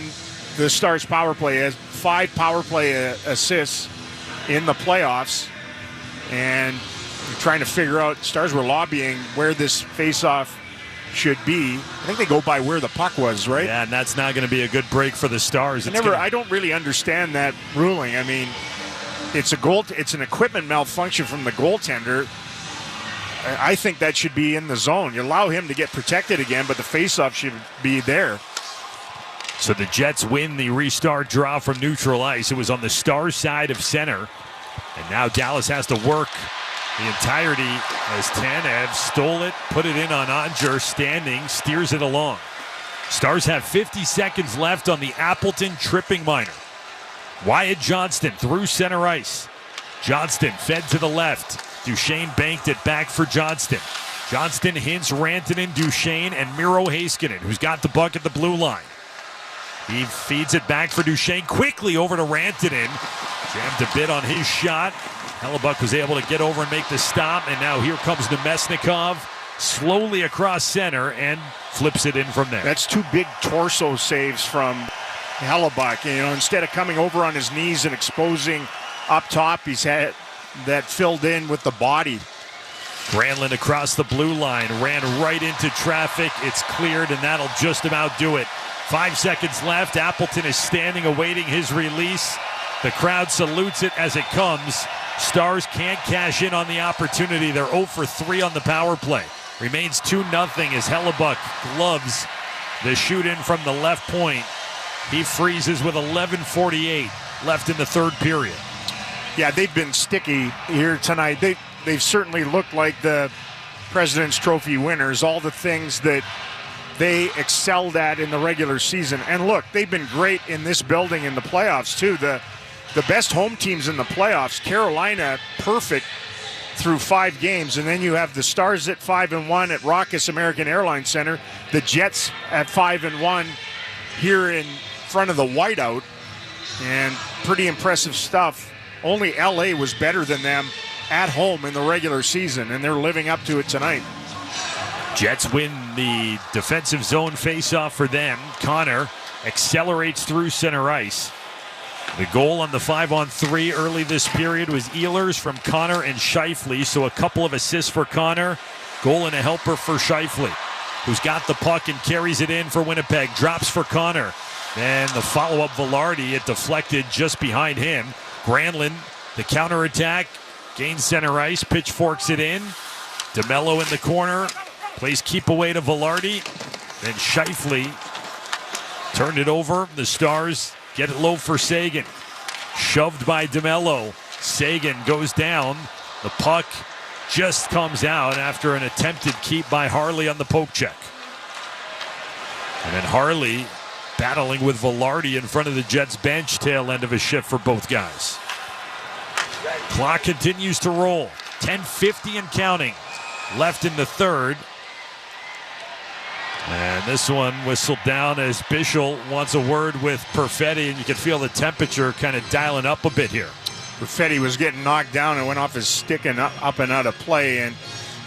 the Stars power play. He has 5 power play assists in the playoffs. And you're trying to figure out, Stars were lobbying where this face-off should be. I think they go by where the puck was, right? Yeah, and that's not going to be a good break for the Stars. I don't really understand that ruling. I mean, it's an equipment malfunction from the goaltender. I think that should be in the zone. You allow him to get protected again, but the face-off should be there. So the Jets win the restart draw from neutral ice. It was on the Stars side of center. And now Dallas has to work the entirety as Tanev stole it, put it in on Oettinger, standing, steers it along. Stars have 50 seconds left on the Appleton tripping minor. Wyatt Johnston through center ice. Johnston fed to the left. Duchene banked it back for Johnston. Johnston, Hintz, Rantanen, Duchene, and Miro Heiskanen, who's got the puck at the blue line. He feeds it back for Duchene, quickly over to Rantanen. Jammed a bit on his shot. Hellebuyck was able to get over and make the stop, and now here comes Nemesnikov slowly across center and flips it in from there. That's 2 big torso saves from Hellebuyck. Instead of coming over on his knees and exposing up top, he's had that filled in with the body. Granlund across the blue line, ran right into traffic. It's cleared, and that'll just about do it. 5 seconds left. Appleton is standing awaiting his release. The crowd salutes it as it comes. Stars can't cash in on the opportunity. They're 0 for 3 on the power play. Remains 2-0 as Hellebuyck gloves the shoot in from the left point. He freezes with 11:48 left in the third period. Yeah, they've been sticky here tonight. They've certainly looked like the President's Trophy winners, all the things that they excelled at in the regular season. And look, they've been great in this building in the playoffs too. The best home teams in the playoffs, Carolina, perfect through 5 games. And then you have the Stars at 5-1 at Raucous American Airlines Center. The Jets at 5-1 here in front of the whiteout. and pretty impressive stuff. Only LA was better than them at home in the regular season, and they're living up to it tonight. Jets win the defensive zone faceoff for them. Connor accelerates through center ice. The goal on the 5-on-3 early this period was Ehlers from Connor and Scheifele, so a couple of assists for Connor. Goal and a helper for Scheifele, who's got the puck and carries it in for Winnipeg. Drops for Connor. And the follow-up, Velarde, it deflected just behind him. Granlund, the counterattack, gains center ice, pitchforks it in. DeMello in the corner, plays keep away to Velarde. Then Scheifele turned it over. The Stars get it low for Sagan. Shoved by DeMello. Sagan goes down. The puck just comes out after an attempted keep by Harley on the poke check. And then Harley battling with Velarde in front of the Jets bench. Tail end of a shift for both guys. Clock continues to roll. 10:50 and counting left in the third. And this one whistled down as Bischel wants a word with Perfetti, and you can feel the temperature kind of dialing up a bit here. Perfetti was getting knocked down and went off his stick and up and out of play. And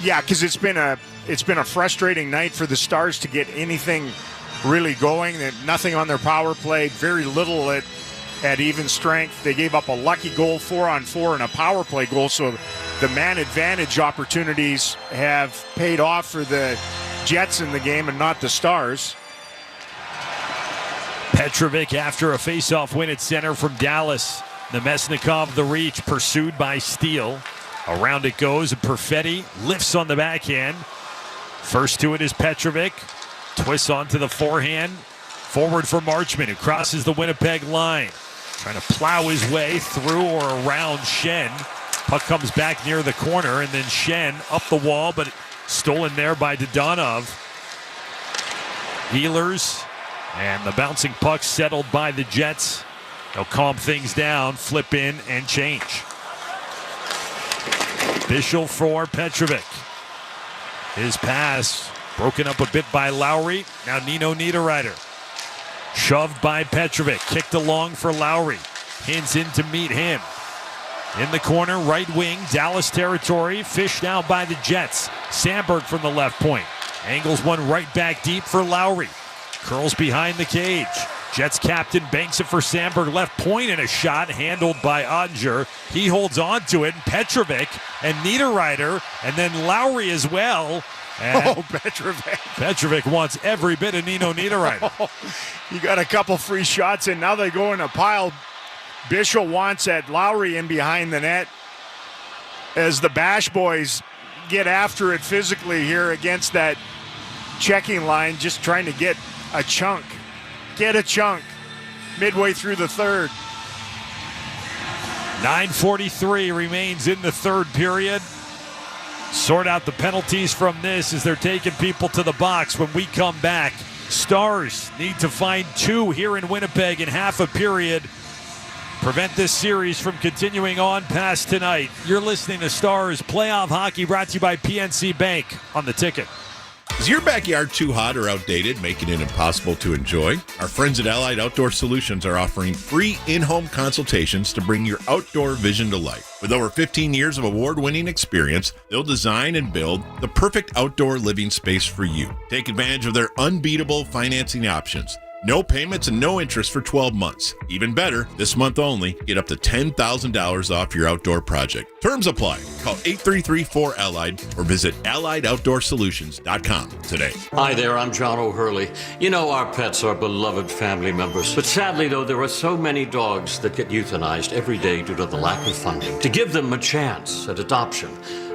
yeah, because it's been a frustrating night for the Stars to get anything really going. Nothing on their power play, very little at even strength. They gave up a lucky goal 4-on-4 and a power play goal, so the man advantage opportunities have paid off for the Jets in the game and not the Stars. Petrovic after a face-off win at center from Dallas. Nemesnikov the reach, pursued by Steele. Around it goes, and Perfetti lifts on the backhand. First to it is Petrovic. Twists onto the forehand. Forward for Marchment, who crosses the Winnipeg line. Trying to plow his way through or around Schenn. Puck comes back near the corner, and then Schenn up the wall, but stolen there by Dodonov. Ehlers, and the bouncing puck settled by the Jets. They'll calm things down, flip in, and change. Bischel for Petrovic. His pass broken up a bit by Lowry. Now Nino Niederreiter. Shoved by Petrovic. Kicked along for Lowry. Hintz in to meet him. In the corner, right wing, Dallas territory. Fished out by the Jets. Sandberg from the left point. Angles one right back deep for Lowry. Curls behind the cage. Jets captain banks it for Sandberg. Left point and a shot handled by Oettinger. He holds on to it. And Petrovic and Niederreiter. And then Lowry as well. And Petrovic. Petrovic wants every bit of Nino Niederreiter. You got a couple free shots, and now they go in a pile. Bischel wants that Lowry in behind the net as the Bash Boys get after it physically here against that checking line, just trying to get a chunk. Get a chunk midway through the third. 9:43 remains in the third period. Sort out the penalties from this as they're taking people to the box. When we come back, Stars need to find 2 here in Winnipeg in half a period. Prevent this series from continuing on past tonight. You're listening to Stars Playoff Hockey, brought to you by PNC Bank on the Ticket. Is your backyard too hot or outdated, making it impossible to enjoy? Our friends at Allied Outdoor Solutions are offering free in-home consultations to bring your outdoor vision to life. With over 15 years of award-winning experience, they'll design and build the perfect outdoor living space for you. Take advantage of their unbeatable financing options. No payments and no interest for 12 months. Even better, this month only, get up to $10,000 off your outdoor project. Terms apply. Call 833-4ALLIED or visit AlliedOutdoorSolutions.com today. Hi there, I'm John O'Hurley. You know our pets are beloved family members. But sadly, though, there are so many dogs that get euthanized every day due to the lack of funding. To give them a chance at adoption,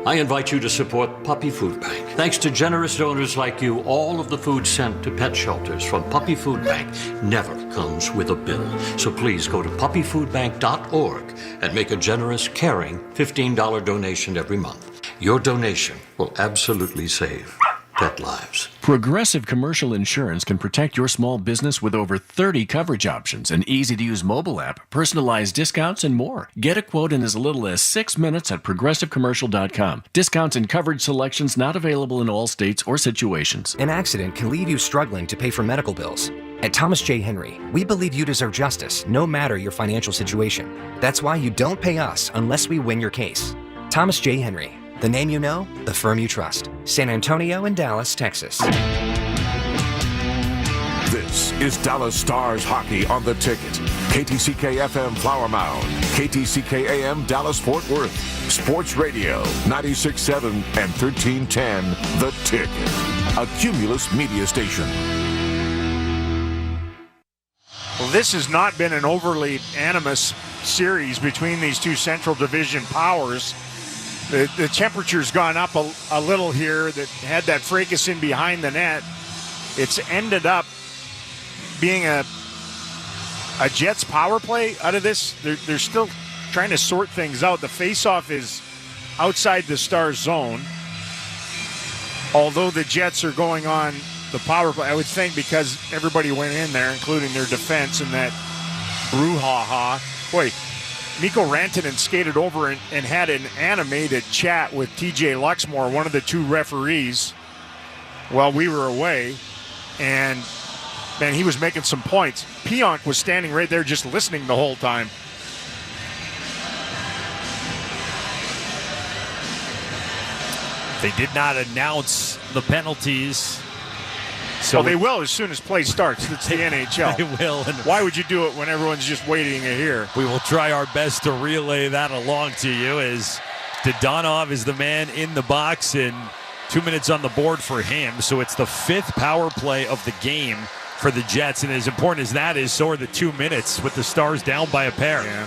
I invite you to support Puppy Food Bank. Thanks to generous donors like you, all of the food sent to pet shelters from Puppy Food Bank never comes with a bill. So please go to puppyfoodbank.org and make a generous, caring $15 donation every month. Your donation will absolutely save pet lives. Progressive Commercial Insurance can protect your small business with over 30 coverage options, an easy-to-use mobile app, personalized discounts, and more. Get a quote in as little as 6 minutes at progressivecommercial.com. Discounts and coverage selections not available in all states or situations. An accident can leave you struggling to pay for medical bills. At Thomas J. Henry, we believe you deserve justice no matter your financial situation. That's why you don't pay us unless we win your case. Thomas J. Henry. The name you know, the firm you trust. San Antonio and Dallas, Texas. This is Dallas Stars hockey on the ticket. KTCK FM Flower Mound, KTCK AM Dallas Fort Worth, Sports Radio 96.7 and 1310 The Ticket, a Cumulus media station. Well, this has not been an overly animous series between these two Central Division powers. The temperature's gone up a little here. That had that fracas in behind the net. It's ended up being a Jets power play out of this. They're still trying to sort things out. The faceoff is outside the Stars zone. Although the Jets are going on the power play, I would think because everybody went in there, including their defense, and that brouhaha. Boy, Mikko Rantanen skated over and had an animated chat with TJ Luxmore, one of the two referees, while we were away. And, man, he was making some points. Pionk was standing right there just listening the whole time. They did not announce the penalties. So they will as soon as play starts. It's the NHL. They will. And why would you do it when everyone's just waiting to hear? We will try our best to relay that along to you as Dadonov is the man in the box and 2 minutes on the board for him. So it's the fifth power play of the game for the Jets. And as important as that is, so are the 2 minutes with the Stars down by a pair. Yeah.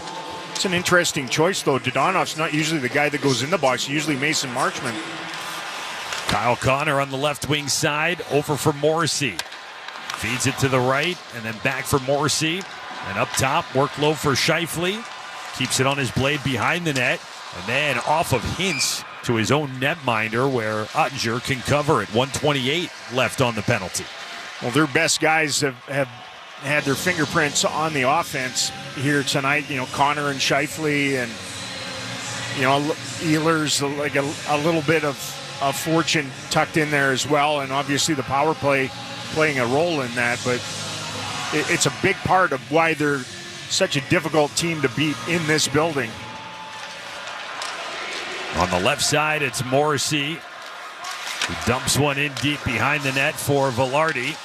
It's an interesting choice, though. Dadonov's not usually the guy that goes in the box. Usually Mason Marchment. Kyle Connor on the left wing side, over for Morrissey. Feeds it to the right, and then back for Morrissey. And up top, work low for Scheifele. Keeps it on his blade behind the net. And then off of Hintz to his own netminder, where Oettinger can cover it. 1:28 left on the penalty. Well, their best guys have had their fingerprints on the offense here tonight. You know, Connor and Scheifele, and, you know, Ehlers, like a little bit of fortune tucked in there as well, and obviously the power play playing a role in that, but it's a big part of why they're such a difficult team to beat in this building. On the left side, it's Morrissey, who dumps one in deep behind the net for Velarde.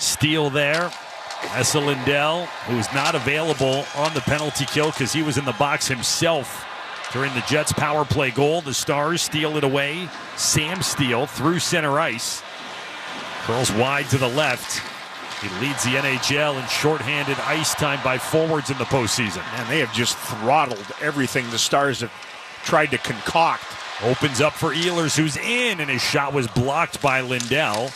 Steal there. Esa Lindell, who's not available on the penalty kill because he was in the box himself during the Jets' power play goal. The Stars steal it away. Sam Steele through center ice. Curls wide to the left. He leads the NHL in shorthanded ice time by forwards in the postseason. And they have just throttled everything the Stars have tried to concoct. Opens up for Ehlers, who's in, and his shot was blocked by Lindell.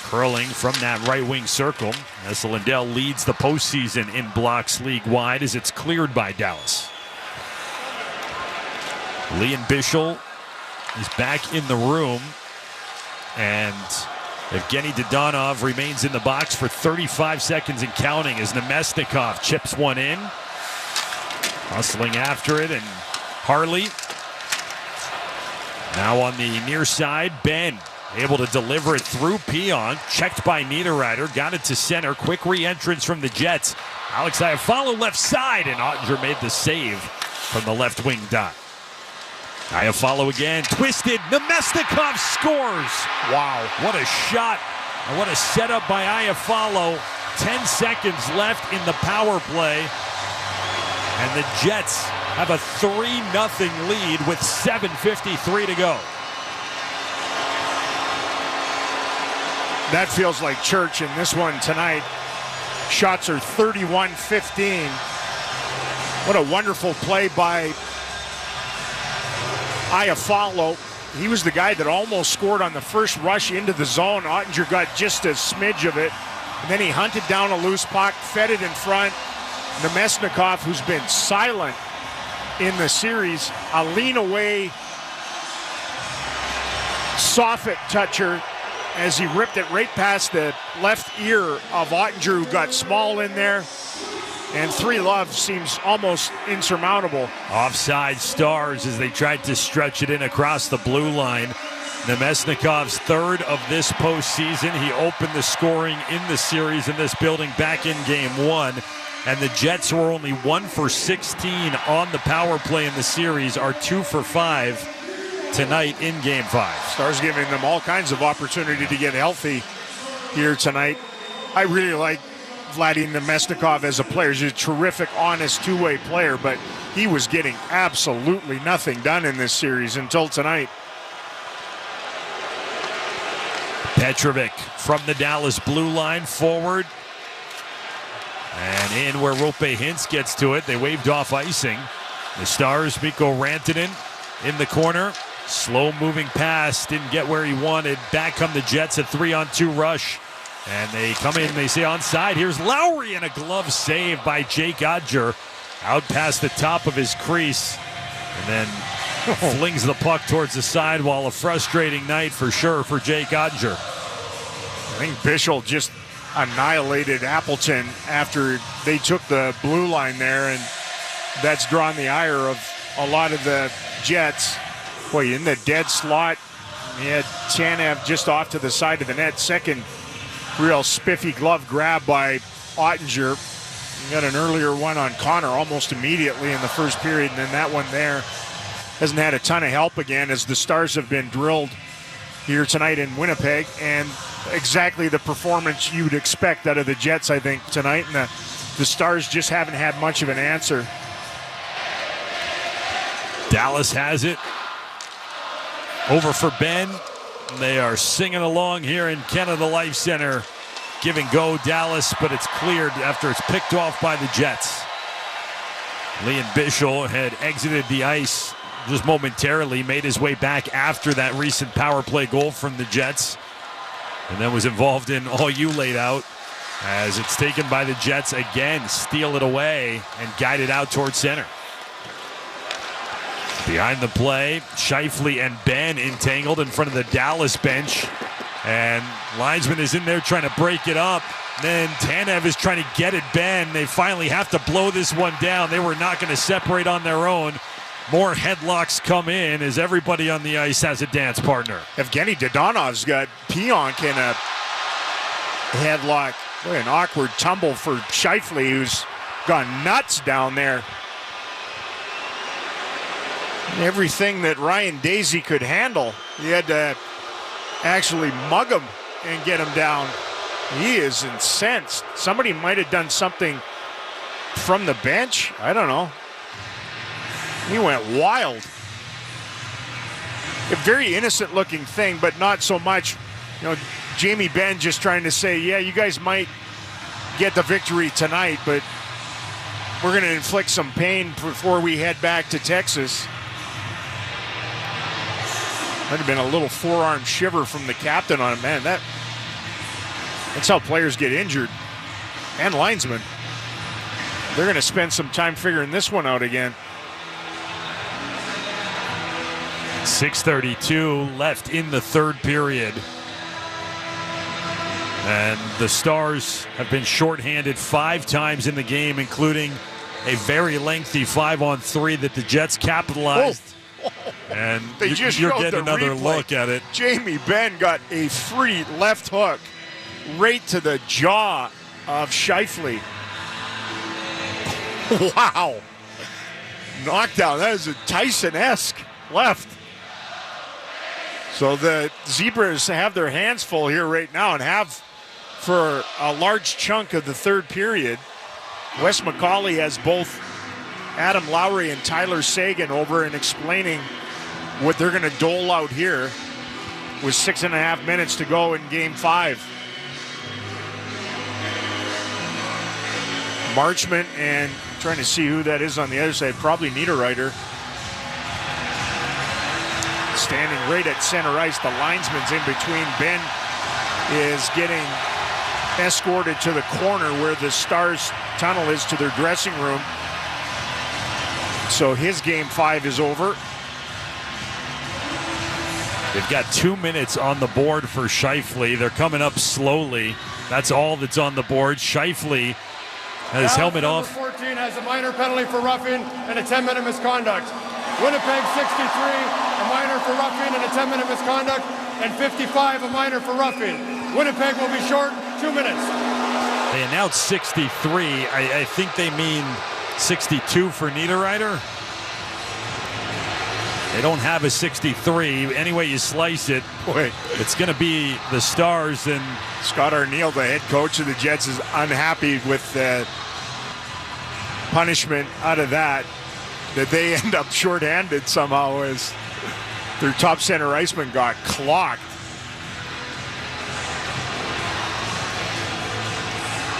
Curling from that right wing circle. As Lindell leads the postseason in blocks league-wide as it's cleared by Dallas. Leon Bichel is back in the room, and Evgeny Dadonov remains in the box for 35 seconds and counting as Nemesnikov chips one in. Hustling after it, and Harley. Now on the near side, Benn able to deliver it through Pionk. Checked by Niederreiter, got it to center. Quick re-entrance from the Jets. Alex Iafallo left side, and Oettinger made the save from the left wing dot. Iafallo again, twisted. Nemesnikov scores. Wow, what a shot. And what a setup by Iafallo. 10 seconds left in the power play. And the Jets have a 3-0 lead with 7:53 to go. That feels like church in this one tonight. Shots are 31-15. What a wonderful play by Iafallo. He was the guy that almost scored on the first rush into the zone. Oettinger got just a smidge of it. And then he hunted down a loose puck, fed it in front. Nemesnikov, who's been silent in the series, a lean away soffit toucher as he ripped it right past the left ear of Oettinger, who got small in there. And 3-love seems almost insurmountable. Offside Stars as they tried to stretch it in across the blue line. Nemesnikov's third of this postseason. He opened the scoring in the series in this building back in Game 1. And the Jets, who are only 1 for 16 on the power play in the series, are 2 for 5 tonight in Game 5. Stars giving them all kinds of opportunity to get healthy here tonight. I really like Vladimir Nemesnikov as a player. He's a terrific, honest, two-way player, but he was getting absolutely nothing done in this series until tonight. Petrovic from the Dallas blue line forward. And in where Roope Hintz gets to it. They waved off icing. The Stars, Mikko Rantanen in the corner. Slow-moving pass, didn't get where he wanted. Back come the Jets, a 3-on-2 rush. And they come in, they say onside. Here's Lowry, and a glove save by Jake Oettinger. Out past the top of his crease. And then flings the puck towards the sidewall. A frustrating night for sure for Jake Oettinger. I think Bischel just annihilated Appleton after they took the blue line there, and that's drawn the ire of a lot of the Jets. Boy, in the dead slot, he had Tanev just off to the side of the net. Second real spiffy glove grab by Oettinger. He got an earlier one on Connor almost immediately in the first period, and then that one there hasn't had a ton of help again as the Stars have been drilled here tonight in Winnipeg, and exactly the performance you'd expect out of the Jets, I think, tonight, and the Stars just haven't had much of an answer. Dallas has it. Over for Benn. They are singing along here in Canada Life Center. Give and go Dallas, but it's cleared after it's picked off by the Jets. Leon Bischel had exited the ice just momentarily, made his way back after that recent power play goal from the Jets, and then was involved in all you laid out as it's taken by the Jets again, steal it away and guide it out towards center. Behind the play, Scheifele and Benn entangled in front of the Dallas bench. And linesman is in there trying to break it up. Then Tanev is trying to get at Benn. They finally have to blow this one down. They were not going to separate on their own. More headlocks come in as everybody on the ice has a dance partner. Evgeny Dodonov's got Pionk in a headlock. Boy, an awkward tumble for Scheifele, who's gone nuts down there. Everything that Ryan Daisy could handle, he had to actually mug him and get him down. He is incensed. Somebody might have done something from the bench. I don't know. He went wild. A very innocent looking thing, but not so much. You know, Jamie Benn just trying to say, yeah, you guys might get the victory tonight, but we're going to inflict some pain before we head back to Texas. Might have been a little forearm shiver from the captain on him. Man, that's how players get injured. And linesmen. They're going to spend some time figuring this one out again. 6:32 left in the third period. And the Stars have been shorthanded 5 times in the game, including a very lengthy 5-on-3 that the Jets capitalized. And they just you're showed getting the another replay. look at it. Jamie Benn got a free left hook right to the jaw of Scheifele. Wow. Knockdown. That is a Tyson-esque left. So the Zebras have their hands full here right now and have for a large chunk of the third period. Wes McCauley has both Adam Lowry and Tyler Seguin over and explaining what they're going to dole out here with 6.5 minutes to go in Game 5. Marchment and trying to see who that is on the other side, probably Niederreiter. Standing right at center ice, the linesman's in between. Benn is getting escorted to the corner where the Stars tunnel is to their dressing room. So his Game 5 is over. They've got 2 minutes on the board for Scheifele. They're coming up slowly. That's all that's on the board. Scheifele has his helmet off. 14 has a minor penalty for roughing and a 10-minute misconduct. Winnipeg 63, a minor for roughing and a 10-minute misconduct, and 55, a minor for roughing. Winnipeg will be short 2 minutes. They announced 63. I think they mean 62 for Niederreiter. They don't have a 63. Any way you slice it, boy, it's going to be the Stars. And Scott Arniel, the head coach of the Jets, is unhappy with the punishment out of that they end up shorthanded somehow as their top center iceman got clocked.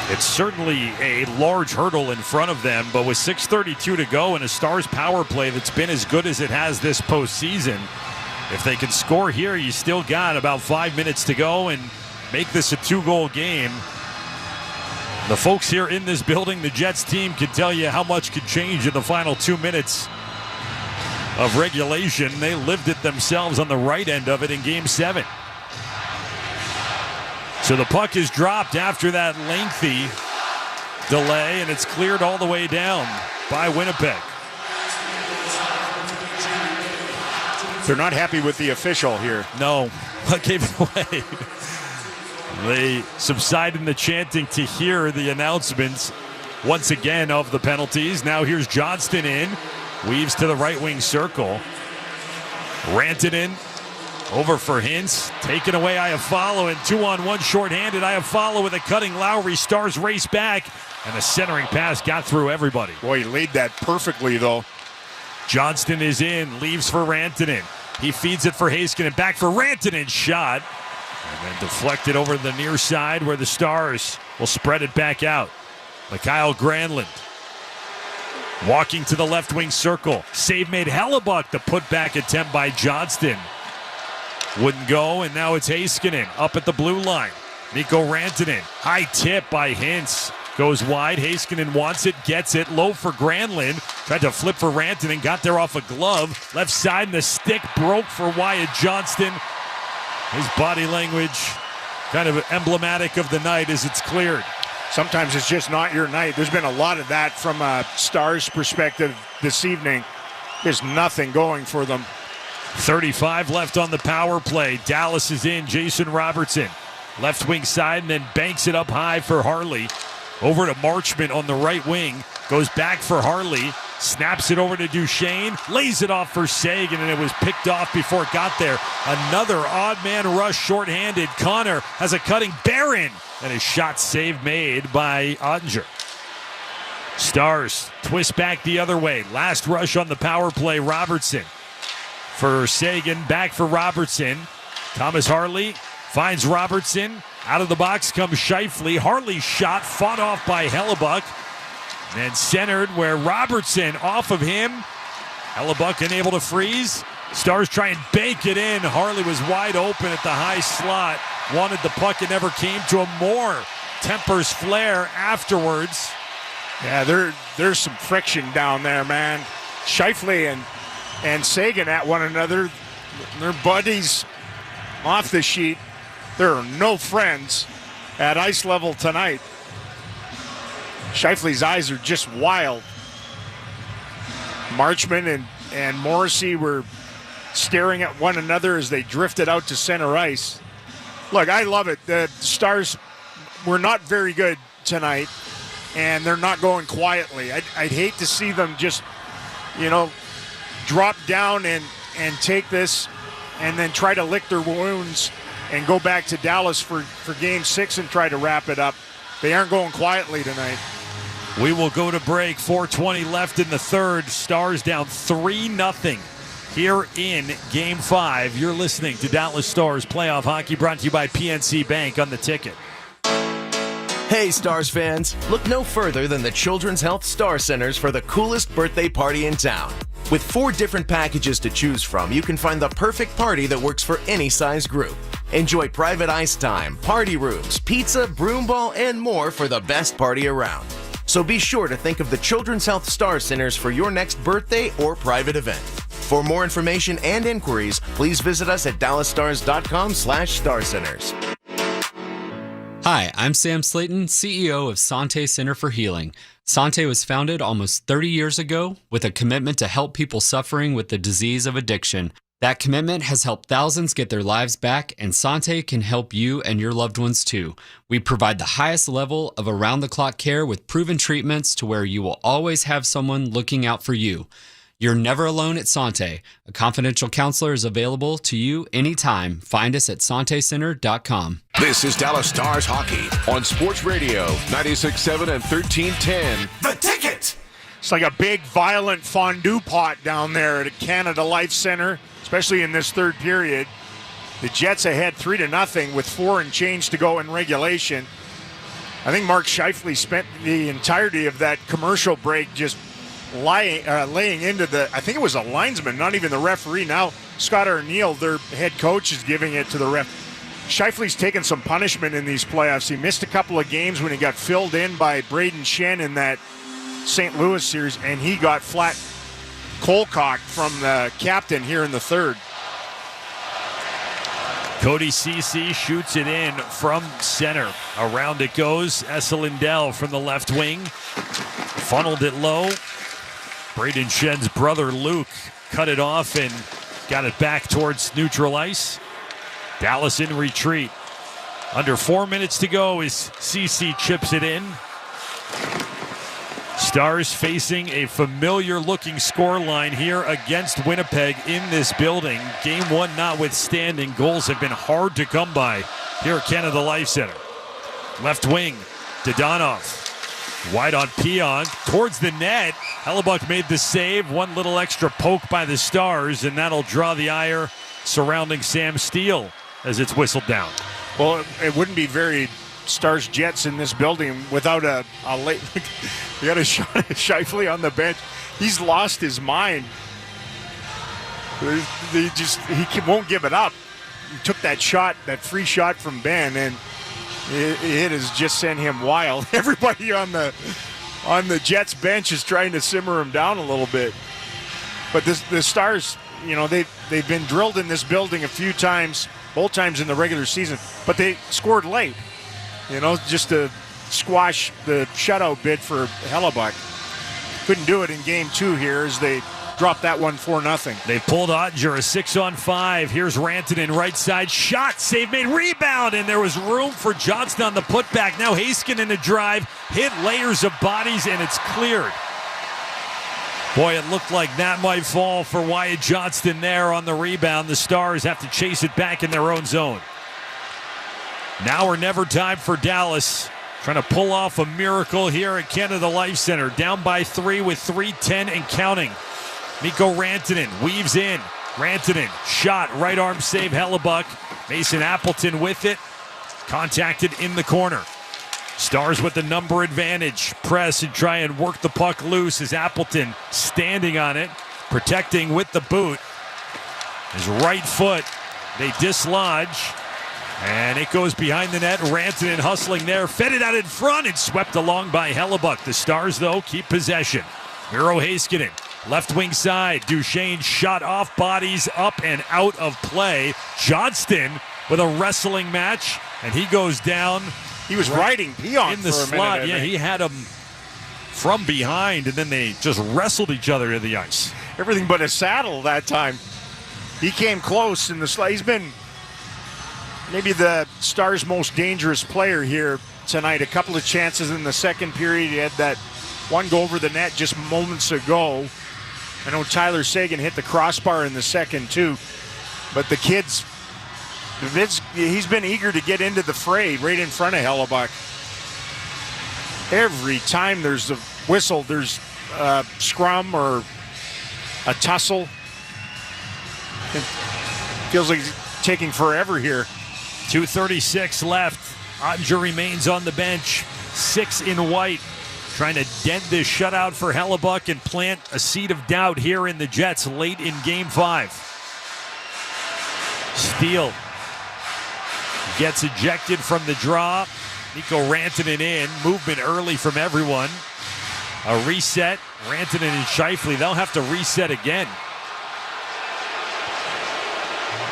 It's certainly a large hurdle in front of them, but with 6:32 to go and a Stars power play that's been as good as it has this postseason, if they can score here, you still got about 5 minutes to go and make this a 2-goal game. The folks here in this building, the Jets team, can tell you how much could change in the final 2 minutes of regulation. They lived it themselves on the right end of it in Game 7. So the puck is dropped after that lengthy delay, and it's cleared all the way down by Winnipeg. They're not happy with the official here. No, what gave it away? They subside in the chanting to hear the announcements once again of the penalties. Now here's Johnston in, weaves to the right wing circle. Rantanen over for Hintz, taken away Iafallo, and 2-on-1 shorthanded. Iafallo with a cutting Lowry. Stars race back, and a centering pass got through everybody. Boy, he laid that perfectly, though. Johnston is in, leaves for Rantanen. He feeds it for Heiskanen, back for Rantanen, shot. And then deflected over the near side where the Stars will spread it back out. Mikael Granlund walking to the left wing circle. Save made. Hellebuck, the putback attempt by Johnston wouldn't go, and now it's Heiskanen up at the blue line. Mikko Rantanen, high tip by Hintz. Goes wide. Heiskanen wants it, gets it. Low for Granlund. Tried to flip for Rantanen, got there off a glove. Left side, and the stick broke for Wyatt Johnston. His body language kind of emblematic of the night as it's cleared. Sometimes it's just not your night. There's been a lot of that from a Stars perspective this evening. There's nothing going for them. 35 left on the power play. Dallas is in. Jason Robertson, left wing side, and then banks it up high for Harley. Over to Marchment on the right wing. Goes back for Harley. Snaps it over to Duchene. Lays it off for Sagan, and it was picked off before it got there. Another odd man rush shorthanded. Connor has a cutting Barron, and a shot save made by Oettinger. Stars twist back the other way. Last rush on the power play. Robertson for Sagan, back for Robertson. Thomas Harley finds Robertson. Out of the box comes Scheifele. Harley's shot fought off by Hellebuck. And centered where Robertson off of him. Hellebuck unable to freeze. Stars try and bank it in. Harley was wide open at the high slot. Wanted the puck, it never came to him. More tempers flare afterwards. Yeah, there's some friction down there, man. Scheifele and Sagan at one another. They're buddies off the sheet. There are no friends at ice level tonight. Scheifele's eyes are just wild. Marchment and Morrissey were staring at one another as they drifted out to center ice. Look, I love it. The Stars were not very good tonight, and they're not going quietly. I'd hate to see them just, drop down and take this and then try to lick their wounds and go back to Dallas for Game 6 and try to wrap it up. They aren't going quietly tonight. We will go to break. 4:20 left in the third. Stars down 3-0 here in Game 5. You're listening to Dallas Stars Playoff Hockey, brought to you by PNC Bank on the Ticket. Hey, Stars fans, look no further than the Children's Health Star Centers for the coolest birthday party in town. With 4 different packages to choose from, you can find the perfect party that works for any size group. Enjoy private ice time, party rooms, pizza, broom ball, and more for the best party around. So be sure to think of the Children's Health Star Centers for your next birthday or private event. For more information and inquiries, please visit us at dallasstars.com/starcenters. Hi, I'm Sam Slayton, CEO of Sante Center for Healing. Sante was founded almost 30 years ago with a commitment to help people suffering with the disease of addiction. That commitment has helped thousands get their lives back, and Sante can help you and your loved ones too. We provide the highest level of around-the-clock care with proven treatments to where you will always have someone looking out for you. You're never alone at Sante. A confidential counselor is available to you anytime. Find us at santecenter.com. This is Dallas Stars Hockey on Sports Radio 96.7 and 1310. The Ticket! It's like a big, violent fondue pot down there at Canada Life Center, especially in this third period. The Jets ahead 3-0 with 4 and change to go in regulation. I think Mark Scheifele spent the entirety of that commercial break just laying into I think it was a linesman, not even the referee. Now Scott Arniel, their head coach, is giving it to the ref. Scheifele's taken some punishment in these playoffs. He missed a couple of games when he got filled in by Braden Shen in that St. Louis series, and he got flat cold-cocked from the captain here in the third. Cody Ceci shoots it in from center. Around it goes. Esa Lindell from the left wing. Funneled it low. Braden Shen's brother Luke cut it off and got it back towards neutral ice. Dallas in retreat. Under 4 minutes to go as Ceci chips it in. Stars facing a familiar-looking scoreline here against Winnipeg in this building. Game 1 notwithstanding, goals have been hard to come by here at Canada Life Center. Left wing, Dadonov. Wide on Pion, towards the net. Hellebuck made the save. One little extra poke by the Stars, and that'll draw the ire surrounding Sam Steele as it's whistled down. Well, it wouldn't be very Stars Jets in this building without a late. You got a Scheifele on the bench. He's lost his mind. He won't give it up. He took that shot, that free shot from Benn, and it has just sent him wild. Everybody on the Jets bench is trying to simmer him down a little bit. But the Stars, they've been drilled in this building a few times, both times in the regular season, but they scored late, just to squash the shutout bid for Hellebuck. Couldn't do it in game 2 here as they dropped that one 4-0. They pulled Oettinger a 6-on-5. Here's Rantanen right side. Shot, save made, rebound, and there was room for Johnston on the putback. Now Heiskanen a drive, hit layers of bodies, and it's cleared. Boy, it looked like that might fall for Wyatt Johnston there on the rebound. The Stars have to chase it back in their own zone. Now or never time for Dallas. Trying to pull off a miracle here at Canada Life Center. Down by 3 with 3:10 and counting. Mikko Rantanen weaves in. Rantanen, shot, right arm save, Hellebuck. Mason Appleton with it. Contacted in the corner. Stars with the number advantage. Press and try and work the puck loose as Appleton standing on it. Protecting with the boot. His right foot. They dislodge. And it goes behind the net. Rantanen hustling there. Fed it out in front and swept along by Hellebuck. The Stars, though, keep possession. Miro Heiskanen. Left wing side, Duchene shot off bodies, up and out of play. Johnston with a wrestling match, and he goes down. He was riding Pion in the slot. Yeah, he had him from behind, and then they just wrestled each other to the ice. Everything but a saddle that time. He came close in the slot. He's been maybe the Stars' most dangerous player here tonight. A couple of chances in the second period. He had that one go over the net just moments ago. I know Tyler Seguin hit the crossbar in the second, too. But the kid's, he's been eager to get into the fray right in front of Hellebuck. Every time there's a whistle, there's a scrum or a tussle. It feels like it's taking forever here. 2:36 left. Oettinger remains on the bench. 6 in white. Trying to dent this shutout for Hellebuck and plant a seed of doubt here in the Jets late in Game 5. Steele gets ejected from the draw. Mikko Rantanen in. Movement early from everyone. A reset. Rantanen and Scheifele, they'll have to reset again.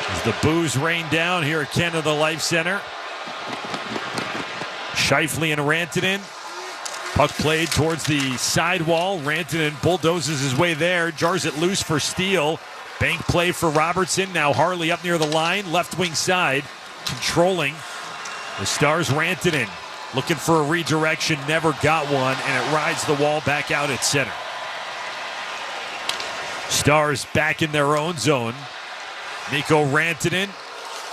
As the boos rain down here at Canada Life Center. Scheifele and Rantanen. Puck played towards the sidewall. Rantanen bulldozes his way there. Jars it loose for Steele. Bank play for Robertson. Now Harley up near the line. Left wing side. Controlling. The Stars Rantanen. Looking for a redirection. Never got one. And it rides the wall back out at center. Stars back in their own zone. Mikko Rantanen.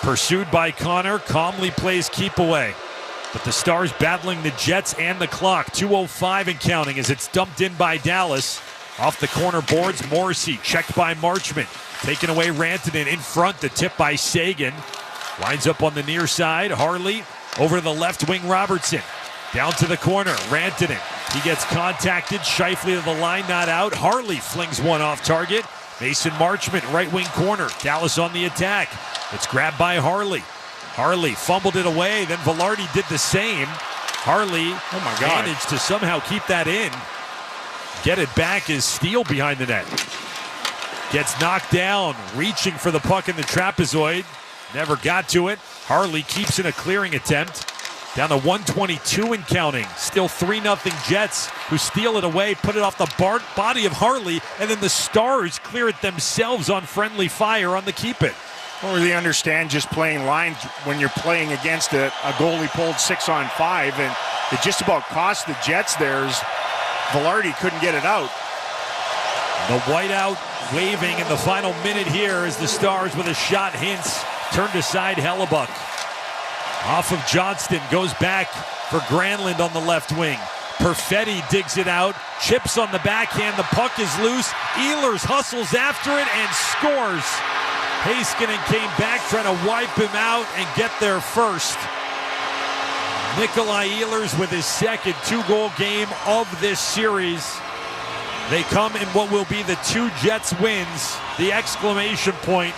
Pursued by Connor. Calmly plays keep away. But the Stars battling the Jets and the clock. 2:05 and counting as it's dumped in by Dallas. Off the corner boards, Morrissey checked by Marchment. Taking away Rantanen in front. The tip by Sagan. Lines up on the near side. Harley over the left wing. Robertson down to the corner. Rantanen. He gets contacted. Scheifele to the line, not out. Harley flings one off target. Mason Marchment, right wing corner. Dallas on the attack. It's grabbed by Harley. Harley fumbled it away. Then Velarde did the same. Harley managed to somehow keep that in. Get it back is Steele behind the net. Gets knocked down, reaching for the puck in the trapezoid. Never got to it. Harley keeps in a clearing attempt. Down to 1:22 and counting. Still 3-0 Jets, who steal it away, put it off the body of Harley, and then the Stars clear it themselves on friendly fire on the keep it. Or they understand just playing lines when you're playing against a goalie pulled 6-on-5, and it just about cost the Jets theirs. Velarde couldn't get it out. The whiteout waving in the final minute here as the Stars with a shot. Hintz turned aside Hellebuck. Off of Johnston, goes back for Granlund on the left wing. Perfetti digs it out, chips on the backhand, the puck is loose. Ehlers hustles after it and scores. Heiskanen came back trying to wipe him out and get there first. Nikolai Ehlers with his second 2-goal game of this series. They come in what will be the 2 Jets wins, the exclamation point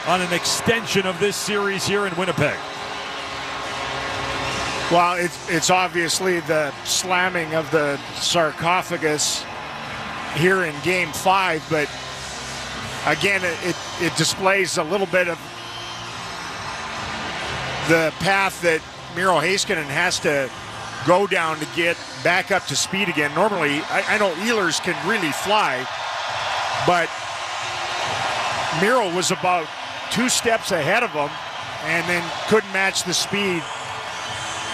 on an extension of this series here in Winnipeg. Well, it's obviously the slamming of the sarcophagus here in Game 5, but again, it displays a little bit of the path that Miro Heiskanen has to go down to get back up to speed again. Normally, I know Ehlers can really fly, but Miro was about 2 steps ahead of him and then couldn't match the speed.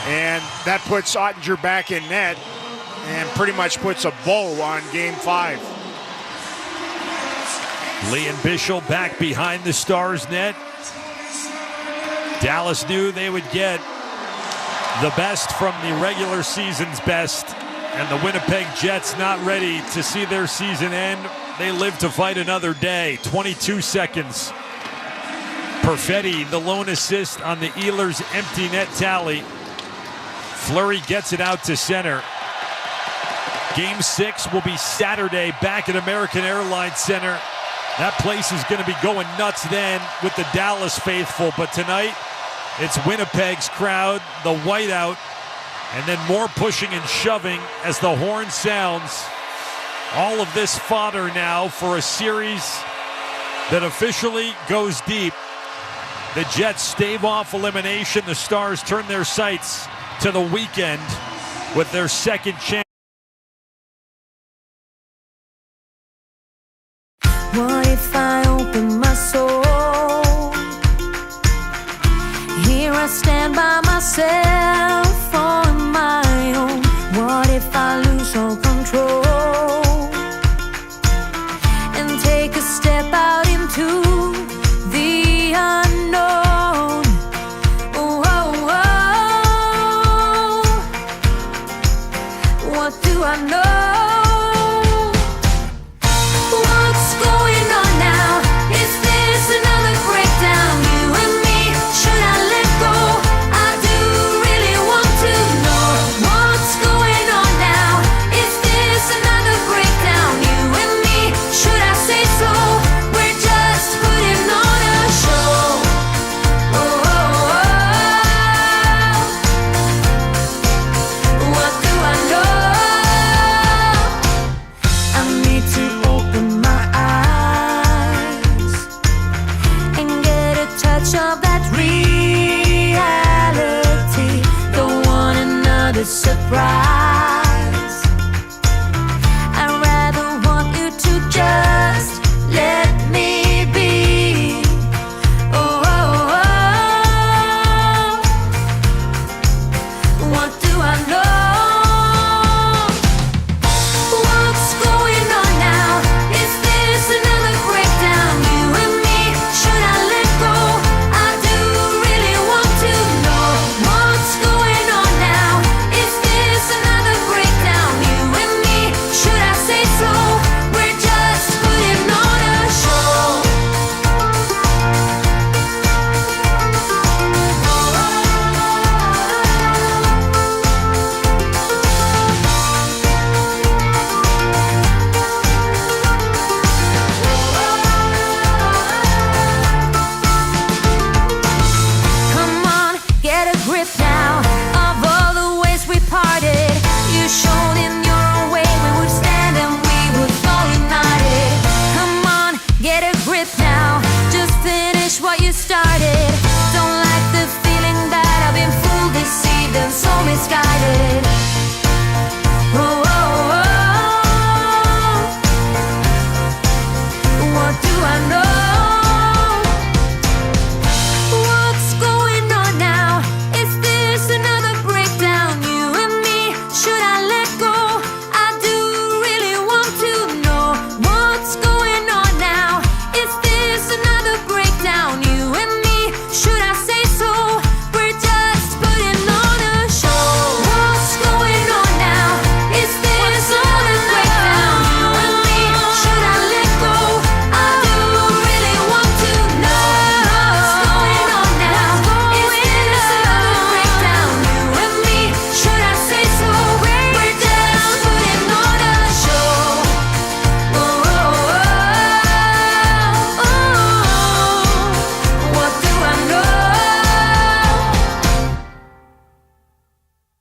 And that puts Oettinger back in net and pretty much puts a bow on Game 5. Lee and Bischel back behind the Stars net. Dallas knew they would get the best from the regular season's best, and the Winnipeg Jets not ready to see their season end. They live to fight another day. 22 seconds. Perfetti, the lone assist on the Ehlers empty net tally. Fleury gets it out to center. Game 6 will be Saturday back at American Airlines Center. That place is going to be going nuts then with the Dallas faithful. But tonight, it's Winnipeg's crowd, the whiteout, and then more pushing and shoving as the horn sounds. All of this fodder now for a series that officially goes deep. The Jets stave off elimination. The Stars turn their sights to the weekend with their second chance. What if I open my soul? Here I stand by myself on my own. What if I lose all control and take a step out into the unknown? Oh, oh, oh. What do I know? bright.